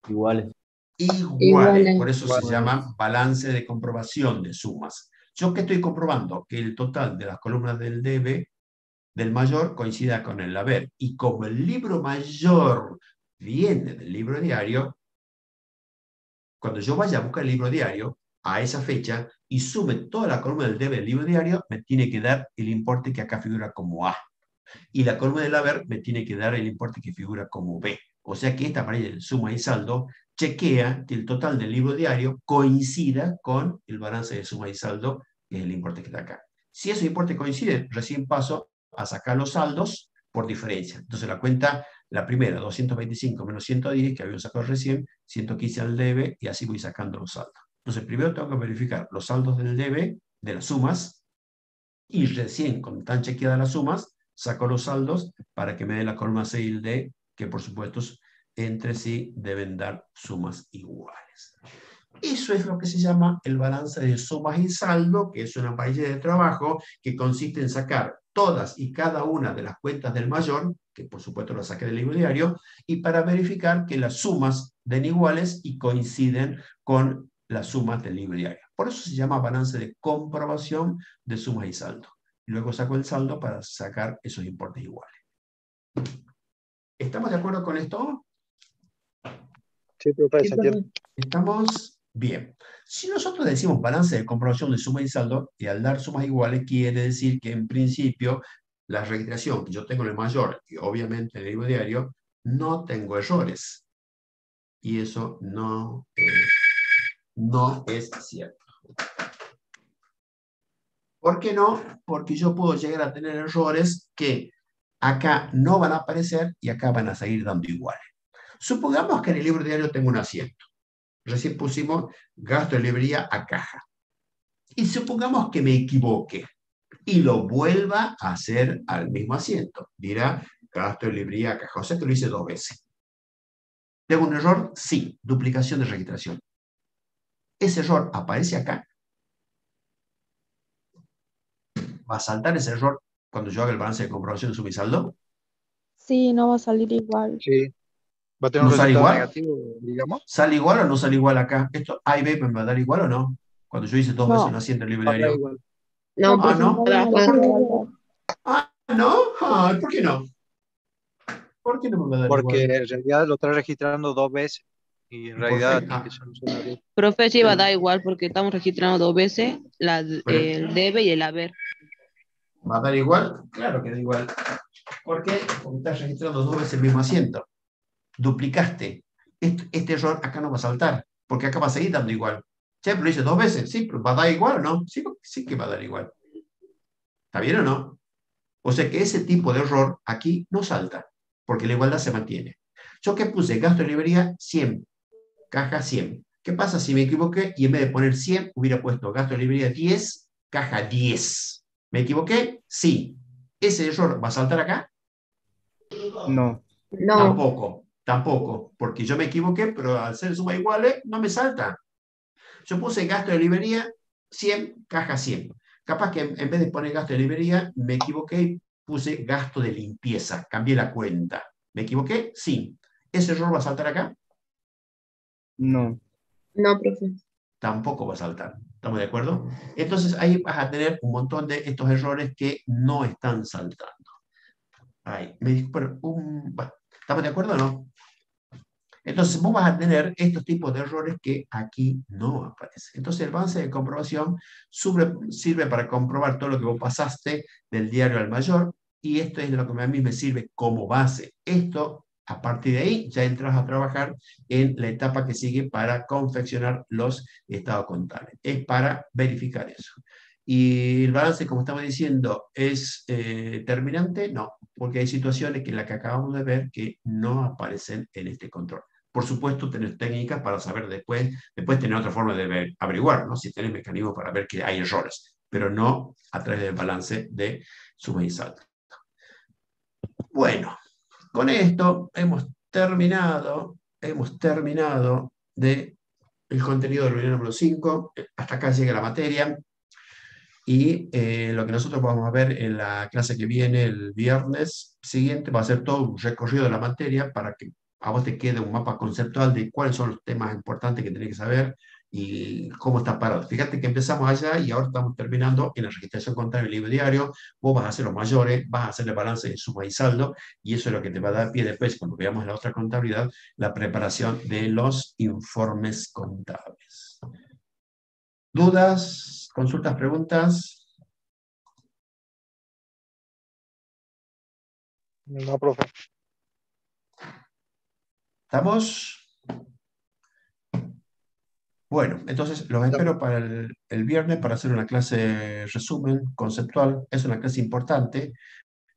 Iguales. Iguales. Por eso Iguales. se llama balance de comprobación de sumas. ¿Yo qué estoy comprobando? Que el total de las columnas del debe del mayor coincida con el haber. Y como el libro mayor viene del libro diario, cuando yo vaya a buscar el libro diario a esa fecha y sume toda la columna del debe del libro diario, me tiene que dar el importe que acá figura como A. Y la columna del haber me tiene que dar el importe que figura como B. O sea que esta manera de suma y saldo chequea que el total del libro diario coincida con el balance de suma y saldo, que es el importe que está acá. Si esos importes coinciden, recién paso a sacar los saldos por diferencia. Entonces la cuenta, la primera, 225 menos 110, que habíamos sacado recién, 115 al debe, y así voy sacando los saldos. Entonces primero tengo que verificar los saldos del debe, de las sumas, y recién, cuando están chequeadas las sumas, saco los saldos para que me dé la columna C y el D, que por supuesto entre sí deben dar sumas iguales. Eso es lo que se llama el balance de sumas y saldo, que es una parrilla de trabajo que consiste en sacar todas y cada una de las cuentas del mayor, que por supuesto las saqué del libro diario, y para verificar que las sumas den iguales y coinciden con las sumas del libro diario. Por eso se llama balance de comprobación de sumas y saldo. Y luego saco el saldo para sacar esos importes iguales. ¿Estamos de acuerdo con esto? Sí, profe, se entiende. Estamos bien. Si nosotros decimos balance de comprobación de suma y saldo, y al dar sumas iguales, quiere decir que en principio la registración que yo tengo en el mayor, y obviamente en el libro diario, no tengo errores. Y eso no es cierto. ¿Por qué no? Porque yo puedo llegar a tener errores que acá no van a aparecer y acá van a seguir dando iguales. Supongamos que en el libro diario tengo un asiento. Recién pusimos gasto de librería a caja. Y supongamos que me equivoque y lo vuelva a hacer al mismo asiento. Dirá gasto de librería a caja. O sea que lo hice 2 veces. ¿Tengo un error? Sí. Duplicación de registración. Ese error aparece acá. ¿Va a saltar ese error cuando yo haga el balance de comprobación de suma y saldo? Sí, no va a salir igual. Sí. ¿Va a tener ¿No un sale resultado igual? negativo, digamos? ¿Sale igual o no sale igual acá? ¿Esto A y B me va a dar igual o no? Cuando yo hice 2 veces un No, asiento en el Va a dar librería. igual. No, no, Ah, porque ¿no? no viene la igualdad. Ah, ¿no? Ay, ¿por qué no? ¿Por qué no me va a dar Porque igual? en realidad lo está registrando 2 veces y en ¿Y por realidad qué? tiene que solucionar bien. Profe, sí va a Pero, dar igual porque estamos registrando 2 veces pero, el debe y el haber. ¿va a dar igual? Claro que da igual. ¿Por qué? Porque estás registrando 2 veces el mismo asiento. Duplicaste. Este error acá no va a saltar, porque acá va a seguir dando igual. Che, pero lo hice 2 veces. Sí, pero ¿va a dar igual o no? Sí, sí que va a dar igual. ¿Está bien o no? O sea que ese tipo de error aquí no salta, porque la igualdad se mantiene. Yo que puse gasto de librería 100, caja 100. ¿Qué pasa si me equivoqué y en vez de poner 100 hubiera puesto gasto de librería 10, caja 10? ¿Me equivoqué? Sí. ¿Ese error va a saltar acá? No, No, Tampoco, porque yo me equivoqué, pero al ser suma iguales no me salta. Yo puse gasto de librería 100, caja 100. Capaz que en vez de poner gasto de librería, me equivoqué y puse gasto de limpieza, cambié la cuenta. ¿Me equivoqué? Sí. ¿Ese error va a saltar acá? no. no, profe. Tampoco va a saltar. ¿Estamos de acuerdo? Entonces ahí vas a tener un montón de estos errores que no están saltando. Ahí, me disculpo, ¿estamos de acuerdo o no? Entonces vos vas a tener estos tipos de errores que aquí no aparecen. Entonces el balance de comprobación sirve para comprobar todo lo que vos pasaste del diario al mayor, y esto es lo que a mí me sirve como base. Esto, a partir de ahí, ya entras a trabajar en la etapa que sigue para confeccionar los estados contables. Es para verificar eso. Y el balance, como estaba diciendo, ¿es terminante? No, porque hay situaciones que las que acabamos de ver que no aparecen en este control. Por supuesto, tener técnicas para saber después tener otra forma de averiguar, ¿no? Si tenés mecanismos para ver que hay errores, pero no a través del balance de suma y saldo. Bueno, con esto hemos terminado de el contenido del video número 5. Hasta acá llega la materia. Y lo que nosotros vamos a ver en la clase que viene, el viernes siguiente, va a ser todo un recorrido de la materia para que a vos te quede un mapa conceptual de cuáles son los temas importantes que tenés que saber y cómo está parado. Fíjate que empezamos allá y ahora estamos terminando en la registración contable del libro diario. Vos vas a hacer los mayores, vas a hacer el balance de suma y saldo, y eso es lo que te va a dar pie después, cuando veamos la otra contabilidad, la preparación de los informes contables. ¿Dudas, consultas, preguntas? No, profe. ¿Estamos? Bueno, entonces los espero para el viernes para hacer una clase resumen conceptual. Es una clase importante.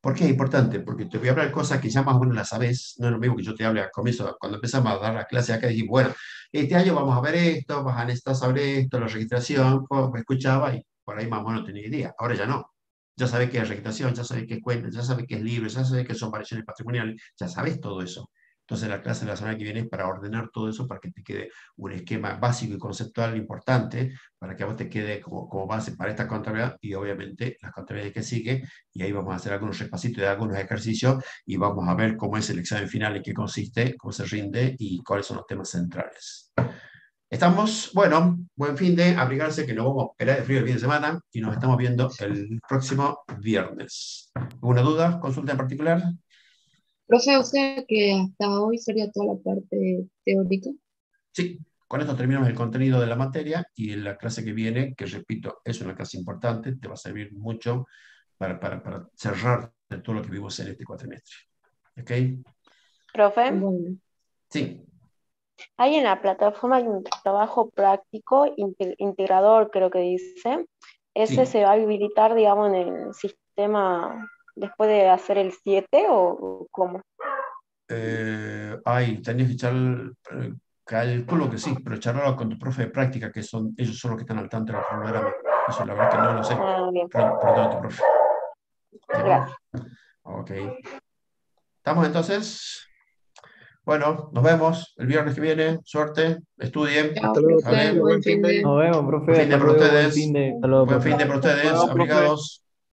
¿Por qué es importante? Porque te voy a hablar cosas que ya más o menos las sabes. No es lo mismo que yo te hable al comienzo, cuando empezamos a dar la clase acá, y dije, bueno, este año vamos a ver esto, vas a necesitar saber esto, la registración, pues, me escuchaba y por ahí más o menos tenía idea. Ahora ya no. Ya sabes qué es registración, ya sabes qué es cuenta, ya sabes qué es libro, ya sabes qué son variaciones patrimoniales, ya sabes todo eso. Entonces la clase de la semana que viene es para ordenar todo eso, para que te quede un esquema básico y conceptual importante, para que a vos te quede como base para esta contabilidad y obviamente las contabilidades que sigue. Y ahí vamos a hacer algunos repasitos de algunos ejercicios y vamos a ver cómo es el examen final, en qué consiste, cómo se rinde y cuáles son los temas centrales. Estamos, bueno, buen fin de abrigarse, que nos vamos a esperar de frío el fin de semana y nos estamos viendo el próximo viernes. ¿Alguna duda, consulta en particular? Profe, o sea que hasta hoy sería toda la parte teórica. Sí, con esto terminamos el contenido de la materia y en la clase que viene, que repito, es una clase importante, te va a servir mucho para cerrar de todo lo que vimos en este cuatrimestre. ¿Ok? Profe, Bueno, Sí, ahí en la plataforma hay un trabajo práctico integrador, creo que dice. ¿Ese sí. se va a habilitar, digamos, en el sistema después de hacer el 7 o cómo? Tenías que echar, calculo que sí, pero charlarlo con tu profe de práctica, que ellos son los que están al tanto del cronograma. Eso la verdad que no lo sé. Ah, bien, Perdón, tu profe. ¿Bien? gracias. Ok. ¿Estamos entonces? Bueno, nos vemos el viernes que viene. Suerte, estudien. chao, Hasta luego, profe, ¿Vale? profe. buen Buen fin fin de. de. Nos vemos, Buen profe. fin de Hasta para luego. Buen ustedes. fin de. Hasta luego, Buen fin de profe. para ustedes. Bueno, profe. Abrigados.